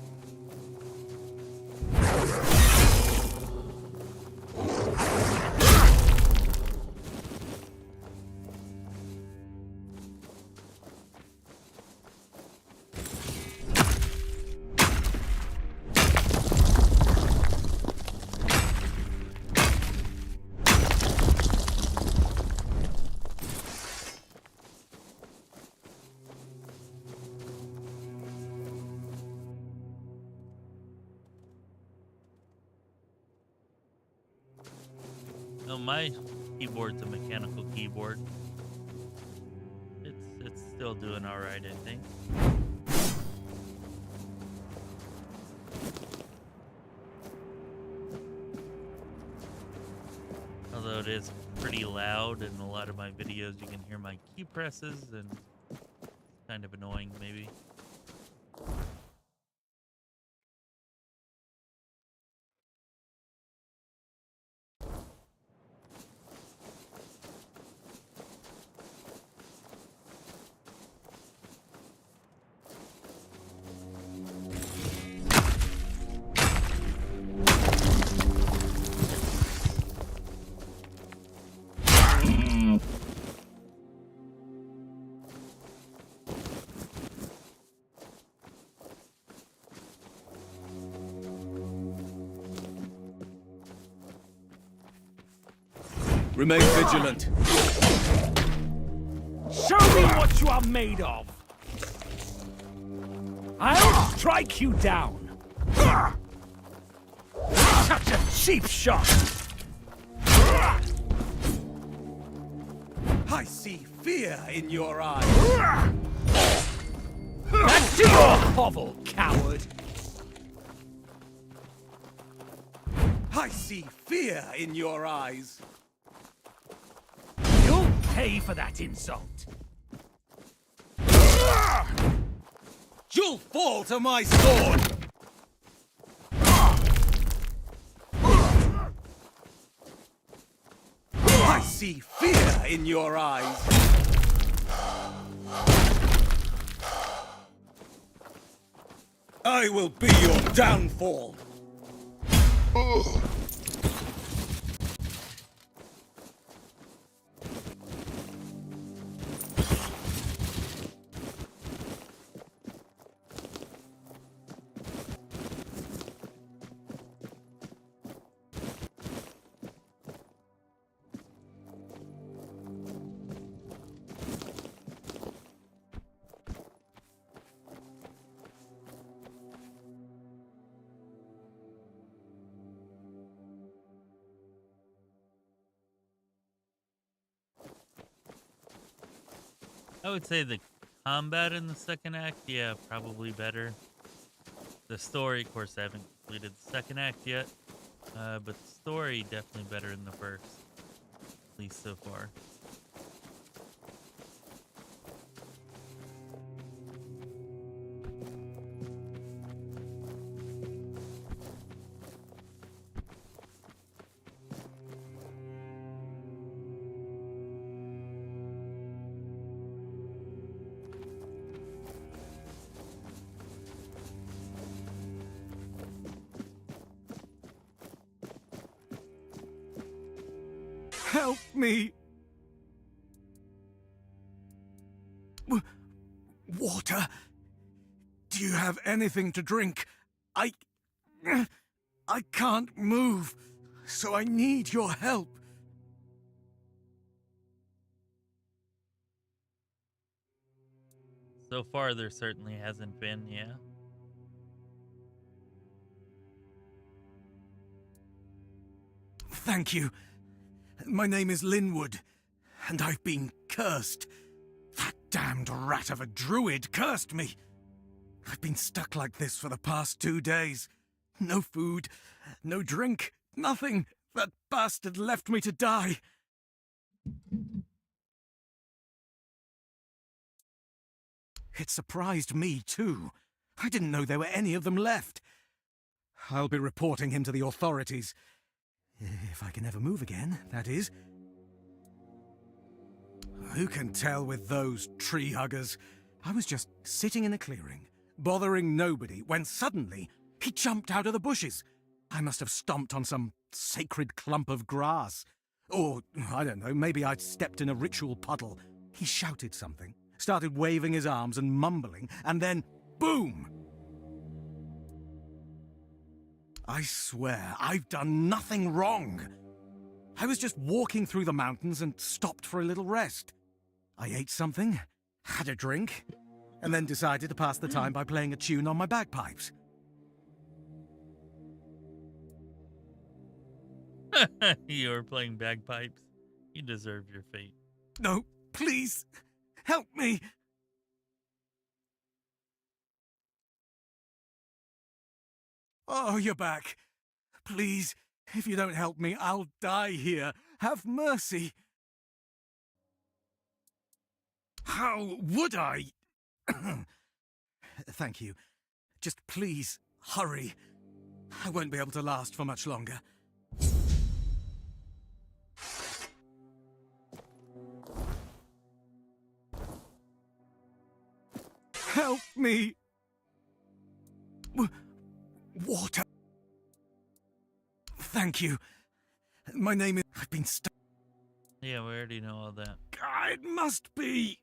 Speaker 1: No, my keyboard's a mechanical keyboard. It's still doing all right, I think. Although it is pretty loud in a lot of my videos, you can hear my key presses, and it's kind of annoying, maybe.
Speaker 6: Remain vigilant. Show me what you are made of. I'll strike you down. Such a cheap shot. I see fear in your eyes. Back to your hovel, coward. I see fear in your eyes. You'll pay for that insult. You'll fall to my sword. I see fear in your eyes. I will be your downfall.
Speaker 1: I would say the combat in the second act, yeah, probably better. The story, of course, I haven't completed the second act yet, but the story definitely better in the first, at least so far.
Speaker 6: Help me! Water? Do you have anything to drink? I can't move, so I need your help.
Speaker 1: So far, there certainly hasn't been, yeah.
Speaker 6: Thank you. My name is Linwood, and I've been cursed. That damned rat of a druid cursed me. I've been stuck like this for the past 2 days. No food, no drink, nothing. That bastard left me to die. It surprised me, too. I didn't know there were any of them left. I'll be reporting him to the authorities. If I can ever move again, that is. Who can tell with those tree huggers? I was just sitting in a clearing, bothering nobody, when suddenly he jumped out of the bushes. I must have stomped on some sacred clump of grass. Or, I don't know, maybe I'd stepped in a ritual puddle. He shouted something, started waving his arms and mumbling, and then, boom! I swear, I've done nothing wrong. I was just walking through the mountains and stopped for a little rest. I ate something, had a drink, and then decided to pass the time by playing a tune on my bagpipes.
Speaker 1: You were playing bagpipes. You deserve your fate.
Speaker 6: No, please, help me. Oh, you're back. Please, if you don't help me, I'll die here. Have mercy. How would I? Thank you. Just please, hurry. I won't be able to last for much longer. Help me! Water. Thank you. My name is... I've been stuck.
Speaker 1: Yeah, we already know all that.
Speaker 6: It must be...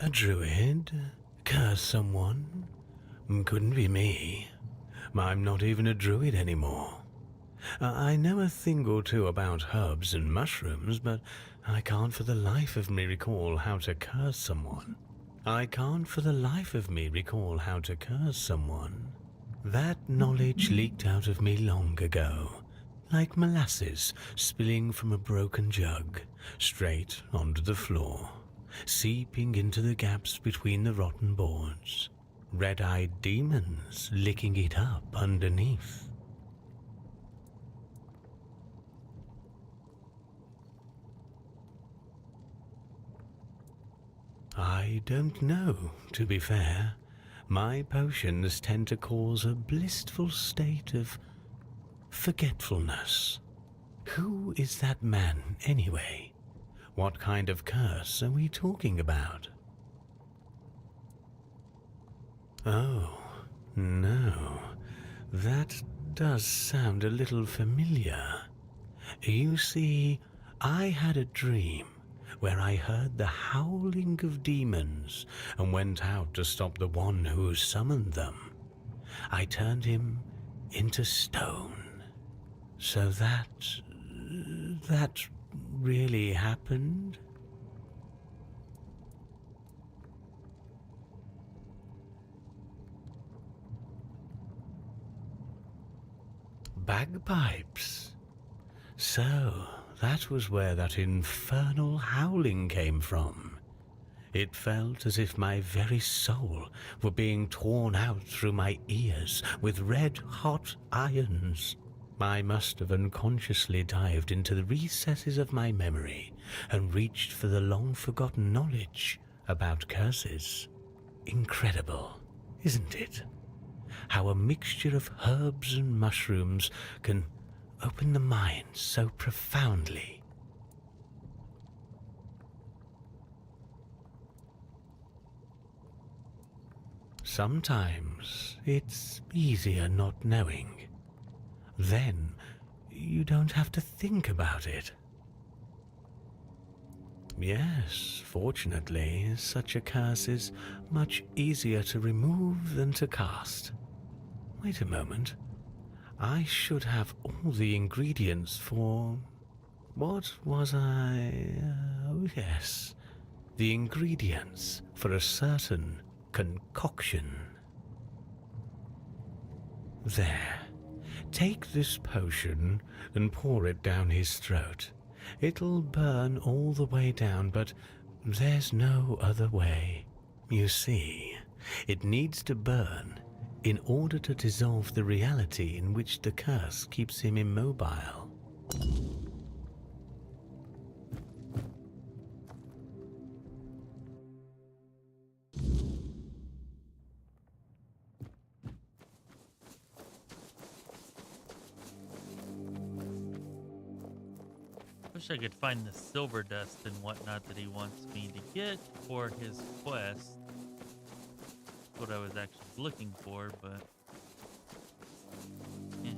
Speaker 20: A druid? Curse someone? Couldn't be me. I'm not even a druid anymore. I know a thing or two about herbs and mushrooms, but I can't for the life of me recall how to curse someone. That knowledge leaked out of me long ago, like molasses spilling from a broken jug, straight onto the floor, seeping into the gaps between the rotten boards, red-eyed demons licking it up underneath. I don't know, to be fair. My potions tend to cause a blissful state of forgetfulness. Who is that man, anyway? What kind of curse are we talking about? Oh, no. That does sound a little familiar. You see, I had a dream where I heard the howling of demons and went out to stop the one who summoned them. I turned him into stone. So that really happened? Bagpipes. So, that was where that infernal howling came from. It felt as if my very soul were being torn out through my ears with red-hot irons. I must have unconsciously dived into the recesses of my memory and reached for the long-forgotten knowledge about curses. Incredible, isn't it? How a mixture of herbs and mushrooms can open the mind so profoundly. Sometimes it's easier not knowing. Then you don't have to think about it. Yes, fortunately, such a curse is much easier to remove than to cast. Wait a moment. I should have all the ingredients for... What was I... Oh, yes. The ingredients for a certain concoction. There. Take this potion and pour it down his throat. It'll burn all the way down, but there's no other way. You see, it needs to burn in order to dissolve the reality in which the curse keeps him immobile.
Speaker 1: Wish I could find the silver dust and whatnot that he wants me to get for his quest. That's what I was actually looking for, but... yeah.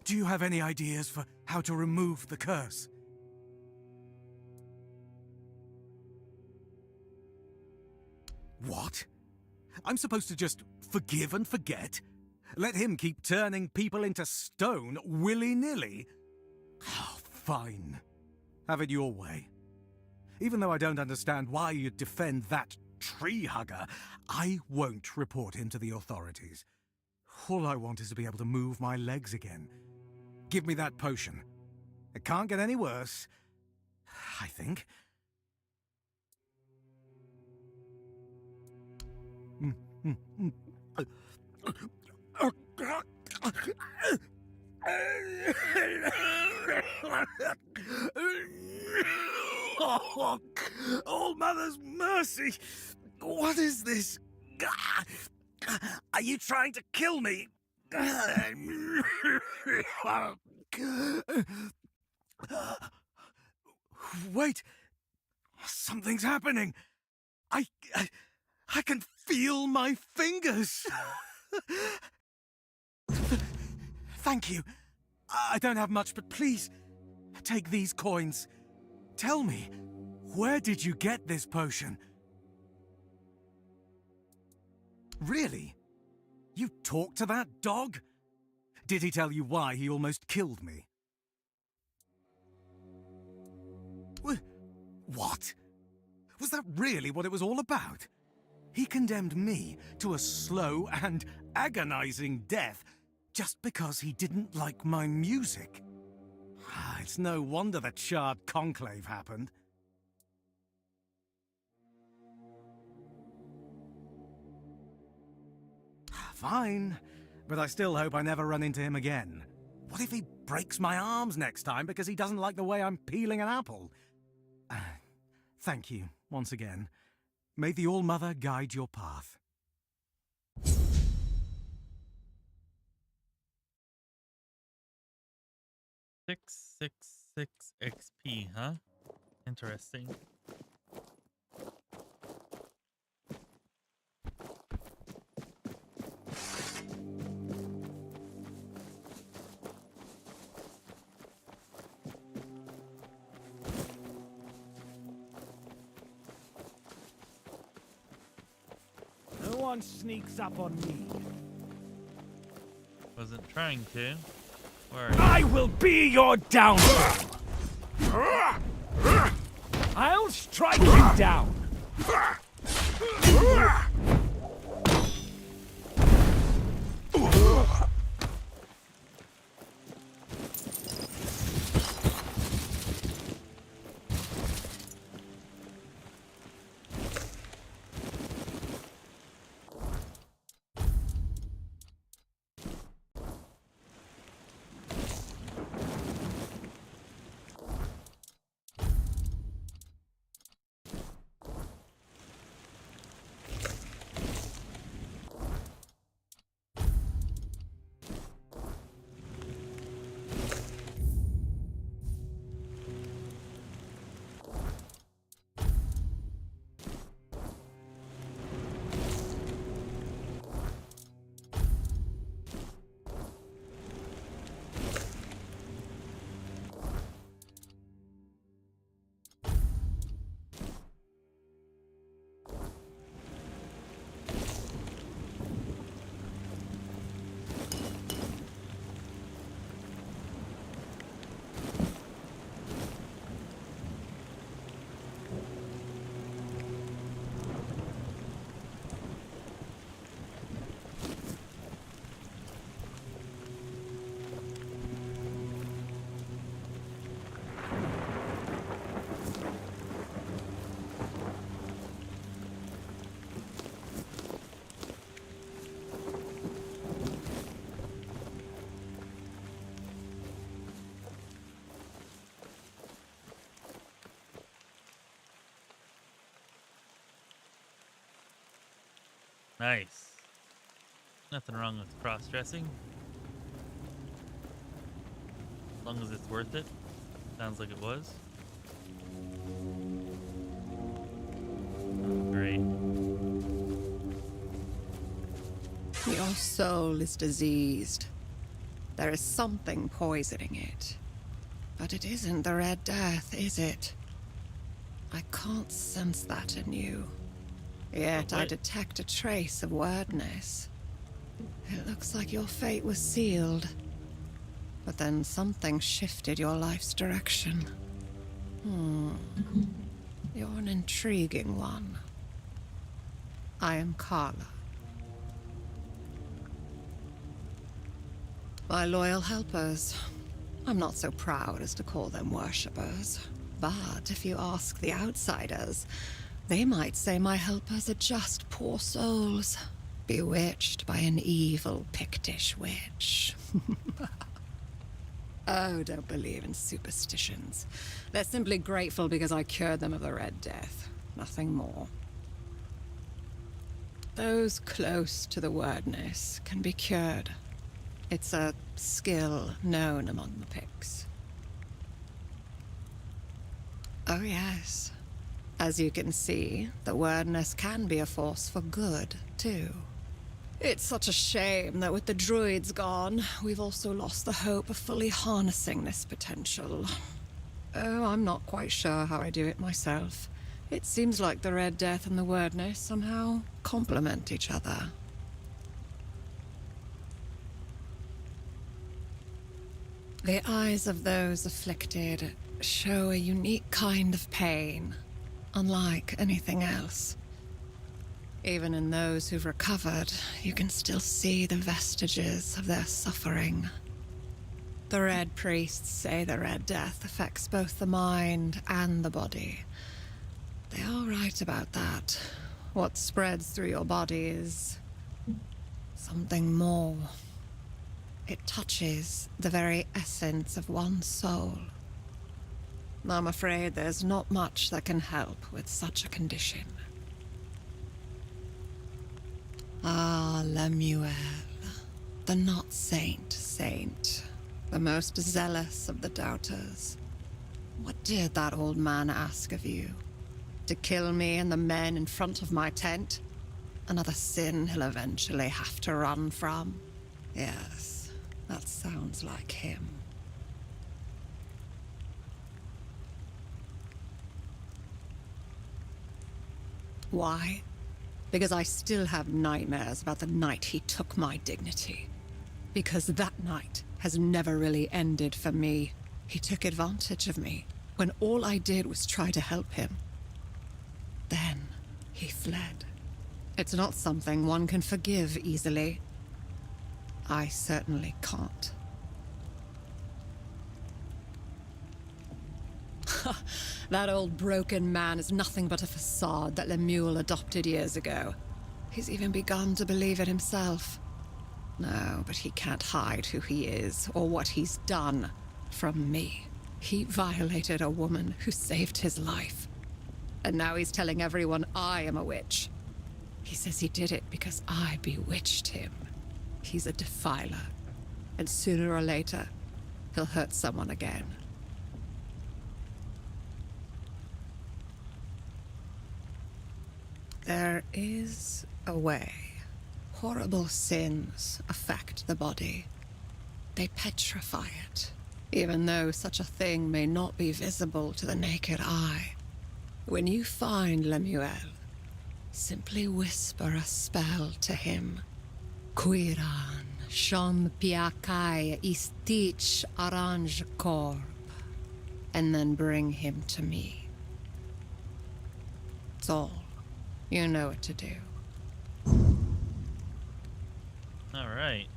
Speaker 6: Do you have any ideas for how to remove the curse? What? I'm supposed to just forgive and forget? Let him keep turning people into stone willy-nilly? Oh, fine. Have it your way. Even though I don't understand why you'd defend that tree hugger, I won't report him to the authorities. All I want is to be able to move my legs again. Give me that potion. It can't get any worse, I think. Oh, Mother's mercy! What is this? Are you trying to kill me? Wait! Something's happening! I can feel my fingers! Thank you. I don't have much, but please, take these coins. Tell me, where did you get this potion? Really? You talked to that dog? Did he tell you why he almost killed me? What? Was that really what it was all about? He condemned me to a slow and agonizing death just because he didn't like my music. It's no wonder the Charred Conclave happened. Fine, but I still hope I never run into him again. What if he breaks my arms next time because he doesn't like the way I'm peeling an apple? Thank you, once again. May the All-Mother guide your path.
Speaker 1: 666 XP, huh? Interesting.
Speaker 6: No one sneaks up on me.
Speaker 1: Wasn't trying to. Where
Speaker 6: I will be your downfall. I'll strike you down.
Speaker 1: Nice. Nothing wrong with cross-dressing. As long as it's worth it. Sounds like it was. Oh, great.
Speaker 21: Your soul is diseased. There is something poisoning it. But it isn't the Red Death, is it? I can't sense that in you. Yet I detect a trace of Wyrdness. It looks like your fate was sealed. But then something shifted your life's direction. You're an intriguing one. I am Carla. My loyal helpers. I'm not so proud as to call them worshippers. But if you ask the outsiders, they might say my helpers are just poor souls, bewitched by an evil Pictish witch. Oh, don't believe in superstitions. They're simply grateful because I cured them of the Red Death. Nothing more. Those close to the Wyrdness can be cured. It's a skill known among the Picts. Oh yes. As you can see, the Wyrdness can be a force for good, too. It's such a shame that with the druids gone, we've also lost the hope of fully harnessing this potential. Oh, I'm not quite sure how I do it myself. It seems like the Red Death and the Wyrdness somehow complement each other. The eyes of those afflicted show a unique kind of pain, unlike anything else. Even in those who've recovered, you can still see the vestiges of their suffering. The Red Priests say the Red Death affects both the mind and the body. They are right about that. What spreads through your body is something more. It touches the very essence of one's soul. I'm afraid there's not much that can help with such a condition. Ah, Lemuel, the not saint, the most zealous of the doubters. What did that old man ask of you? To kill me and the men in front of my tent? Another sin he'll eventually have to run from? Yes, that sounds like him. Why? Because I still have nightmares about the night he took my dignity. Because that night has never really ended for me. He took advantage of me when all I did was try to help him. Then he fled. It's not something one can forgive easily. I certainly can't. That old broken man is nothing but a facade that Lemuel adopted years ago. He's even begun to believe it himself. No, but he can't hide who he is or what he's done from me. He violated a woman who saved his life. And now he's telling everyone I am a witch. He says he did it because I bewitched him. He's a defiler. And sooner or later, he'll hurt someone again. There is a way. Horrible sins affect the body. They petrify it, even though such a thing may not be visible to the naked eye. When you find Lemuel, simply whisper a spell to him. Quiran, shon piakai istich aranj korb, and then bring him to me. It's all. You know what to do.
Speaker 1: Alright.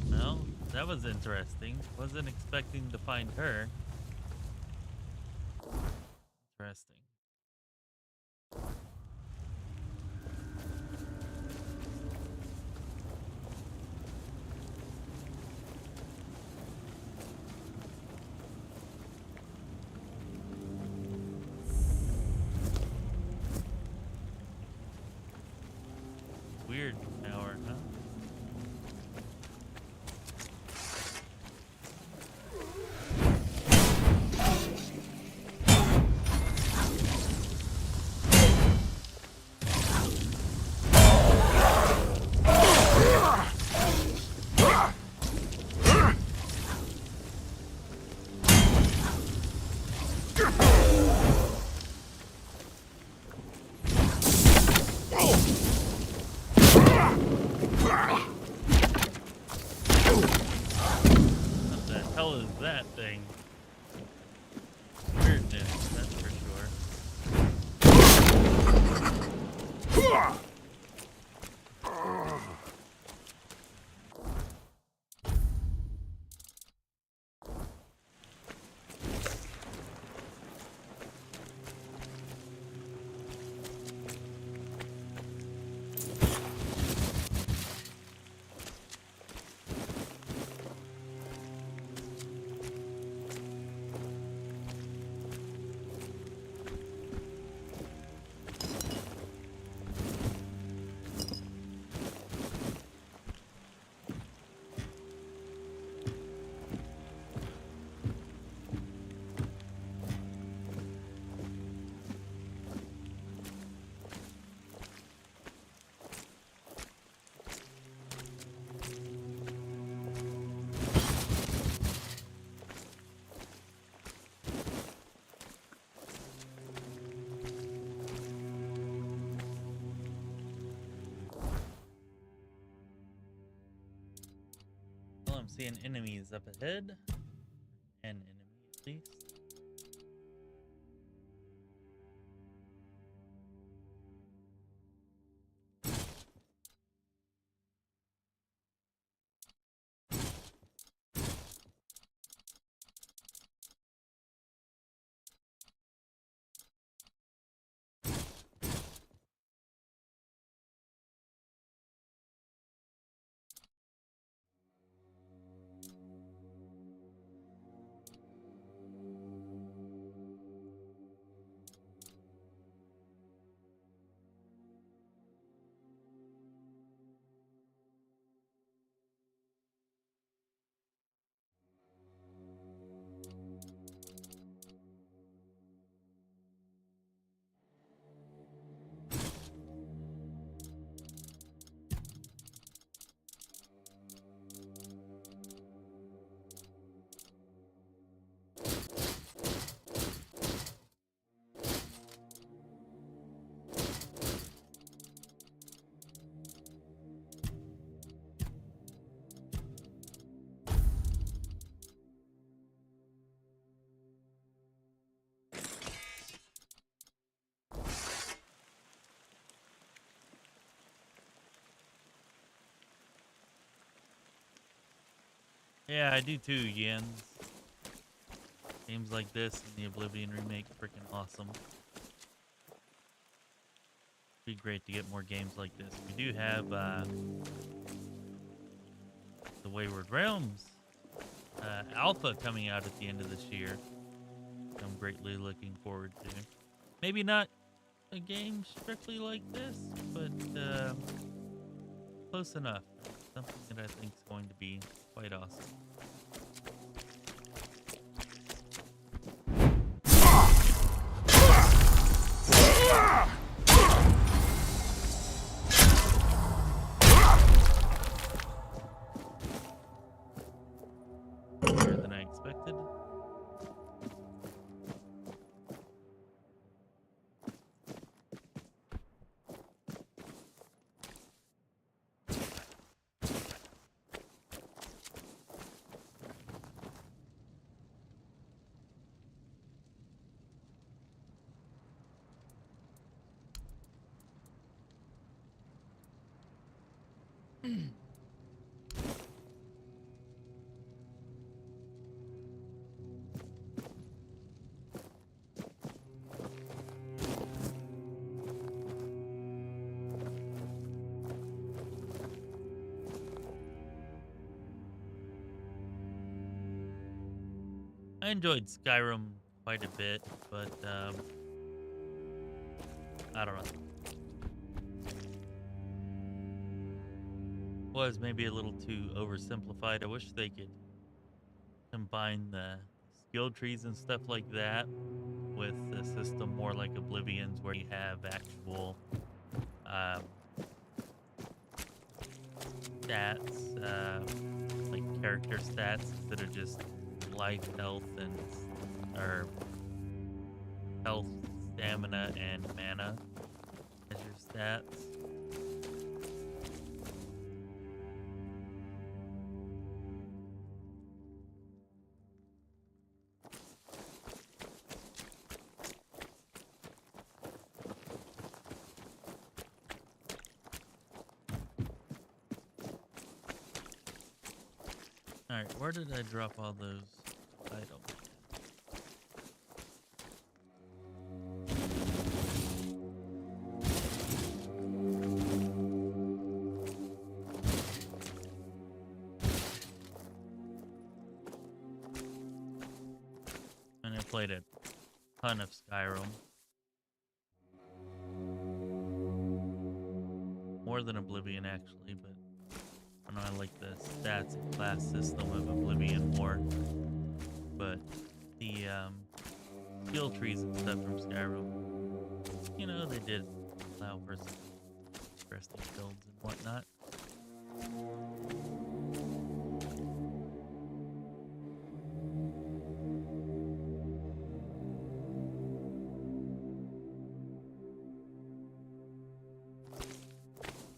Speaker 1: Well, that was interesting. Wasn't expecting to find her. Interesting. Weird tower, huh? Seeing enemies up ahead. An enemy at least. Yeah, I do too, Jens. Games like this and the Oblivion remake, freaking awesome. Be great to get more games like this. We do have the Wayward Realms alpha coming out at the end of this year. I'm greatly looking forward to. Maybe not a game strictly like this, but close enough. Something that I think is going to be quite awesome. Better than I expected. I enjoyed Skyrim quite a bit, but I don't know. Was maybe a little too oversimplified. I wish they could combine the skill trees and stuff like that with a system more like Oblivion's, where you have actual stats, like character stats, instead of just life, health, or health, stamina, and mana as your stats. Alright, where did I drop all those items? And I played a ton of Skyrim. More than Oblivion, actually, but I know I like the stats and class system of Oblivion more. But the skill trees and stuff from Skyrim, you know, they did allow for some interesting builds and whatnot.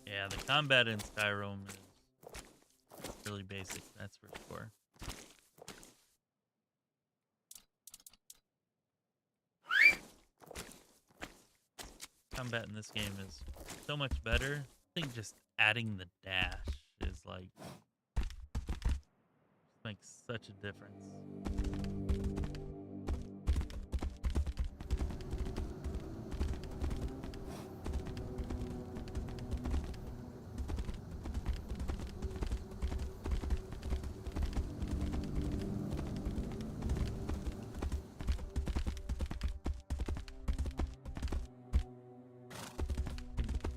Speaker 1: Yeah, the combat in Skyrim is really basic, that's for sure. combat in this game is so much better. I think just adding the dash is like makes such a difference.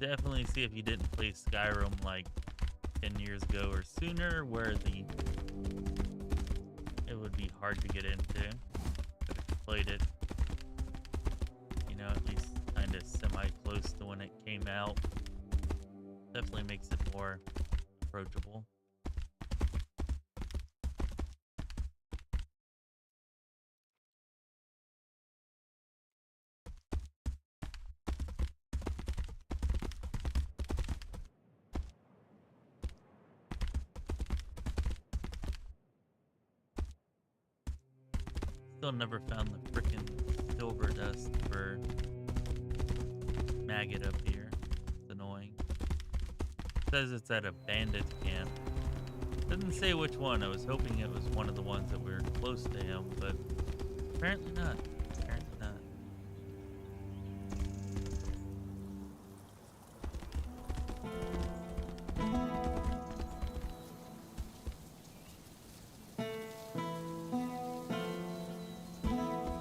Speaker 1: Definitely see if you didn't play Skyrim like 10 years ago or sooner, where it would be hard to get into. But if you played it, you know, at least kind of semi-close to when it came out, definitely makes it more approachable. Still never found the frickin' silver dust for maggot up here. It's annoying. It says it's at a bandit camp. Doesn't say which one. I was hoping it was one of the ones that were close to him, but apparently not. Apparently not.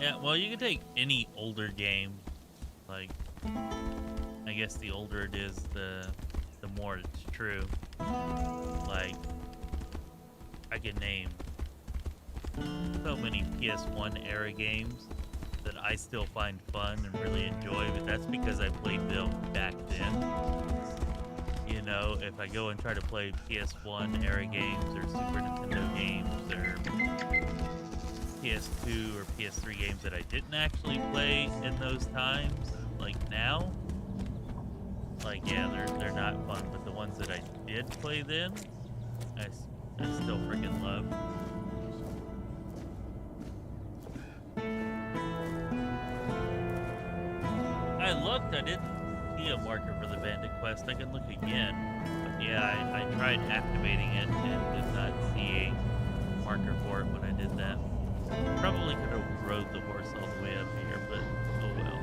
Speaker 1: Yeah, well, you can take any older game, like, I guess the older it is, the more it's true. Like, I can name so many PS1 era games that I still find fun and really enjoy, but that's because I played them back then. You know, if I go and try to play PS1 era games or Super Nintendo games or PS2 or PS3 games that I didn't actually play in those times, like now, like, yeah, they're not fun, but the ones that I did play then, I still freaking love. I looked, I didn't see a marker for the bandit quest. I can look again, but yeah, I tried activating it and did not see a marker for it when I did that. Probably could have rode the horse all the way up here, but oh well.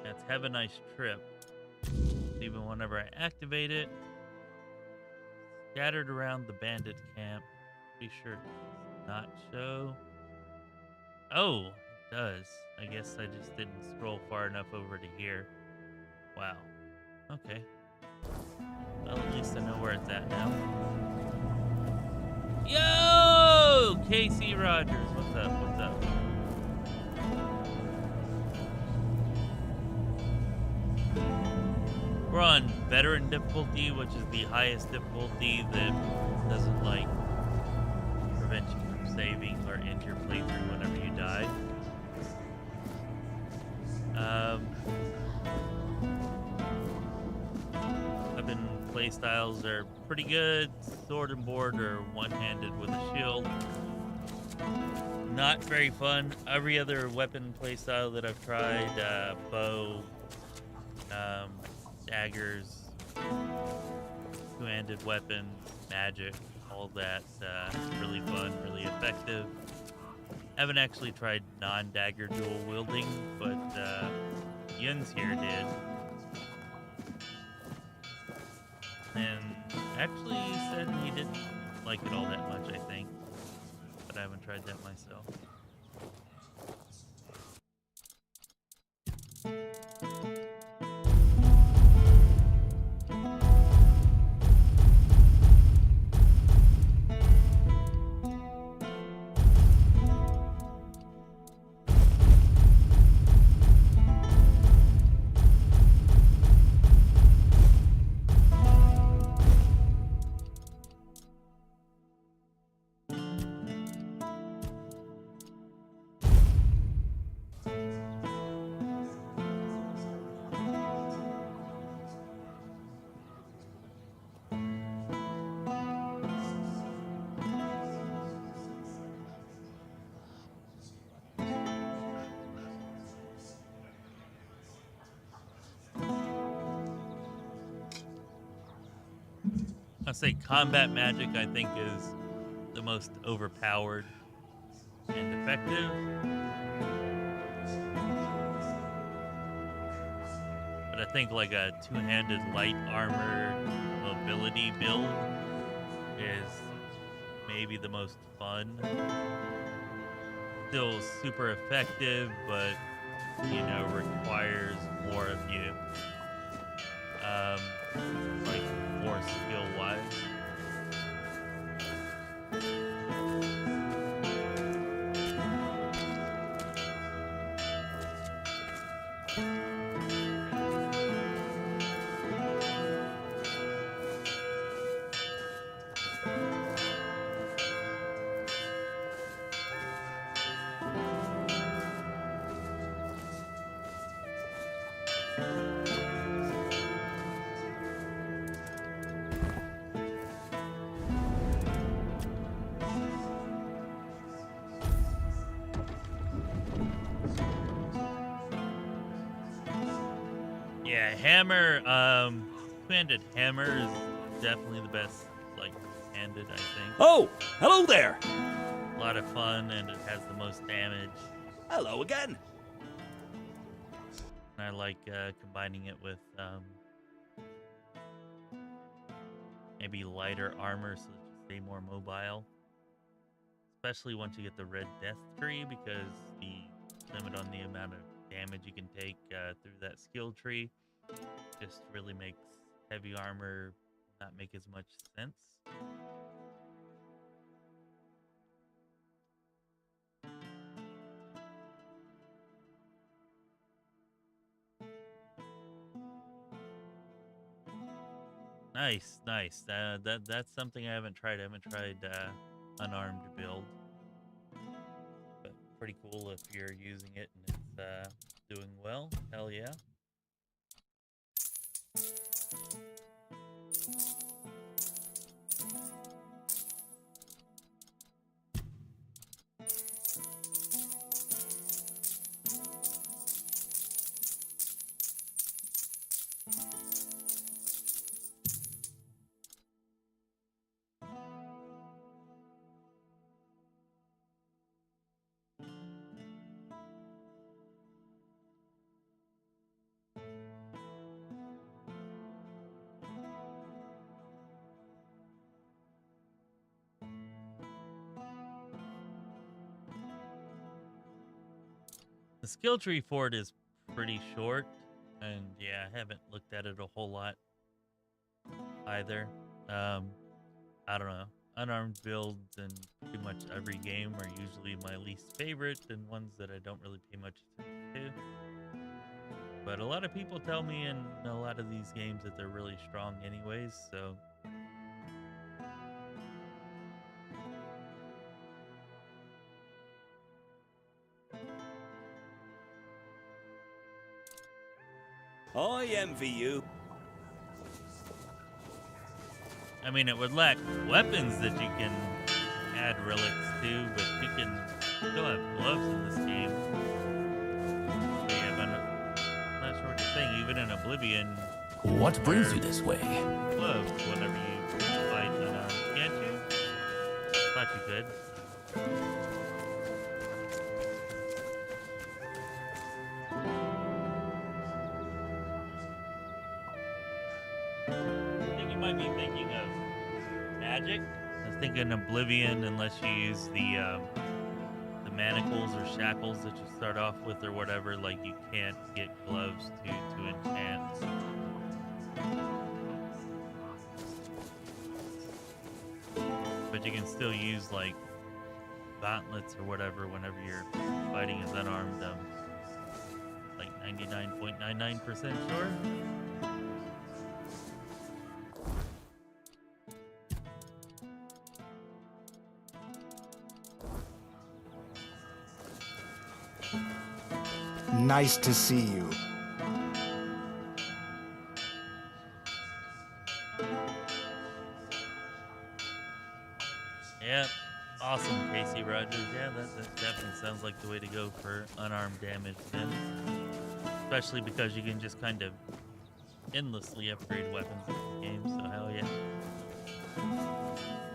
Speaker 1: Let's have a nice trip. Even whenever I activate it, scattered around the bandit camp. Be sure it does not show. Oh, it does. I guess I just didn't scroll far enough over to here. Wow. Okay. Well, at least I know where it's at now. Yo! KC Rogers, what's up? What's up? We're on veteran difficulty, which is the highest difficulty that doesn't, like, prevent you from saving or end your playthrough whenever you die. Weapon playstyles are pretty good. Sword and board or one-handed with a shield. Not very fun. Every other weapon playstyle that I've tried, bow, daggers, two-handed weapons, magic, all that, really fun, really effective. Haven't actually tried non-dagger dual wielding, but Yun's here did. And actually he said he didn't like it all that much, I think. But I haven't tried that myself. I say combat magic, I think, is the most overpowered and effective. But I think like a two-handed light armor mobility build is maybe the most fun. Still super effective, but you know, requires more of you. Like force skill wise. Yeah, hammer, two-handed hammer is definitely the best, like, handed, I think.
Speaker 4: Oh, hello there.
Speaker 1: A lot of fun, and it has the most damage.
Speaker 4: Hello again.
Speaker 1: And I like combining it with maybe lighter armor so that you stay more mobile. Especially once you get the red death tree, because the limit on the amount of damage you can take through that skill tree just really makes heavy armor not make as much sense. Nice, nice. That's something I haven't tried. I haven't tried unarmed build. But pretty cool if you're using it and it's doing well. Hell yeah. The skill tree for it is pretty short, and yeah, I haven't looked at it a whole lot either. I don't know. Unarmed builds in pretty much every game are usually my least favorite and ones that I don't really pay much attention to. But a lot of people tell me in a lot of these games that they're really strong anyways, so...
Speaker 4: I envy you.
Speaker 1: I mean, it would lack weapons that you can add relics to, but you can still have gloves in this game. Yeah, but I'm not sure what you're saying. Even in Oblivion,
Speaker 22: what brings you this way?
Speaker 1: Gloves whenever you fight, can't you? Thought you could. I think you might be thinking of magic. I was thinking Oblivion, unless you use the manacles or shackles that you start off with or whatever, like you can't get gloves to enchant. But you can still use like gauntlets or whatever whenever you're fighting as unarmed. Like 99.99% sure.
Speaker 11: Nice to see you.
Speaker 1: Yeah, awesome, Casey Rogers. Yeah, that definitely sounds like the way to go for unarmed damage then. Especially because you can just kind of endlessly upgrade weapons in this game, so hell yeah.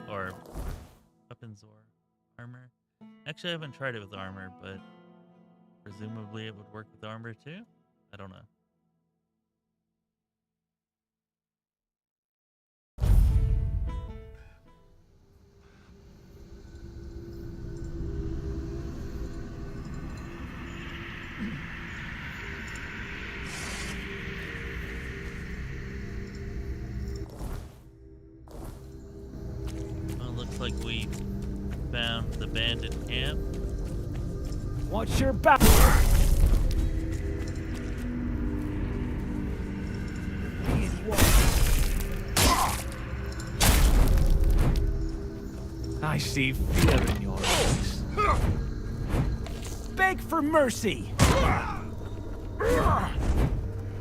Speaker 1: Or weapons or armor. Actually, I haven't tried it with armor, but presumably it would work with armor too? I don't know. Well, looks like we found the bandit camp.
Speaker 3: Watch your back! I see fear in your eyes. Beg for mercy!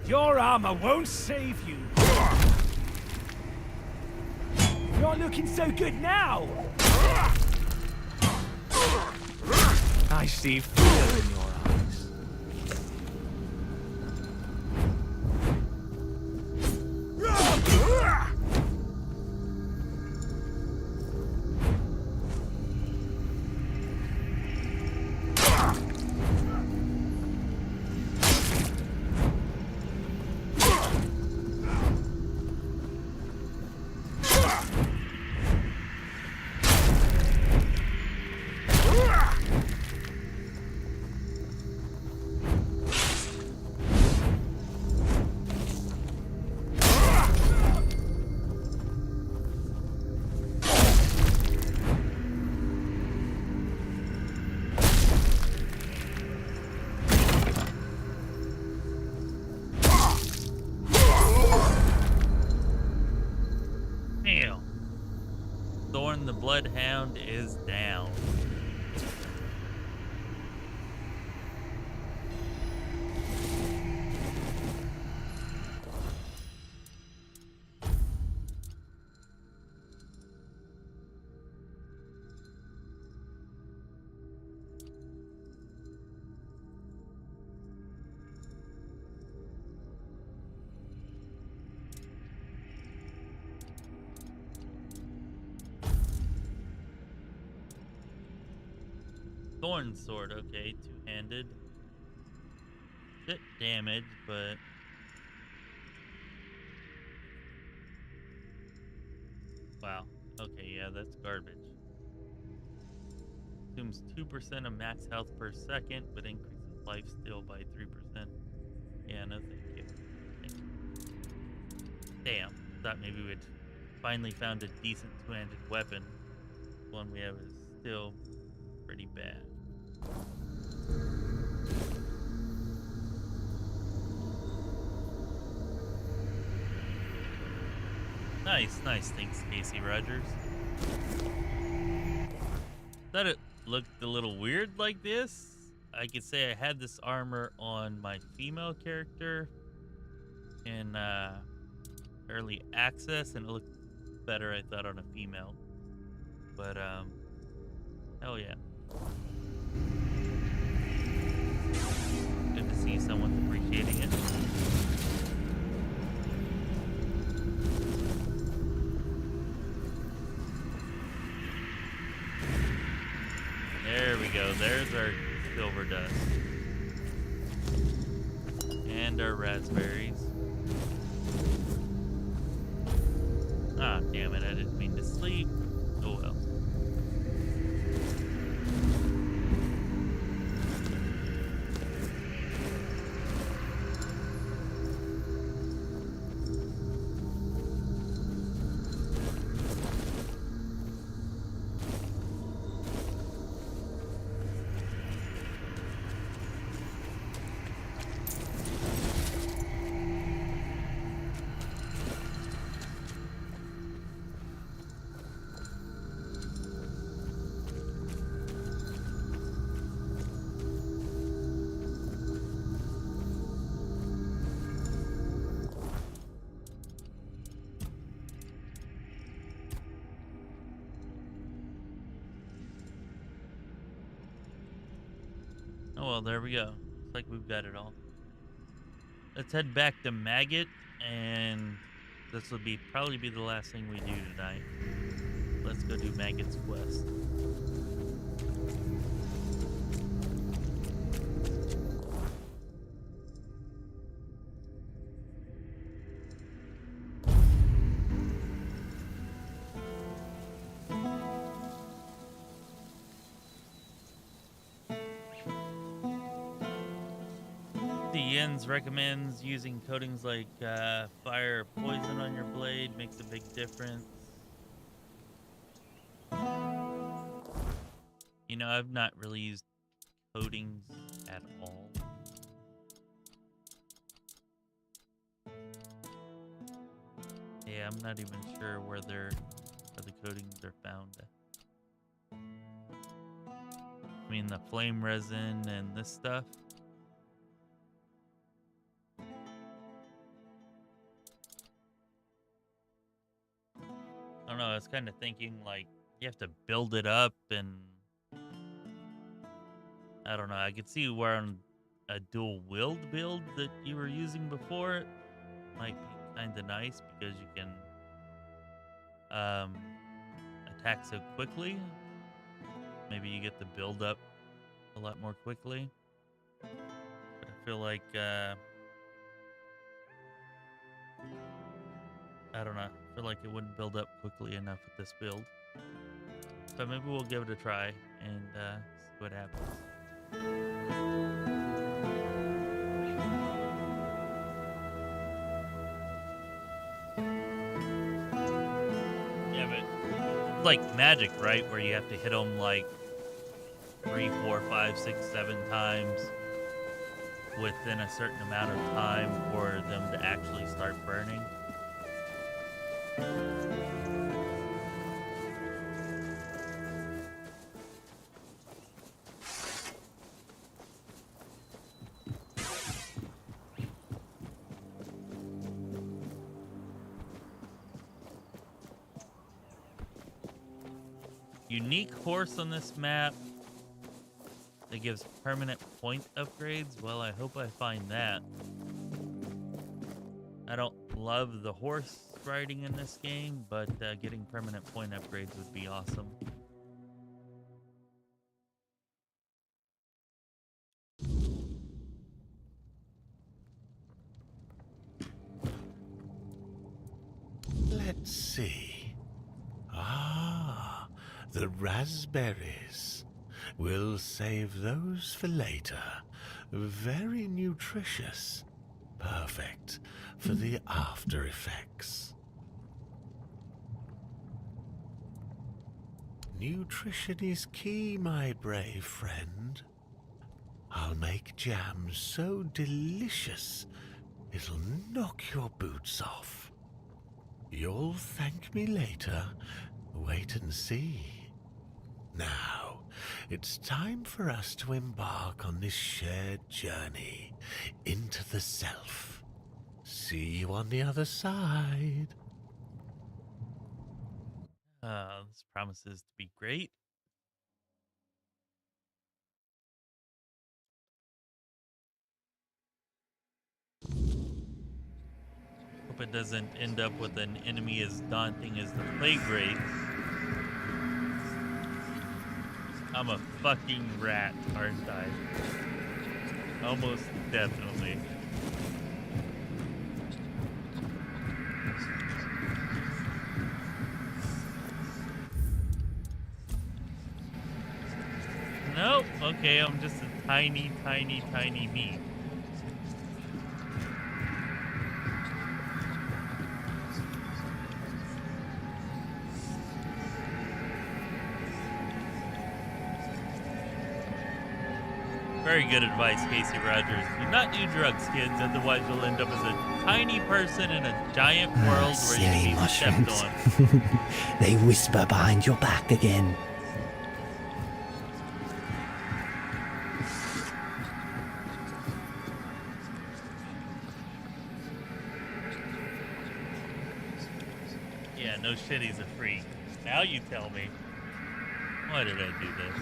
Speaker 3: Your armor won't save you. You're not looking so good now! I see fear in your eyes.
Speaker 1: The Bloodhound is down. Thorn sword, okay, two-handed. Bit damage, but wow. Okay, yeah, that's garbage. Consumes 2% of max health per second, but increases lifesteal by 3%. Yeah, no thank you. Thank you. Damn, thought maybe we'd finally found a decent two-handed weapon. The one we have is still pretty bad. Nice, thanks, Casey Rogers. Thought it looked a little weird like this. I could say I had this armor on my female character in early access, and it looked better, I thought, on a female. But hell yeah. Good to see someone's appreciating it. There we go. There's our silver dust. And our raspberries. Ah, damn it. I didn't mean to sleep. Oh well. Oh well, there we go. Looks like we've got it all. Let's head back to Maggot and This would probably be the last thing we do tonight. Let's go do Maggot's quest. Jens recommends using coatings like fire or poison on your blade. Makes a big difference. You know, I've not really used coatings at all. Yeah, I'm not even sure where the coatings are found. I mean, the flame resin and this stuff. I don't know, I was kind of thinking like you have to build it up, and I don't know, I could see where on a dual wield build that you were using before it might be kind of nice because you can attack so quickly. Maybe you get the build up a lot more quickly. But I feel like I don't know. I feel like it wouldn't build up quickly enough with this build. So maybe we'll give it a try and see what happens. Yeah, but it's like magic, right? Where you have to hit them like 3, 4, 5, 6, 7 times within a certain amount of time for them to actually start burning. Unique horse on this map that gives permanent point upgrades. Well, I hope I find that. I don't love the horse riding in this game, but getting permanent point upgrades would be awesome.
Speaker 20: Let's see. Ah, the raspberries. We'll save those for later. Very nutritious. Perfect for the after effects. Nutrition is key, my brave friend. I'll make jam so delicious it'll knock your boots off. You'll thank me later. Wait and see. Now, it's time for us to embark on this shared journey into the self. See you on the other side.
Speaker 1: This promises to be great. Hope it doesn't end up with an enemy as daunting as the plague wraith. I'm a fucking rat, aren't I? Almost definitely. Nope. Okay, I'm just a tiny, tiny, tiny me. Very good advice, Casey Rogers. Do not do drugs, kids, otherwise you'll end up as a tiny person in a giant world where you can be stepped on.
Speaker 7: They whisper behind your back again.
Speaker 1: Yeah, no shit, he's a freak. Now you tell me. Why did I do this?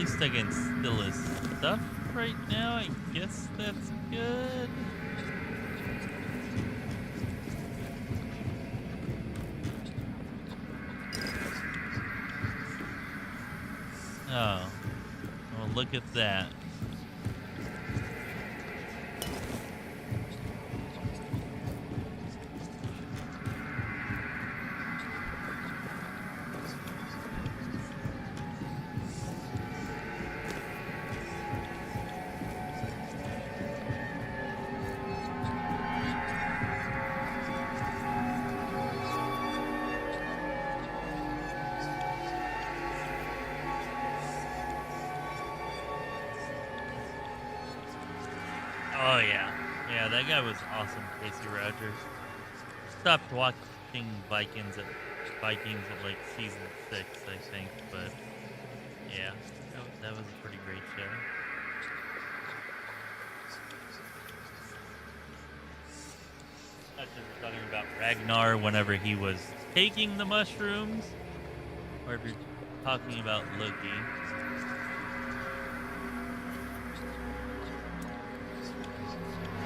Speaker 1: least I can steal his stuff right now. I guess that's good. Oh. Well, look at that. Oh yeah, yeah, that guy was awesome, Casey Rogers. Stopped watching Vikings at like season 6, I think, but yeah, that was a pretty great show. Not just talking about Ragnar whenever he was taking the mushrooms, or if you're talking about Loki.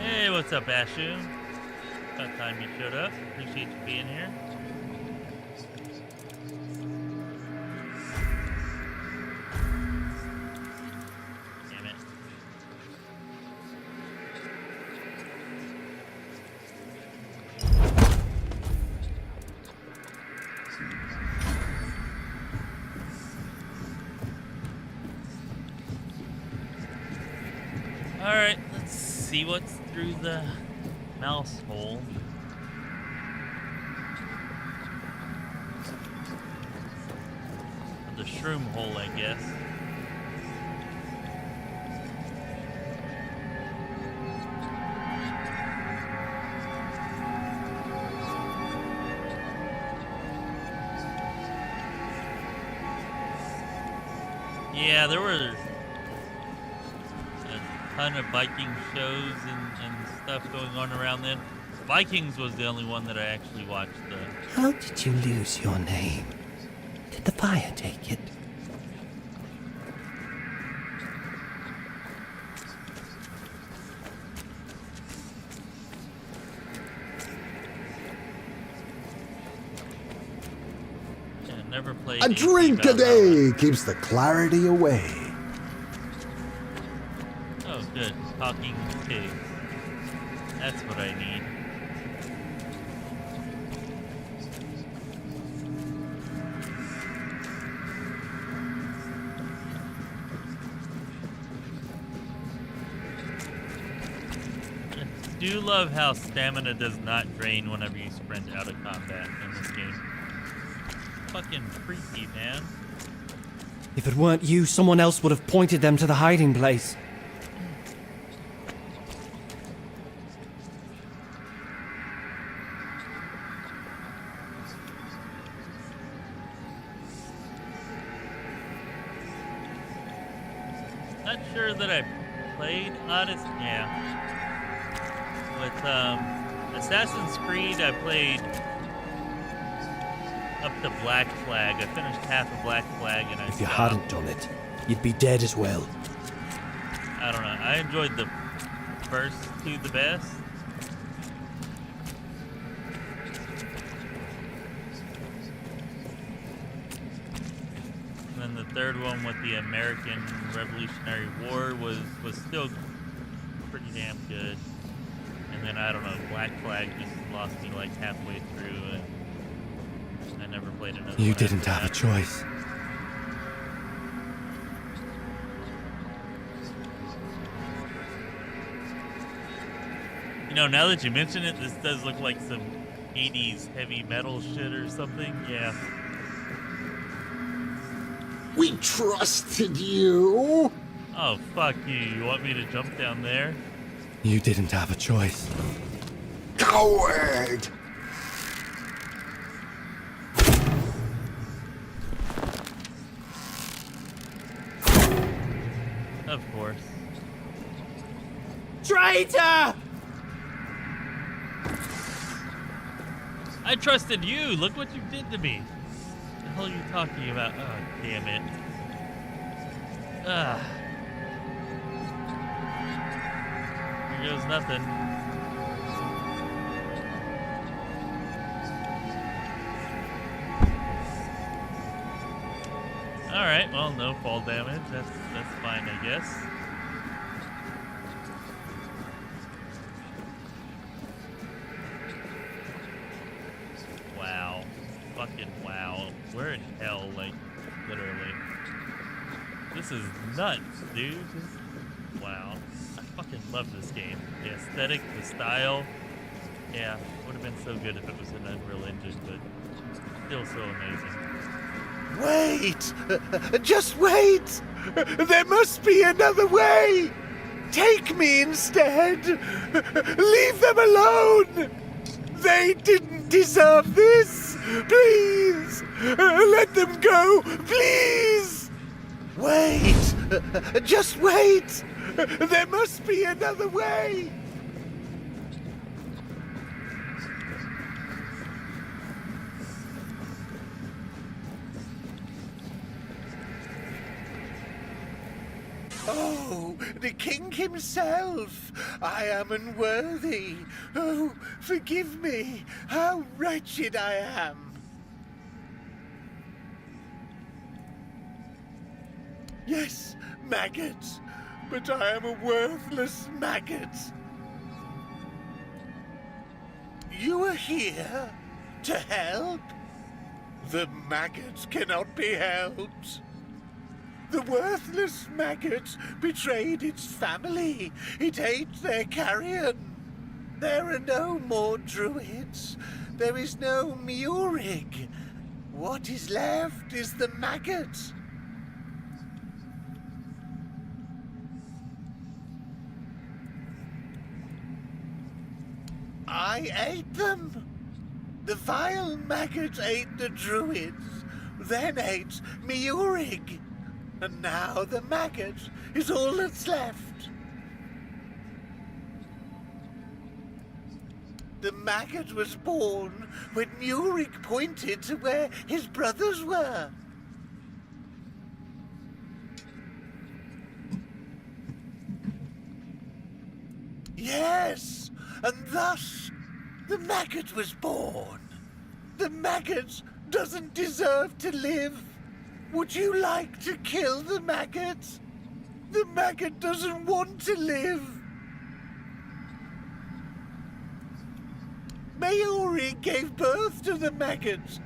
Speaker 1: Hey, what's up, Ashu? About time you showed up. Appreciate you being here. Damn it. Alright, let's see what's through the mouse hole. Or the shroom hole, I guess. Yeah, there were ton of Viking shows and stuff going on around then. Vikings was the only one that I actually watched.
Speaker 7: How did you lose your name? Did the fire take it?
Speaker 1: Yeah, never played.
Speaker 14: A drink a day keeps the clarity away.
Speaker 1: Oh, good. Talking pigs. That's what I need. I do love how stamina does not drain whenever you sprint out of combat in this game. Fucking freaky, man.
Speaker 7: If it weren't you, someone else would have pointed them to the hiding place.
Speaker 1: Not sure that I played Odyssey. Yeah. With Assassin's Creed, I played up to Black Flag. I finished half of Black Flag and I
Speaker 7: If you
Speaker 1: stopped.
Speaker 7: hadn't done it, you'd be dead as well.
Speaker 1: I don't know. I enjoyed the first two the best. And then the third one with the American Revolutionary War was still pretty damn good. And then, I don't know, Black Flag just lost me like halfway through and I never played another
Speaker 7: You
Speaker 1: one
Speaker 7: didn't
Speaker 1: after
Speaker 7: have a
Speaker 1: that.
Speaker 7: choice.
Speaker 1: You know, now that you mention it, this does look like some 80s heavy metal shit or something. Yeah.
Speaker 14: We trusted you.
Speaker 1: Oh, fuck you. You want me to jump down there?
Speaker 7: You didn't have a choice.
Speaker 14: Coward!
Speaker 1: Of course.
Speaker 7: Traitor!
Speaker 1: I trusted you. Look what you did to me. What the hell are you talking about? Oh, damn it. Here goes nothing. Alright, well, no fall damage. That's fine, I guess. Wow. Fucking wow. We're in hell, like, literally. This is nuts, dude. Wow. I fucking love this game. The aesthetic, the style. Yeah, would have been so good if it was an Unreal Engine, but still so amazing.
Speaker 14: Wait! Just wait! There must be another way! Take me instead! Leave them alone! They didn't deserve this! Please! Let them go! Please! Wait! Just wait! There must be another way! Oh, the king himself! I am unworthy. Oh, forgive me. How wretched I am. Yes, maggot. But I am a worthless maggot. You are here to help? The maggot cannot be helped. The worthless maggot betrayed its family. It ate their carrion. There are no more druids. There is no Murig. What is left is the maggot. I ate them. The vile maggot ate the druids, then ate Murig. And now the maggot is all that's left. The maggot was born when Murig pointed to where his brothers were. Yes, and thus the maggot was born. The maggot doesn't deserve to live. Would you like to kill the maggot? The maggot doesn't want to live. Murig gave birth to the maggot.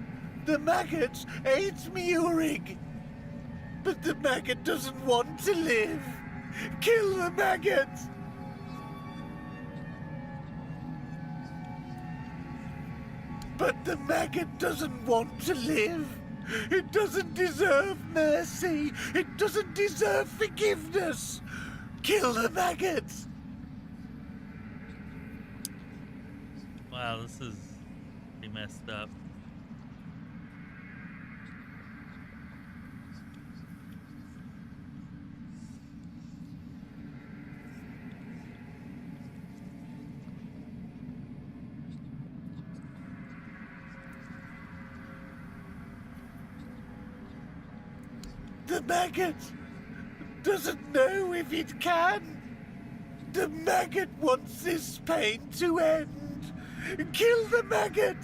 Speaker 14: The maggot ate Murig. But the maggot doesn't want to live. Kill the maggot! But the maggot doesn't want to live. It doesn't deserve mercy. It doesn't deserve forgiveness. Kill the maggot.
Speaker 1: Wow, this is pretty messed up.
Speaker 14: The maggot doesn't know if it can. The maggot wants this pain to end. Kill the maggot!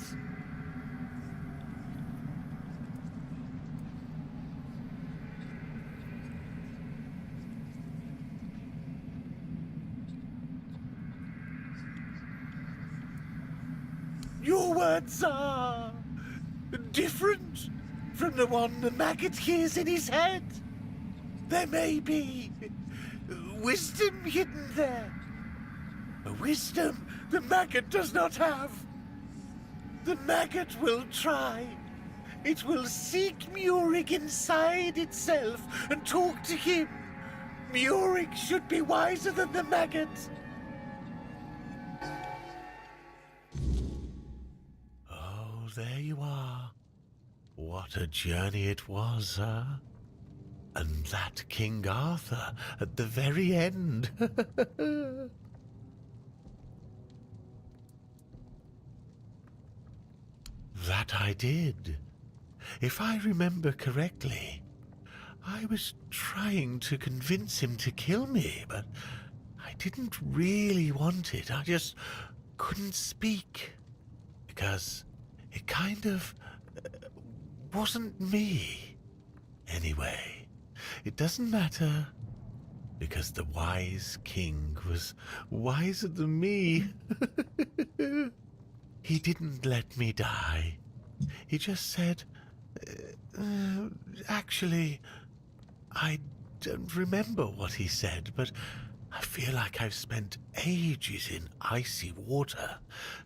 Speaker 14: Your words are different from the one the maggot hears in his head. There may be wisdom hidden there. A wisdom the maggot does not have. The maggot will try. It will seek Murig inside itself and talk to him. Murig should be wiser than the maggot. Oh, there you are. What a journey it was, huh? And that King Arthur at the very end. That I did. If I remember correctly,
Speaker 20: I was trying to convince him to kill me, but I didn't really want it. I just couldn't speak. Because it kind of wasn't me. Anyway, it doesn't matter. Because the wise king was wiser than me. He didn't let me die. He just said, actually, I don't remember what he said, but I feel like I've spent ages in icy water,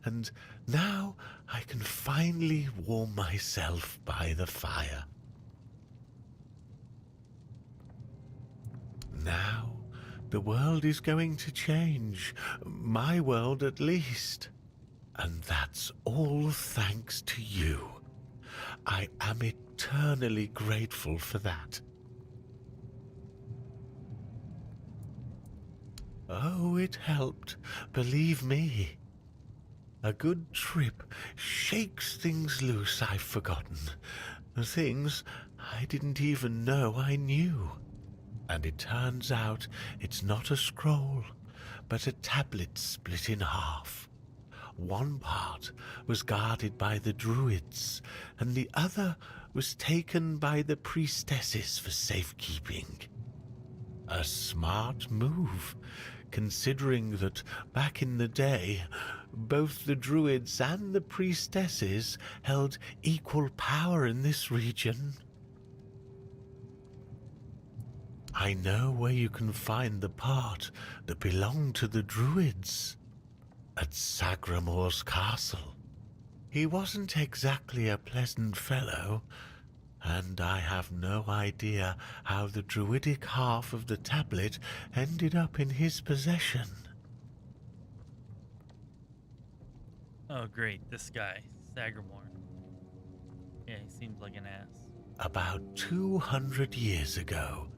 Speaker 20: and now I can finally warm myself by the fire. Now, the world is going to change. My world, at least. And that's all thanks to you. I am eternally grateful for that. Oh, it helped, believe me. A good trip shakes things loose I've forgotten. Things I didn't even know I knew. And it turns out it's not a scroll, but a tablet split in half. One part was guarded by the druids, and the other was taken by the priestesses for safekeeping. A smart move, considering that back in the day, both the druids and the priestesses held equal power in this region. I know where you can find the part that belonged to the druids. At Sagramor's castle. He wasn't exactly a pleasant fellow, and I have no idea how the druidic half of the tablet ended up in his possession.
Speaker 1: Oh, great. This guy, Sagramor. Yeah, he seems like an ass.
Speaker 20: About 200 years ago,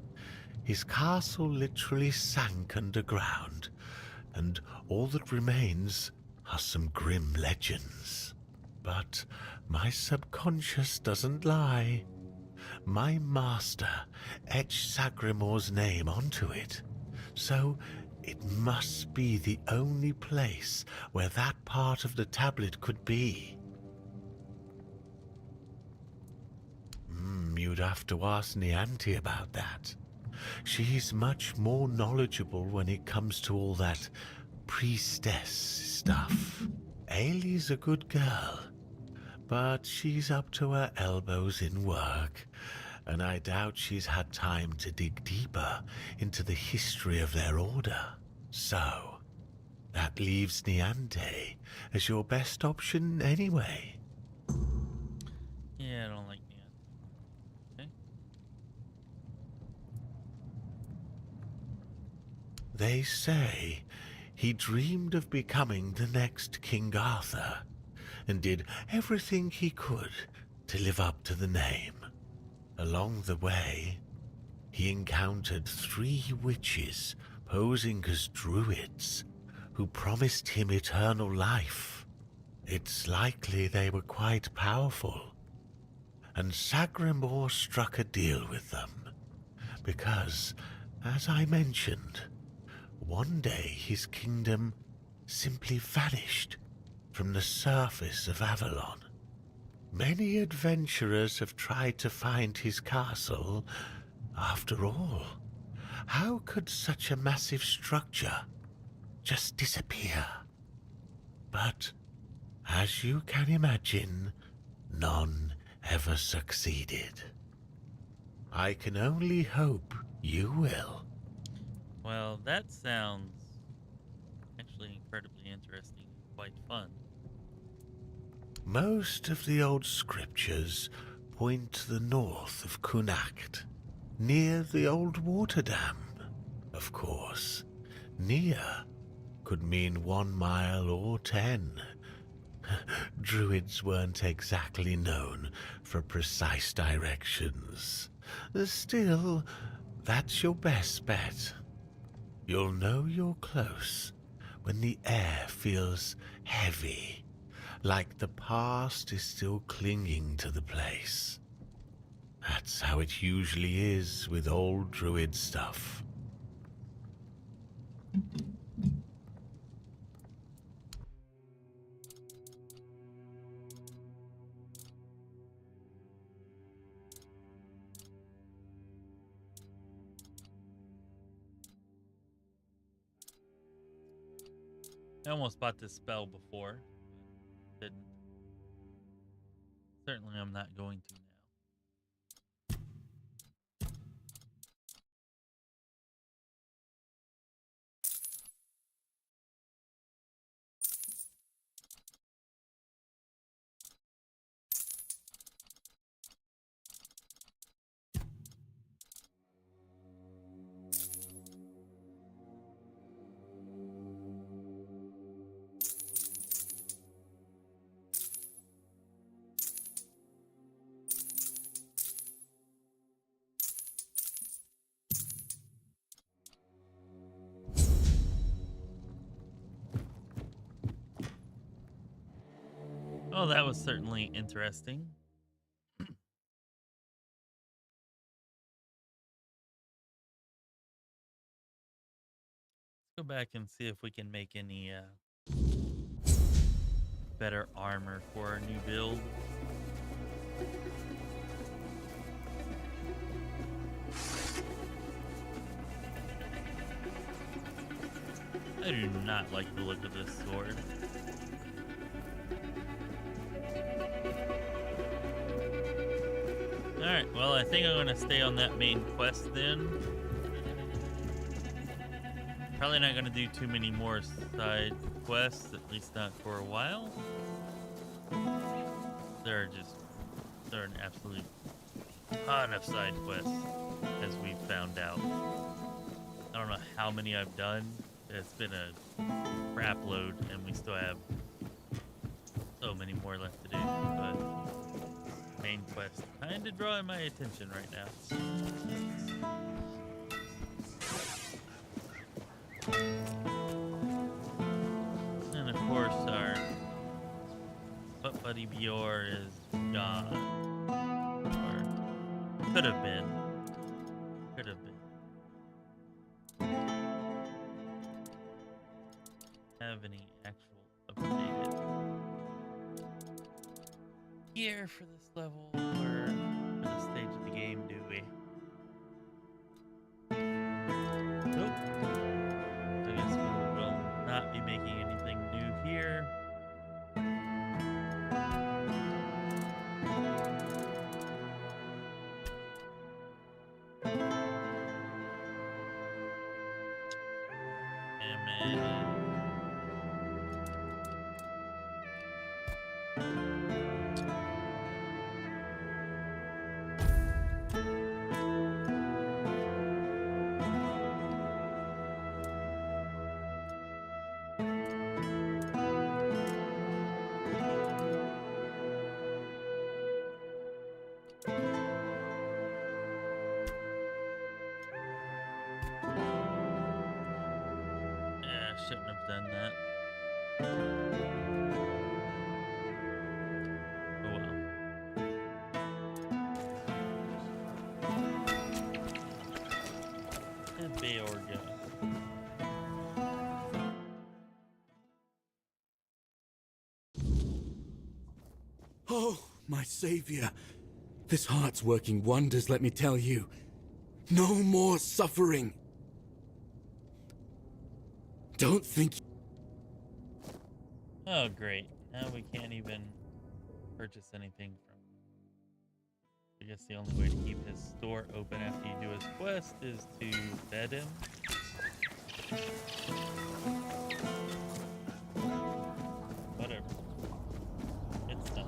Speaker 20: his castle literally sank underground, and all that remains are some grim legends. But my subconscious doesn't lie. My master etched Sagramor's name onto it, so it must be the only place where that part of the tablet could be. You'd have to ask Nianti about that. She's much more knowledgeable when it comes to all that priestess stuff. Ailey's a good girl, but she's up to her elbows in work, and I doubt she's had time to dig deeper into the history of their order. So, that leaves Nianti as your best option anyway.
Speaker 1: Yeah, I don't like Nianti. Okay.
Speaker 20: They say he dreamed of becoming the next King Arthur, and did everything he could to live up to the name. Along the way, he encountered 3 witches posing as druids who promised him eternal life. It's likely they were quite powerful, and Sagramor struck a deal with them, because, as I mentioned, one day his kingdom simply vanished from the surface of Avalon. Many adventurers have tried to find his castle. After all, how could such a massive structure just disappear? But, as you can imagine, none ever succeeded. I can only hope you will.
Speaker 1: Well, that sounds actually incredibly interesting and quite fun.
Speaker 20: Most of the old scriptures point to the north of Connacht, near the old water dam. Of course, near could mean 1 mile or 10. Druids weren't exactly known for precise directions. Still, that's your best bet. You'll know you're close when the air feels heavy, like the past is still clinging to the place. That's how it usually is with old druid stuff.
Speaker 1: I almost bought this spell before. Didn't. Certainly I'm not going to now. Oh, that was certainly interesting. Let's go back and see if we can make any better armor for our new build. I do not like the look of this sword. Alright, well, I think I'm going to stay on that main quest then. Probably not going to do too many more side quests, at least not for a while. There are an absolute ton of side quests, as we've found out. I don't know how many I've done. It's been a crap load, and we still have so many more left to do, but main quest kind of drawing my attention right now. And of course our butt buddy Bjor is gone. Or could have been. Could have been. Have any actual updated gear for this level or for this stage of the game, do we? Nope. I guess we will not be making anything new here. Damn it. Shouldn't have done that. Oh well. And Beorga.
Speaker 2: Oh, my savior. This heart's working wonders, let me tell you. No more suffering. Don't think...
Speaker 1: Oh, great. Now we can't even purchase anything from him. I guess the only way to keep his store open after you do his quest is to bed him. Whatever. It's done.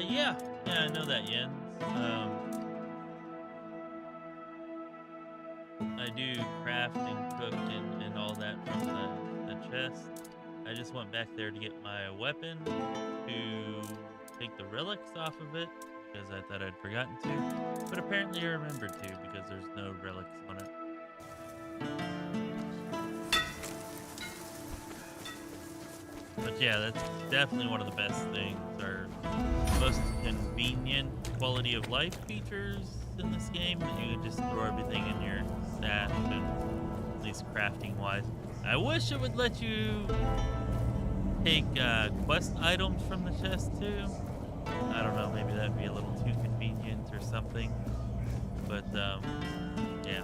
Speaker 1: Yeah, I know that, Jens. I do craft and cook and all that from the chest. I just went back there to get my weapon to take the relics off of it because I thought I'd forgotten to, but apparently I remembered to because there's no relics on it. But yeah, that's definitely one of the best things, or most convenient quality of life features in this game, that you can just throw everything in your stash, and at least crafting wise. I wish it would let you take quest items from the chest too. I don't know, maybe that'd be a little too convenient or something. But yeah.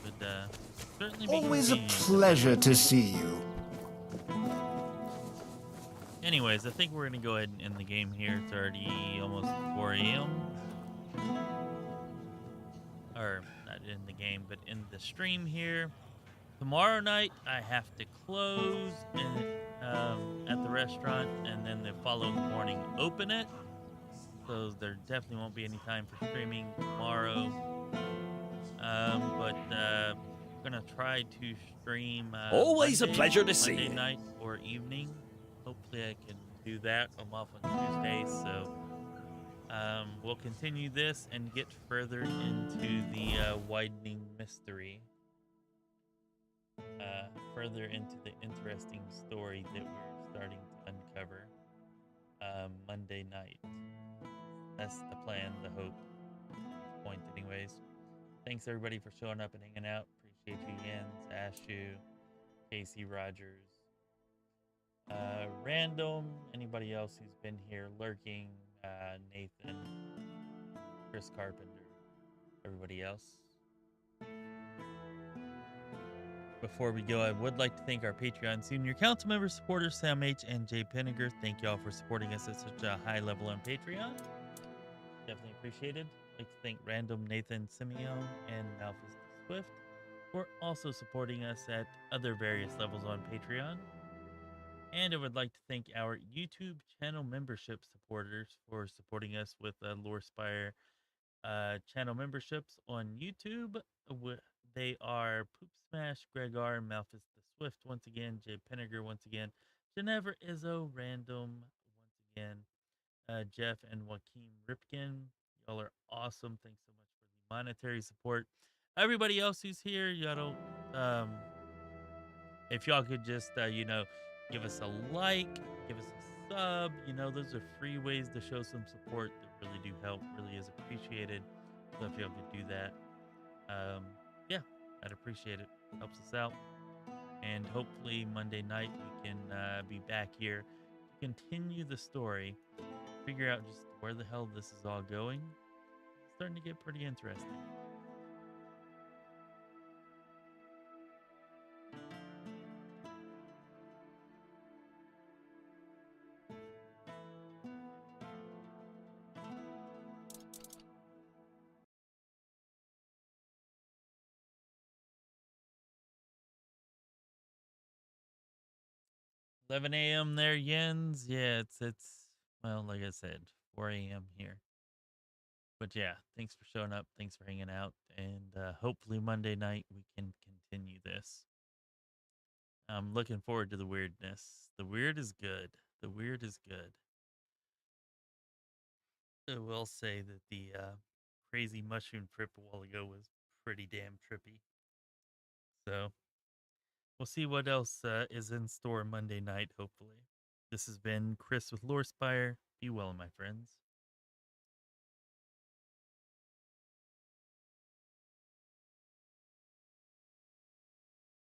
Speaker 1: Would certainly be
Speaker 11: Always a
Speaker 1: convenient.
Speaker 11: pleasure to see you.
Speaker 1: Anyways, I think we're gonna go ahead and end the game here. It's already almost 4 a.m. Or not in the game, but in the stream here. Tomorrow night I have to close at the restaurant, and then the following morning open it. So there definitely won't be any time for streaming tomorrow. But I'm gonna try to stream.
Speaker 4: Always
Speaker 1: Monday,
Speaker 4: a pleasure to see
Speaker 1: Monday
Speaker 4: you.
Speaker 1: night or evening. Hopefully I can do that. I'm off on Tuesday, so we'll continue this and get further into the widening mystery. Further into the interesting story that we're starting to uncover Monday night. That's the plan, the hope, at this point anyways. Thanks everybody for showing up and hanging out. Appreciate you, Jens, Ashu, Casey Rogers, Random, anybody else who's been here lurking, Nathan, Chris Carpenter, everybody else. Before we go, I would like to thank our Patreon Senior Council members, supporters, Sam H. and jpinnegar. Thank y'all for supporting us at such a high level on Patreon. Definitely appreciated. I'd like to thank Random, Nathan, Simeon, and Malfus the Swift for also supporting us at other various levels on Patreon. And I would like to thank our YouTube channel membership supporters for supporting us with Lorespire channel memberships on YouTube. They are poopSMASH, Gregor, Malfus the Swift once again, jpinnegar once again, Genevra Izzo, Random once again, Jeff and Joachim Ripken. Y'all are awesome. Thanks so much for the monetary support. Everybody else who's here, y'all don't, if y'all could just, give us a like, give us a sub, those are free ways to show some support that really do help, really is appreciated. So if y'all could do that, yeah, I'd appreciate it. Helps us out. And hopefully Monday night we can be back here to continue the story, figure out just where the hell this is all going. It's starting to get pretty interesting. $11 a.m. there, Jens. Yeah, it's well, like I said, 4 a.m. here. But yeah, thanks for showing up. Thanks for hanging out. And hopefully Monday night we can continue this. I'm looking forward to the weirdness. The weird is good. The weird is good. I will say that the crazy mushroom trip a while ago was pretty damn trippy. So we'll see what else is in store Monday night, hopefully. This has been Chris with Lorespire. Be well, my friends.